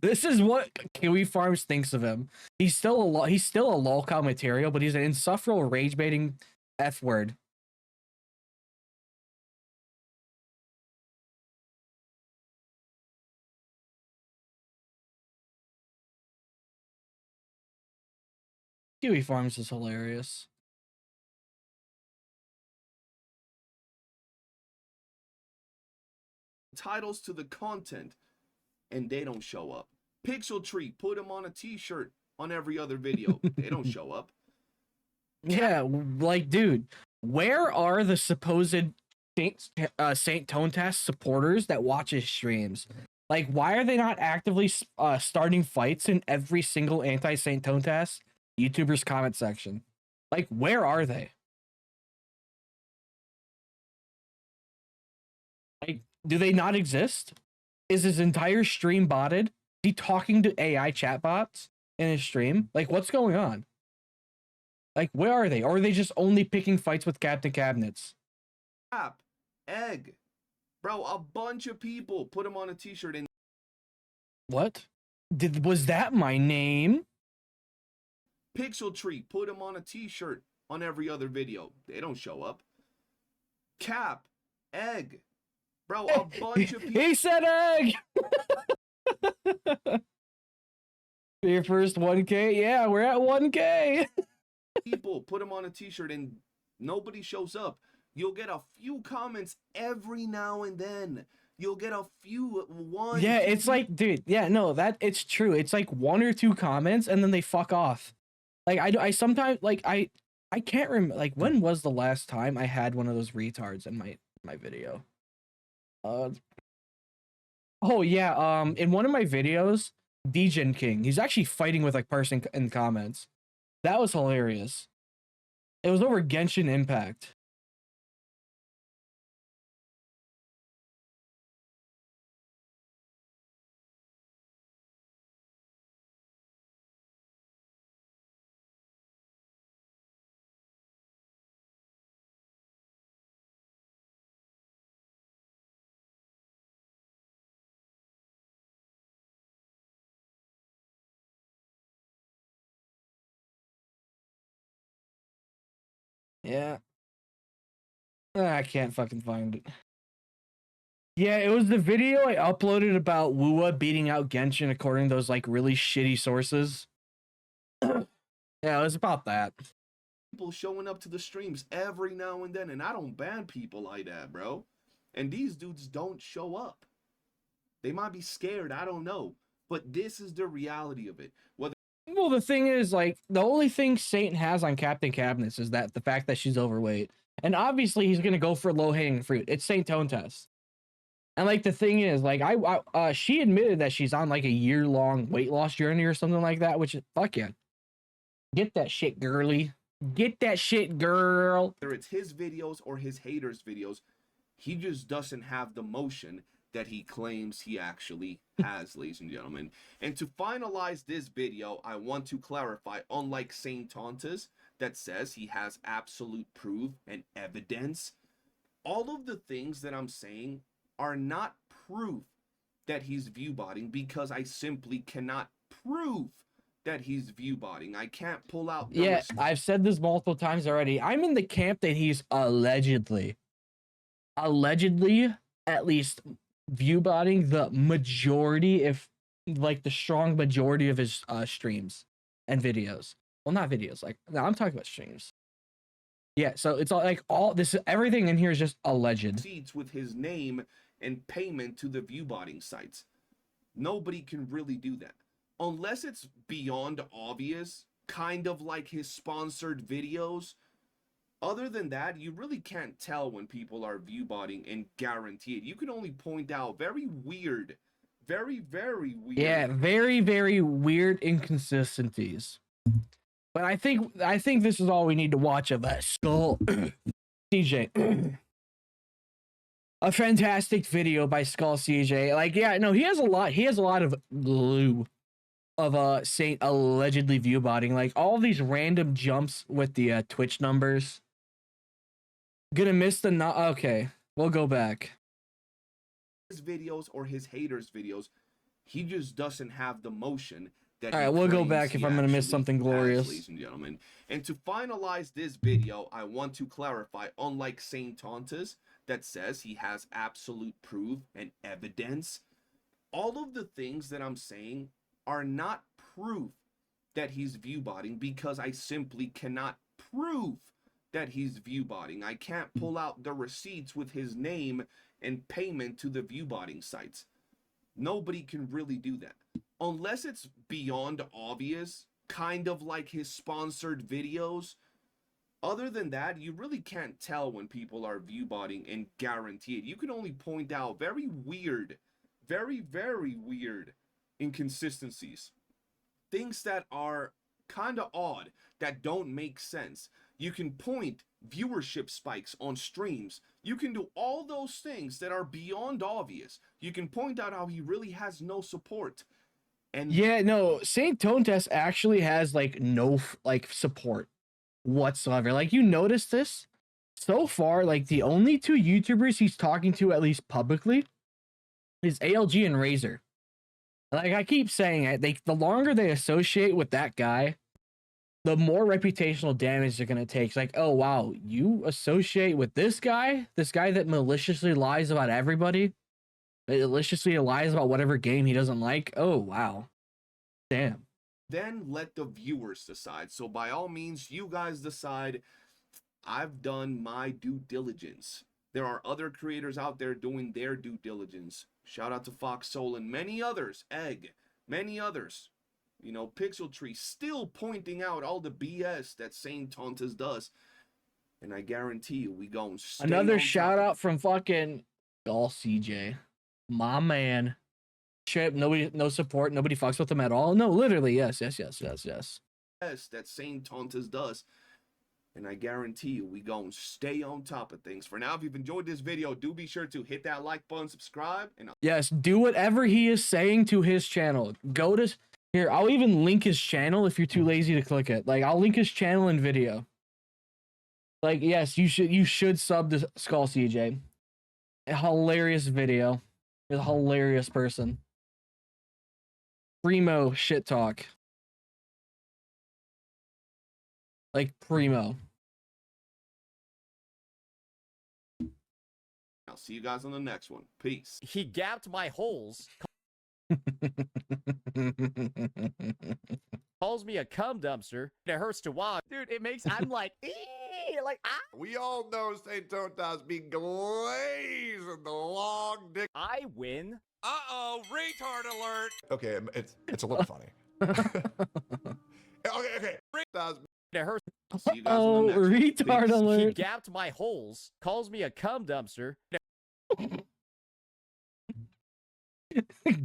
This is what Kiwi Farms thinks of him. He's still a lolcow material, but he's an insufferable rage baiting F word. Kiwi Farms is hilarious. Titles to the content, and they don't show up. Pixel Tree put him on a t-shirt on every other video. They don't show up. Yeah, like, dude, where are the supposed Saintontas supporters that watch his streams? Like, why are they not actively starting fights in every single anti-Saintontas YouTubers comment section? Like, where are they? Like, do they not exist? Is his entire stream botted? Is he talking to AI chatbots in his stream? Like, what's going on? Like, where are they? Or are they just only picking fights with Captain Cabinets? Egg. Bro, a bunch of people put him on a t-shirt and What? Was that my name? Pixel Tree put him on a t-shirt on every other video. They don't show up. Egg. Bro, a bunch of people. He said egg! Your first 1K? Yeah, we're at 1K. People put him on a t-shirt and nobody shows up. You'll get a few comments every now and then. You'll get a few one. Yeah, it's like, dude, yeah, no, that it's true. It's like 1 or 2 comments and then they fuck off. Like I sometimes like I can't remember, like, when was the last time I had one of those retards in my video? Oh yeah, in one of my videos, Degen King, he's actually fighting with like person in comments. That was hilarious. It was over Genshin Impact. Yeah. I can't fucking find it. Yeah, it was the video I uploaded about Wua beating out Genshin according to those like really shitty sources. Yeah, it was about that. People showing up to the streams every now and then, and I don't ban people like that, bro. And these dudes don't show up. They might be scared, I don't know. But this is the reality of it. Well, the thing is, like, the only thing Satan has on Captain Cabinets is that the fact that she's overweight. And obviously he's gonna go for low-hanging fruit. It's Saintontas. And like the thing is, like, she admitted that she's on like a year-long weight loss journey or something like that, which is, fuck yeah. Get that shit, girly. Get that shit, girl. Whether it's his videos or his haters' videos, he just doesn't have the motion that he claims he actually has, ladies and gentlemen. And to finalize this video, I want to clarify, unlike Saintontas that says he has absolute proof and evidence, all of the things that I'm saying are not proof that he's viewbotting, because I simply cannot prove that he's viewbotting. I can't pull out. Yeah, I've said this multiple times already. I'm in the camp that he's allegedly at least viewbotting the majority, if like the strong majority of his streams and videos. Well, not videos, like, no, I'm talking about streams. Yeah, so it's all like everything in here is just alleged. Seats with his name and payment to the viewbotting sites. Nobody can really do that unless it's beyond obvious, kind of like his sponsored videos. Other than that, you really can't tell when people are viewbotting and guarantee it. You can only point out very weird Very, very weird. Yeah, very, very weird inconsistencies. But I think this is all we need to watch of that Skull CJ. A fantastic video by Skull CJ. Like, yeah, no, he has a lot of glue of Saint allegedly viewbotting. Like all these random jumps with the Twitch numbers. Gonna miss the okay, we'll go back. His videos or his haters' videos, he just doesn't have the motion that. All right, we'll go back if I'm gonna miss something glorious, ladies and gentlemen. And to finalize this video, I want to clarify, unlike Saintontas that says he has absolute proof and evidence, all of the things that I'm saying are not proof that he's viewbotting, because I simply cannot prove that he's viewbotting. I can't pull out the receipts with his name and payment to the viewbotting sites. Nobody can really do that unless it's beyond obvious, kind of like his sponsored videos. Other than that, you really can't tell when people are viewbotting and guarantee it. You can only point out very weird, very, very weird inconsistencies. Things that are kind of odd, that don't make sense. You can point viewership spikes on streams. You can do all those things that are beyond obvious. You can point out how he really has no support. And yeah, no, Saintontas actually has like no support whatsoever. Like, you notice this so far, like the only two YouTubers he's talking to, at least publicly, is ALG and Razor. Like I keep saying it, the longer they associate with that guy, the more reputational damage they're gonna take. It's like, oh wow, you associate with this guy that maliciously lies about everybody, maliciously lies about whatever game he doesn't like. Oh wow, damn. then let the viewers decide. So by all means, you guys decide. I've done my due diligence. There are other creators out there doing their due diligence. Shout out to Fox Soul and many others, Egg, many others. You know, Pixel Tree still pointing out all the BS that Saintontas does. And I guarantee you, we gon' stay Another on shout top. out from fucking Skull CJ, my man. Straight up, no support, nobody fucks with him at all. No, literally, yes. That Saintontas does. And I guarantee you, we gon' stay on top of things. For now, if you've enjoyed this video, do be sure to hit that like button, subscribe, and Yes, do whatever he is saying to his channel. Go to here. I'll even link his channel if you're too lazy to click it. Like, I'll link his channel in video. Like, yes, you should sub to Skull CJ. A hilarious video. He's a hilarious person. Primo shit talk. Like primo. I'll see you guys on the next one. Peace. He gapped my holes, calls me a cum dumpster. It hurts to watch. Dude, it makes, I'm like, like, We all know Saintontas be glazing the long dick. I win. Uh-oh, retard alert. Okay, it's a little funny. Okay. It hurts. I'll see you guys on the next one. Retard Peace. He alert. gapped my holes, calls me a cum dumpster.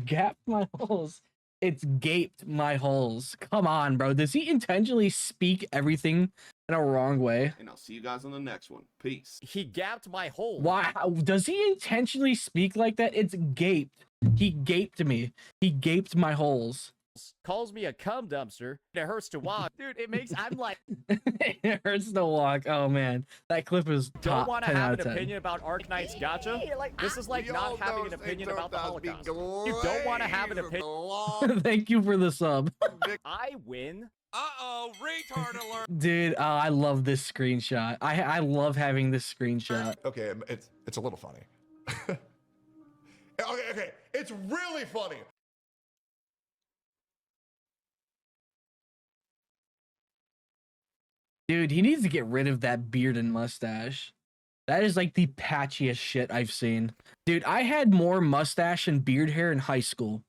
Gapped my holes. It's gaped my holes. Come on, bro. Does he intentionally speak everything in a wrong way? And I'll see you guys on the next one. Peace. He gapped my holes. Why? Does he intentionally speak like that? It's gaped. He gaped me. He gaped my holes. Calls me a cum dumpster. It hurts to watch. Dude, it makes, I'm like, It hurts to walk. Oh man, that clip is don't top want to 10 have out an of 10. opinion about Arknights gotcha. This is like We not all having know an opinion about the Saintontas be Holocaust. You don't want to have an glazing the opinion. long Thank you for the sub. dick. I win. Uh-oh, retard alert. Dude, I love this screenshot. I love having this screenshot. Okay, it's a little funny. Okay, it's really funny. Dude, he needs to get rid of that beard and mustache. That is like the patchiest shit I've seen. Dude, I had more mustache and beard hair in high school.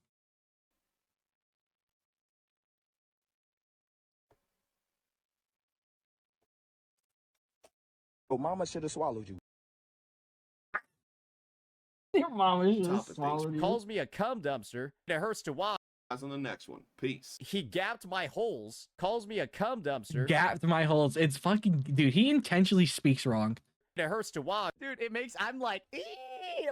Oh, mama should have swallowed you. Your mama should Top have of things. swallowed you. Calls me a cum dumpster. It hurts to watch. On the next one. Peace. He gapped my holes. Calls me a cum dumpster. Gapped my holes. It's fucking dude. He intentionally speaks wrong. It hurts to watch. Dude, it makes, I'm like,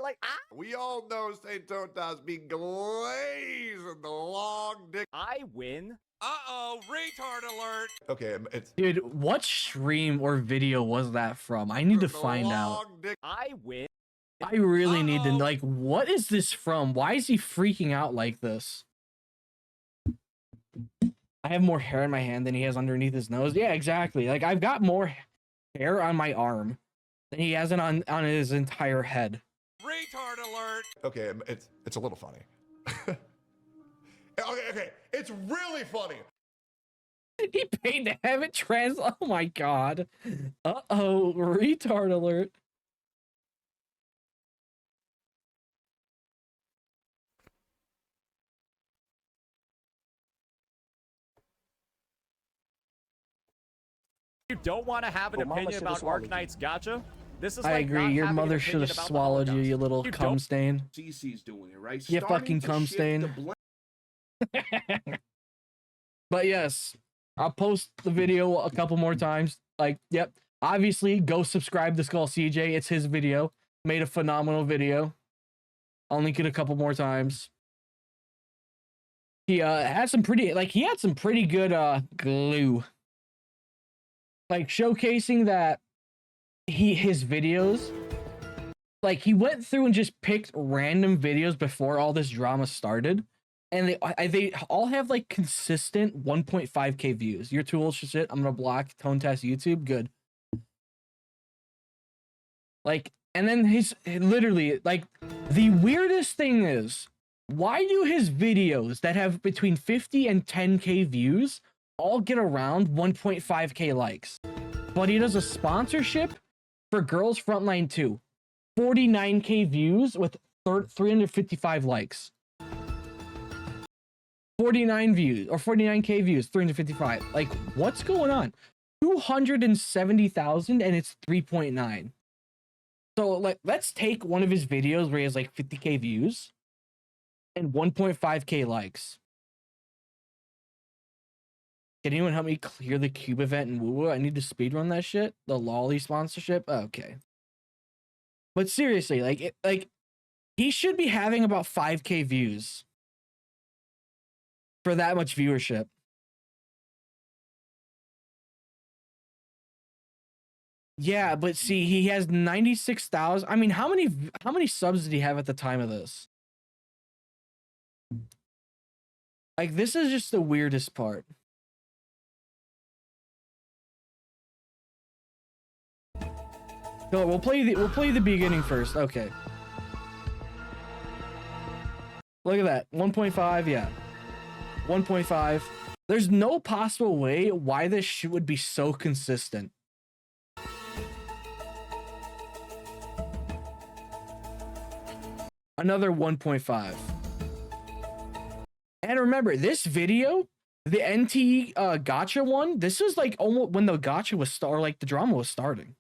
like, We all know Saintontas be glazing the long dick. I win. Uh-oh, retard alert. Okay, it's Dude, what stream or video was that from? I need to find out. I win. I really need to, like, what is this from? Why is he freaking out like this? I have more hair in my hand than he has underneath his nose. Yeah, exactly. Like, I've got more hair on my arm than he has on his entire head. Retard alert. Okay, it's a little funny. Okay, it's really funny. He paid to have it oh my god. Uh-oh, retard alert. You don't want to have an opinion about Arknights gotcha? This is I like agree. not Your having an mother should opinion have about the swallowed you, Holocaust. you little You cum don't- stain. CC's doing it, right? You Starting fucking to cum shift stain. the blame. But yes, I'll post the video a couple more times. Like, yep. Obviously, go subscribe to Skull CJ. It's his video. Made a phenomenal video. I'll link it a couple more times. He had some pretty, like, he had some pretty good glue. Like, showcasing that his videos, like, he went through and just picked random videos before all this drama started. And they all have, like, consistent 1.5K views. You're too old for shit. I'm going to block Tone-Test YouTube. Good. Like, and then literally, like, the weirdest thing is, why do his videos that have between 50 and 10K views all get around 1.5K likes? But he does a sponsorship for Girls Frontline 2. 49K views with 355 likes. 49 views or 49K views, 355. Like, what's going on? 270,000 and it's 3.9. So, like, let's take one of his videos where he has like 50K views and 1.5K likes. Can anyone help me clear the cube event in Woo? I need to speedrun that shit. The Lolly sponsorship. Okay. But seriously, like he should be having about 5K views for that much viewership. Yeah, but see, he has 96,000. I mean, how many subs did he have at the time of this? Like, this is just the weirdest part. No, we'll play the beginning first. Okay. Look at that. 1.5, yeah. 1.5. There's no possible way why this shit would be so consistent. Another 1.5. And remember, this video, the NT gotcha one, this was like almost when the gotcha was like the drama was starting.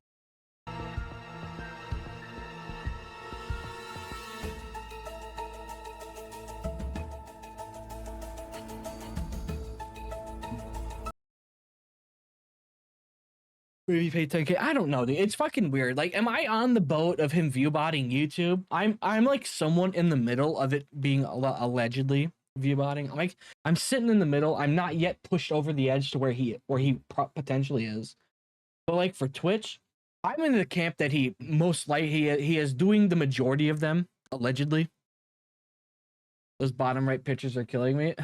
Maybe pay 10K. I don't know, dude. It's fucking weird. Like, am I on the boat of him viewbotting YouTube? I'm like someone in the middle of it being allegedly viewbotting. I'm sitting in the middle. I'm not yet pushed over the edge to where he potentially is. But like for Twitch, I'm in the camp that he most likely he is doing the majority of them allegedly. Those bottom right pictures are killing me.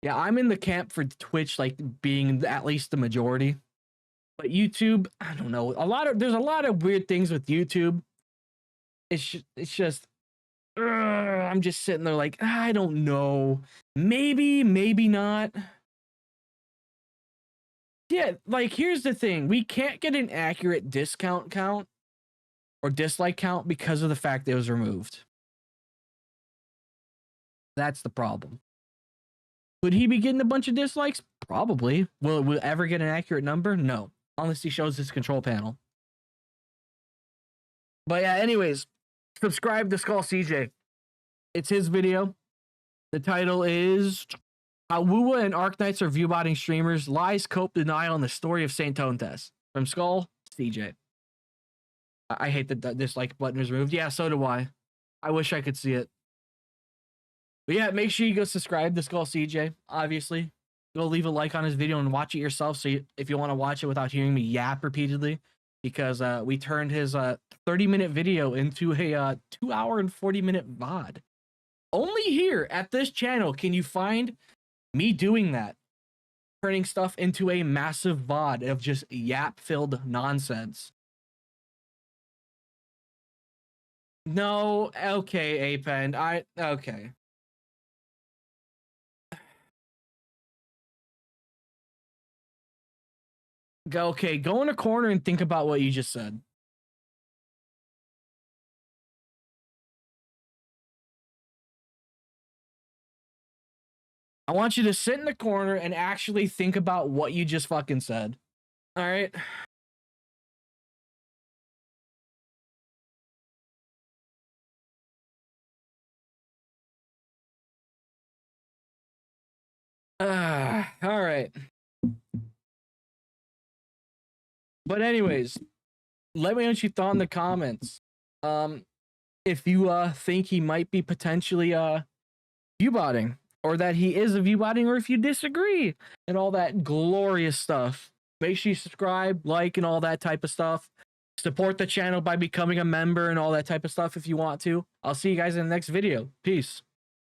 Yeah, I'm in the camp for Twitch, like being at least the majority. But YouTube, I don't know. There's a lot of weird things with YouTube. It's just, I'm just sitting there like, I don't know. Maybe not. Yeah, like here's the thing. We can't get an accurate discount count or dislike count because of the fact it was removed. That's the problem. Could he be getting a bunch of dislikes? Probably. Will we ever get an accurate number? No. Unless he shows his control panel. But yeah, anyways, subscribe to Skull CJ. It's his video. The title is How Wuwa and Arknights Are Viewbotting Streamers, Lies, Cope, Denial, and the Story of Saintontas. From Skull CJ. I hate that the dislike button was removed. Yeah, so do I. I wish I could see it. But yeah, make sure you go subscribe to Skull CJ, obviously. Go leave a like on his video and watch it yourself if you want to watch it without hearing me yap repeatedly. Because we turned his 30-minute video into a 2 hour and 40-minute VOD. Only here at this channel can you find me doing that. Turning stuff into a massive VOD of just yap-filled nonsense. No, okay, Apen. Okay. Okay, go in a corner and think about what you just said. I want you to sit in the corner and actually think about what you just fucking said. All right? All right. But anyways, let me know what you thought in the comments. If you think he might be potentially viewbotting, or that he is a viewbotting, or if you disagree, and all that glorious stuff. Make sure you subscribe, like, and all that type of stuff. Support the channel by becoming a member and all that type of stuff if you want to. I'll see you guys in the next video. Peace.